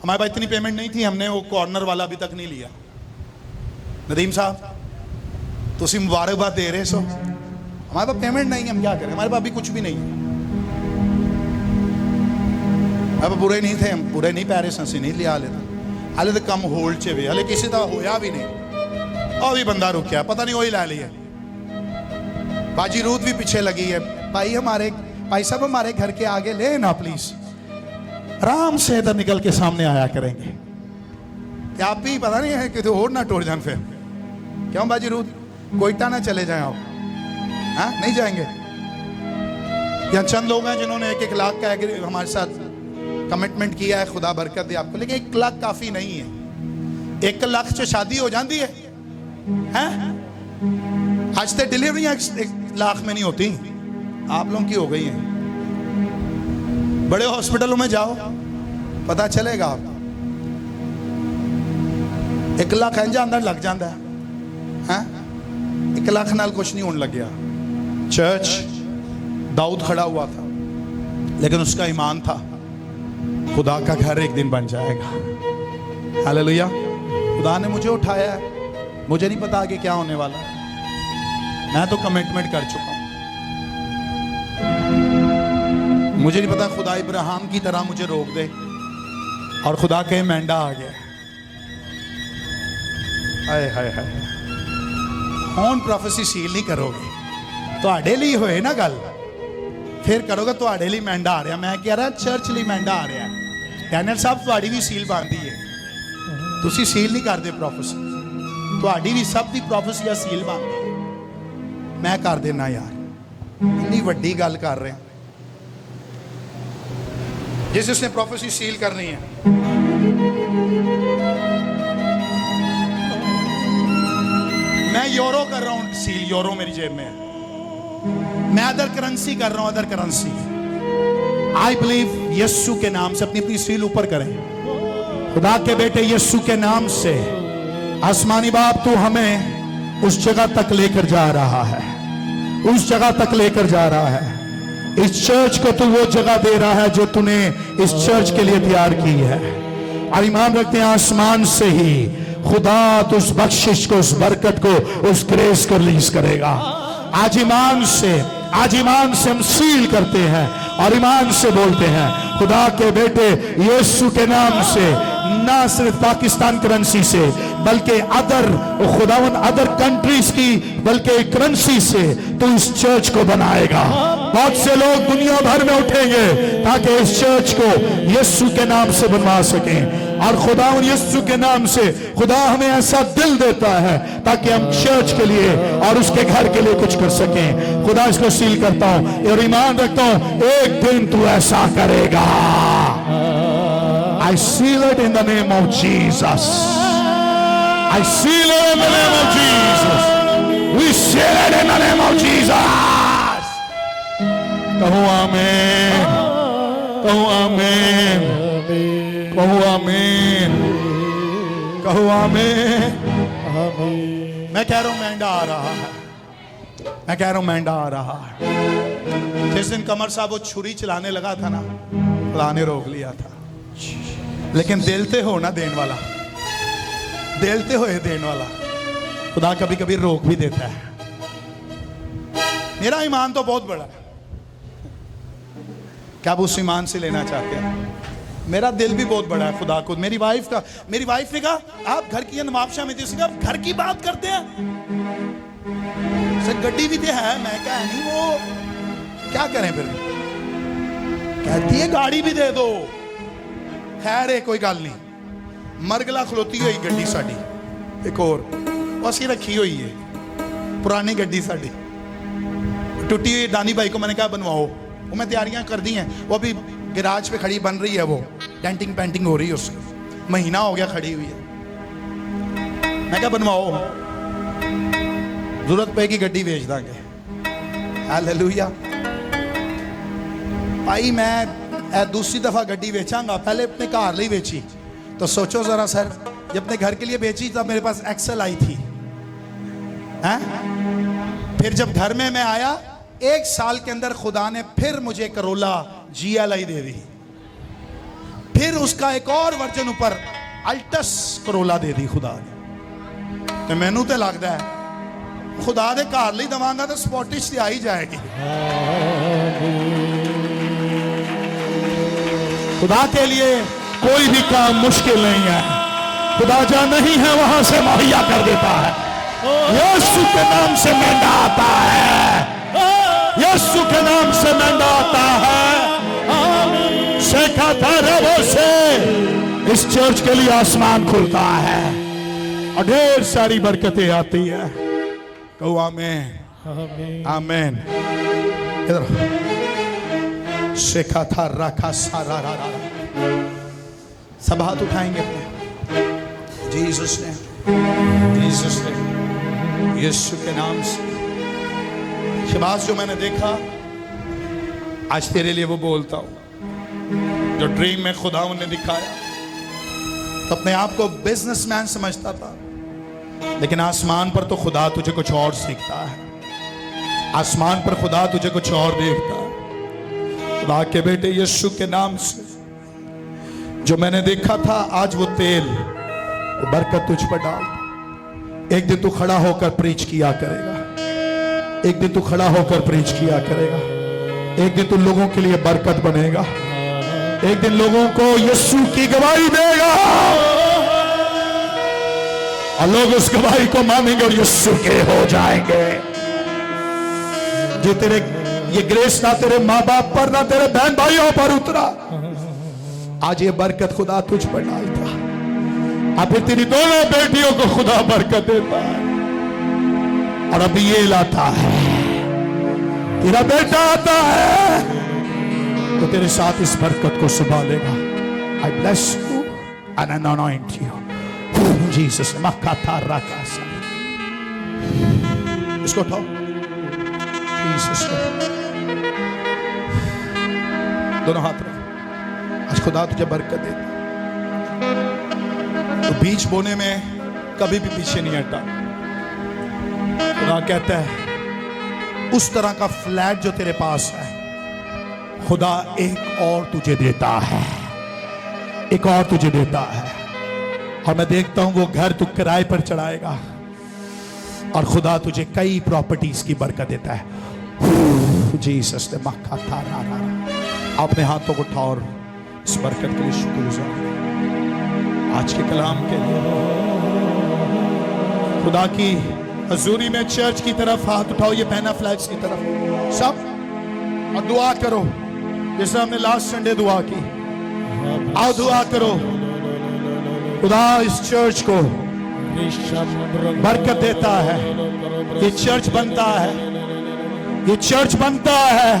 हमारे पास, इतनी पेमेंट नहीं थी, हमने वो कॉर्नर वाला अभी तक नहीं लिया। नदीम साहब तुसी मुबारकबाद दे रहे सो, हमारे पास पेमेंट नहीं है, हम क्या करें? हमारे पास अभी कुछ भी नहीं है। अब बुरे नहीं थे, हम बुरे नहीं पै रहे, संसी नहीं लिया लेता। हाले तो कम होल्ड च वे, हाले किसी का होया भी नहीं। और भी बंदा रुकिया, पता नहीं वही लै लिया। बाजी रूथ भी पीछे लगी है, भाई साहब हमारे घर के आगे ले ना प्लीज, आराम से इधर निकल के सामने आया करेंगे। क्या आप भी पता नहीं है कि तो और ना टूट जान फिर, क्यों बाजी रूद कोयटा ना चले जाए आप? हाँ नहीं जाएंगे? यहाँ चंद लोग हैं जिन्होंने 1-1 लाख का हमारे साथ कमिटमेंट किया है, खुदा बरकत दे आपको, लेकिन 1 लाख काफी नहीं है। 1 लाख से शादी हो जाती है, हैं? आज तक डिलीवरी 1 लाख में नहीं होती, आप लोगों की हो गई है। बड़े हॉस्पिटलों में जाओ पता चलेगा आपको, 1 लाख इंजा अंदर लग जाता है, 1 लाख नाल कुछ नहीं होने लग गया। चर्च दाऊद खड़ा हुआ था, लेकिन उसका ईमान था खुदा का घर एक दिन बन जाएगा। हालेलुया। खुदा ने मुझे उठाया है, मुझे नहीं पता आगे क्या होने वाला, मैं तो कमिटमेंट कर चुका हूं। मुझे नहीं पता खुदा इब्राहिम की तरह मुझे रोक दे और खुदा के मेंढा आ गया। हाय हाय हाय, ਹੁਣ ਪ੍ਰੋਫੈਸੀ ਸੀਲ ਨਹੀਂ ਕਰੋਗੇ, ਤੁਹਾਡੇ ਲਈ ਹੋਏ ਨਾ ਗੱਲ, ਫਿਰ ਕਰੋਗੇ। ਤੁਹਾਡੇ ਲਈ ਮੈਂਡਾ ਆ ਰਿਹਾ, ਮੈਂ ਕਹਿ ਰਿਹਾ ਚਰਚ ਲਈ ਮੈਂਡਾ ਆ ਰਿਹਾ। ਡੈਨੀਅਲ ਸਾਹਿਬ ਤੁਹਾਡੀ ਵੀ ਸੀਲ ਬਣਦੀ ਹੈ, ਤੁਸੀਂ ਸੀਲ ਨਹੀਂ ਕਰਦੇ ਪ੍ਰੋਫੈਸੀ, ਤੁਹਾਡੀ ਵੀ ਸਭ ਦੀ ਪ੍ਰੋਫੈਸੀ ਆ ਸੀਲ ਬਣਦੀ ਹੈ। ਮੈਂ ਕਰ ਦੇਣਾ ਯਾਰ, ਇੰਨੀ ਵੱਡੀ ਗੱਲ ਕਰ ਰਿਹਾ। जिसने प्रोफेसी सील करनी है, मैं यूरो कर रहा हूं सील, यूरो मेरी जेब में है। मैं अदर करेंसी कर रहा हूं, अदर करेंसी। आई बिलीव यीशु के नाम से अपनी अपनी सील ऊपर करें। खुदा के बेटे यीशु के नाम से आसमानी बाप तू हमें उस जगह तक लेकर जा रहा है, उस जगह तक लेकर जा रहा है। इस चर्च को तू वो जगह दे रहा है जो तूने इस चर्च के लिए तैयार की है। और ईमान रखते हैं आसमान से ही खुदा तो उस बख्शिश को, उस बरकत को, उस ग्रेस को रिलीज करेगा। आज ईमान से हम सील करते हैं और ईमान से बोलते हैं खुदा के बेटे यीशु के नाम से, ना सिर्फ पाकिस्तान करेंसी से बल्कि अदर कंट्रीज की बल्कि करेंसी से तो इस चर्च को बनाएगा। बहुत से लोग दुनिया भर में उठेंगे ताकि इस चर्च को यीशु के नाम से बनवा सकें। और खुदा यीशु के नाम से खुदा हमें ऐसा दिल देता है ताकि हम चर्च के लिए और उसके घर के लिए कुछ कर सकें। खुदा इसको सील करता हूं और ईमान रखता हूं एक दिन तू ऐसा करेगा। I seal it in the name of Jesus. I seal it in the name of Jesus. We seal it in the name of Jesus. कहो आमीन, कहो आमीन, कहो आमीन, कहो आमीन। मैं कह रहा हूं मेंढा आ रहा है, मैं कह रहा हूं मेंढा आ रहा है। जिस दिन कमर साहब वो छुरी चलाने लगा था ना, खुदा ने रोक लिया था। लेकिन दिलते हो ना देने वाला, दिलते हो देने वाला खुदा कभी कभी रोक भी देता है। मेरा ईमान तो बहुत बड़ा है, क्या आप उस ईमान से लेना चाहते हैं? मेरा दिल भी बहुत बड़ा है खुदा को। मेरी वाइफ ने कहा आप घर की नवाबशाह में थे, आप घर की बात करते हैं, सर गड्डी भी तो है। मैं कहा नहीं, वो क्या करें फिर? कहती है गाड़ी भी दे दो। खैर है कोई गल नहीं, मरगला खलोती हुई गड्डी साड़ी एक और असी रखी हुई है, पुरानी गड्डी साड़ी टूटी हुई। दानी भाई को मैंने कहा बनवाओ, वो मैं तैयारियां कर दी हैं, वो अभी गैराज पे खड़ी बन रही है, वो डेंटिंग पेंटिंग हो रही है उसकी, महीना हो गया खड़ी हुई है। मैं क्या बनवाओ, जरूरत पेगी गड्डी बेच देंगे। हालेलुया। भाई मैं दूसरी दफा गड्डी बेचांगा, पहले अपने कार लिए बेची तो सोचो जरा सर, जब अपने घर के लिए बेची तब मेरे पास एक्सेल आई थी, हैं? फिर जब घर में मैं आया 1 साल के अंदर खुदा ने फिर मुझे करोला GLI दे दी, फिर उसका एक और वर्जन ऊपर अल्टस करोला दे दी खुदा ने। तो मैनू तो लगता है खुदा दे घर लिए दवांगा तो स्पॉटिश से आई जाएगी। खुदा के लिए कोई भी काम मुश्किल नहीं है, खुदा जहां नहीं है वहां से मुहैया कर देता है। यीशु के नाम से मेंढा आता है, यीशु के नाम से मंडा आता है। शेखा था रबों से इस चर्च के लिए आसमान खुलता है और ढेर सारी बरकतें आती है। कहो आमीन आमीन। इधर शेखा था रखा सारा रा रा। सब हाथ उठाएंगे अपने। जीसस ने यीशु के नाम से। शबाश जो मैंने देखा आज तेरे लिए वो बोलता हूं। जो ड्रीम में खुदा ने दिखाया तो अपने आप को बिजनेसमैन समझता था, लेकिन आसमान पर तो खुदा तुझे कुछ और सीखता है। आसमान पर खुदा तुझे कुछ और देखता है। खुदा के बेटे यीशु के नाम से जो मैंने देखा था आज वो तेल वो बरकत तुझ पर डाल। एक दिन तू खड़ा होकर प्रीच किया करेगा। एक दिन तू खड़ा होकर प्रीच किया करेगा। एक दिन तू लोगों के लिए बरकत बनेगा। एक दिन लोगों को यीशु की गवाही देगा और लोग उस गवाही को मानेंगे और यीशु के हो जाएंगे। जो तेरे ये ग्रेस ना तेरे माँ बाप पर ना तेरे बहन भाइयों पर उतरा, आज ये बरकत खुदा तुझ पर डालता। अब फिर तेरी दोनों बेटियों को खुदा बरकत देता है और अभी ये लाता है। तेरा बेटा आता है तो तेरे साथ इस बरकत को संभालेगा। I bless you and I anoint you Jesus. मक्का राका सा इसको उठाओ जीसस। दोनों हाथ रखो। आज खुदा तुझे बरकत देता। तो बीज बोने में कभी भी पीछे नहीं हटा। खुदा कहता है उस तरह का फ्लैट जो तेरे पास है खुदा एक और तुझे देता है। एक और तुझे देता है। और मैं देखता हूं वो घर तू किराए पर चढ़ाएगा और खुदा तुझे कई प्रॉपर्टीज की बरकत देता है। जीसस ने मक्का था रा रा। अपने हाथों को उठाओ और इस बरकत के लिए शुक्रगुजार आज के कलाम के लिए। खुदा की हजूरी में चर्च की तरफ हाथ उठाओ, ये पहना फ्लैग्स की तरफ सब, और दुआ करो जैसे हमने लास्ट संडे दुआ की। आओ दुआ करो। खुदा इस चर्च को बरकत देता है। ये चर्च बनता है। ये चर्च बनता है।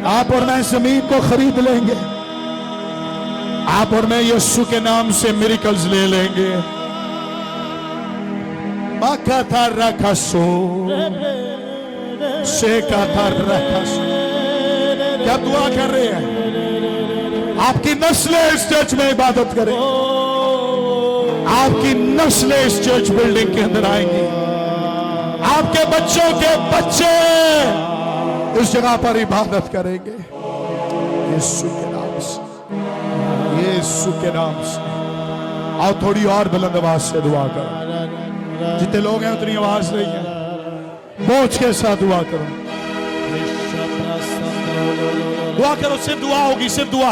आप और मैं जमीन को खरीद लेंगे। आप और मैं यीशु के नाम से मिरेकल्स ले लेंगे। माका था रखा सो शेखा था रखा सो। क्या दुआ कर रहे हैं? आपकी नस्लें इस चर्च में इबादत करें। आपकी नस्लें इस चर्च बिल्डिंग के अंदर आएंगी। आपके बच्चों के बच्चे इस जगह पर इबादत करेंगे यीशु के नाम से। यीशु के नाम से। आओ थोड़ी और बुलंद आवाज से दुआ करो। जितने लोग हैं उतनी आवाज नहीं है। पहुंच के साथ दुआ करो। दुआ करो। सिर्फ दुआ होगी। सिर्फ दुआ।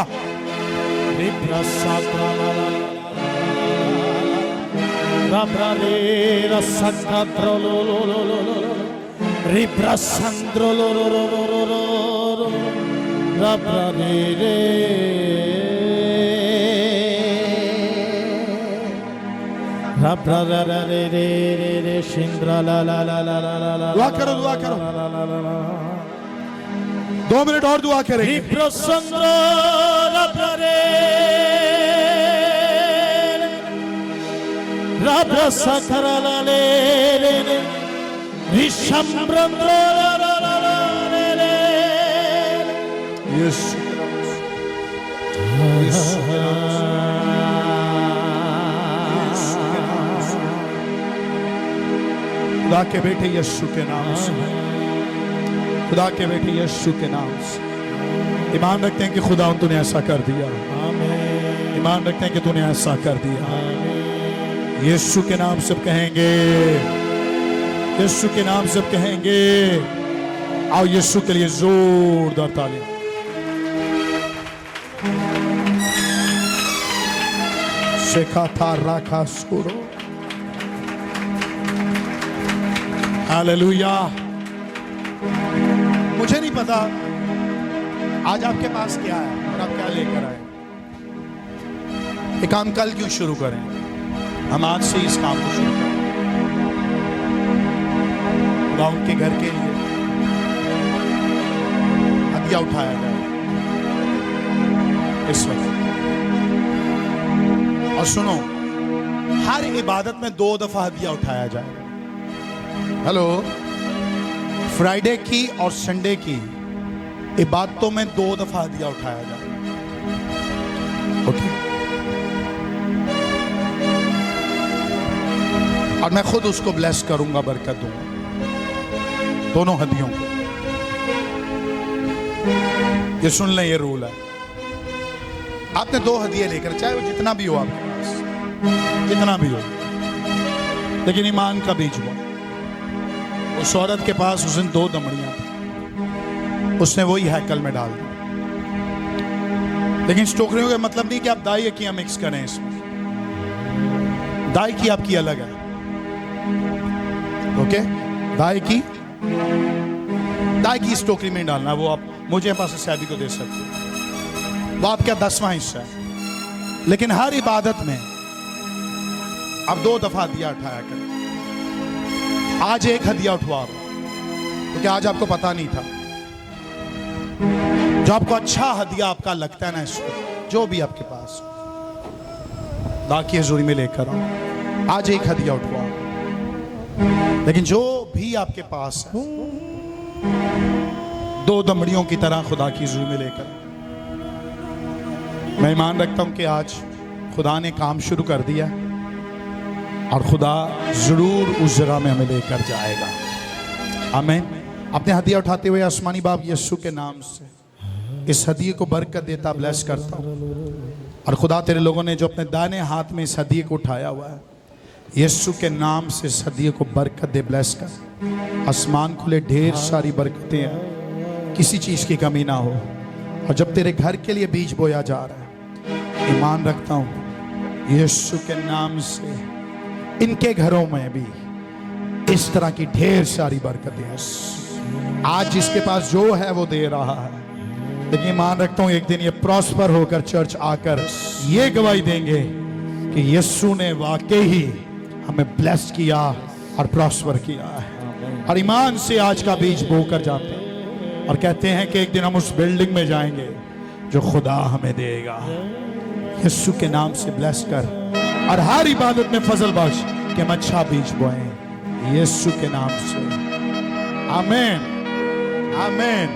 दुआ करो। दुआ करो। 2 मिनट और दुआ करेंगे। खुदा के बेटे यीशु के नाम से। खुदा के बेटे यीशु के नाम से ईमान रखते हैं कि खुदा तूने ऐसा कर दिया। ईमान रखते हैं कि तूने ऐसा कर दिया। यीशु के नाम सब कहेंगे। यीशु के नाम सब कहेंगे। आओ यीशु के लिए जोरदार तालियां। शेखा था राखा सुरो। हालेलुया। मुझे नहीं पता आज आपके पास क्या है और आप क्या लेकर आए। ये काम कल क्यों शुरू करें, हम आज से इस काम को शुरू करें। खुदा उनके घर के लिए हदिया उठाया जाए इस वक्त। और सुनो, हर इबादत में 2 दफा हदिया उठाया जाए। हेलो, फ्राइडे की और संडे की इबादतों में 2 दफा हदिया उठाया जाए। ओके, और मैं खुद उसको ब्लेस करूंगा, बरकत दूंगा दोनों हदियों को। ये सुन लें, ये रूल है। आपने 2 हदिये लेकर, चाहे वो जितना भी हो आपके पास, जितना भी हो, लेकिन ईमान का बीज हुआ। उस औरत के पास उस दिन 2 दमड़ियां थी, उसने वही हैकल में डाल दी। लेकिन इस टोकरियों का मतलब नहीं कि आप दाई किया मिक्स करें इसमें। दाई की आपकी अलग है। ओके, दाई की इस टोकरी में डालना, वो आप मुझे पास सैबी को दे सकते हो, वो आपका 10वां हिस्सा है। लेकिन हर इबादत में अब 2 दफा हदिया उठाया करें। आज एक हदिया उठवा, क्योंकि आज आपको पता नहीं था। जो आपको अच्छा हदिया आपका लगता है ना, इसको जो भी आपके पास दाकी हजूरी में लेकर आओ। आज एक हदिया उठवाओ, लेकिन जो भी आपके पास है 2 दमड़ियों की तरह खुदा की हजूरी में लेकर। मैं ईमान रखता हूं कि आज खुदा ने काम शुरू कर दिया और खुदा जरूर उस जगह में हमें लेकर जाएगा। आमीन। अपने हदिया उठाते हुए आसमानी बाप यीशु के नाम से इस हदिये को बरकत देता, ब्लेस करता हूँ। और खुदा तेरे लोगों ने जो अपने दाने हाथ में इस हदिये को उठाया हुआ है, यीशु के नाम से इस हदिये को बरकत दे, ब्लेस कर। आसमान खुले, ढेर सारी बरकतें हैं, किसी चीज़ की कमी ना हो। और जब तेरे घर के लिए बीज बोया जा रहा है, ईमान रखता हूँ यीशु के नाम से इनके घरों में भी इस तरह की ढेर सारी बरकतें हैं। आज जिसके पास जो है वो दे रहा है, लेकिन ईमान रखता हूं एक दिन ये प्रॉस्पर होकर चर्च आकर ये गवाही देंगे कि यीशु ने वाकई ही हमें ब्लेस किया और प्रॉस्पर किया है। और ईमान से आज का बीज बोकर जाते हैं और कहते हैं कि एक दिन हम उस बिल्डिंग में जाएंगे जो खुदा हमें देगा। यीशु के नाम से ब्लेस कर और हर इबादत में फजल बख्श कि हम अच्छा बीज बोएं, यीशु के नाम से। आमीन, आमीन।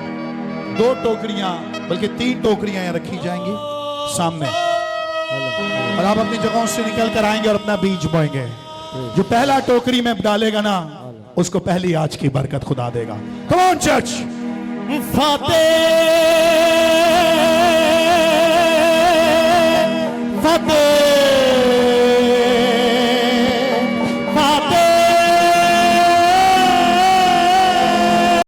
2 टोकरियां, बल्कि 3 टोकरियां यहाँ रखी जाएंगी सामने, और आप अपनी जगहों से निकल कर आएंगे और अपना बीज बोएंगे। जो पहला टोकरी में डालेगा ना, उसको पहली आज की बरकत खुदा देगा। Come on church. फातेह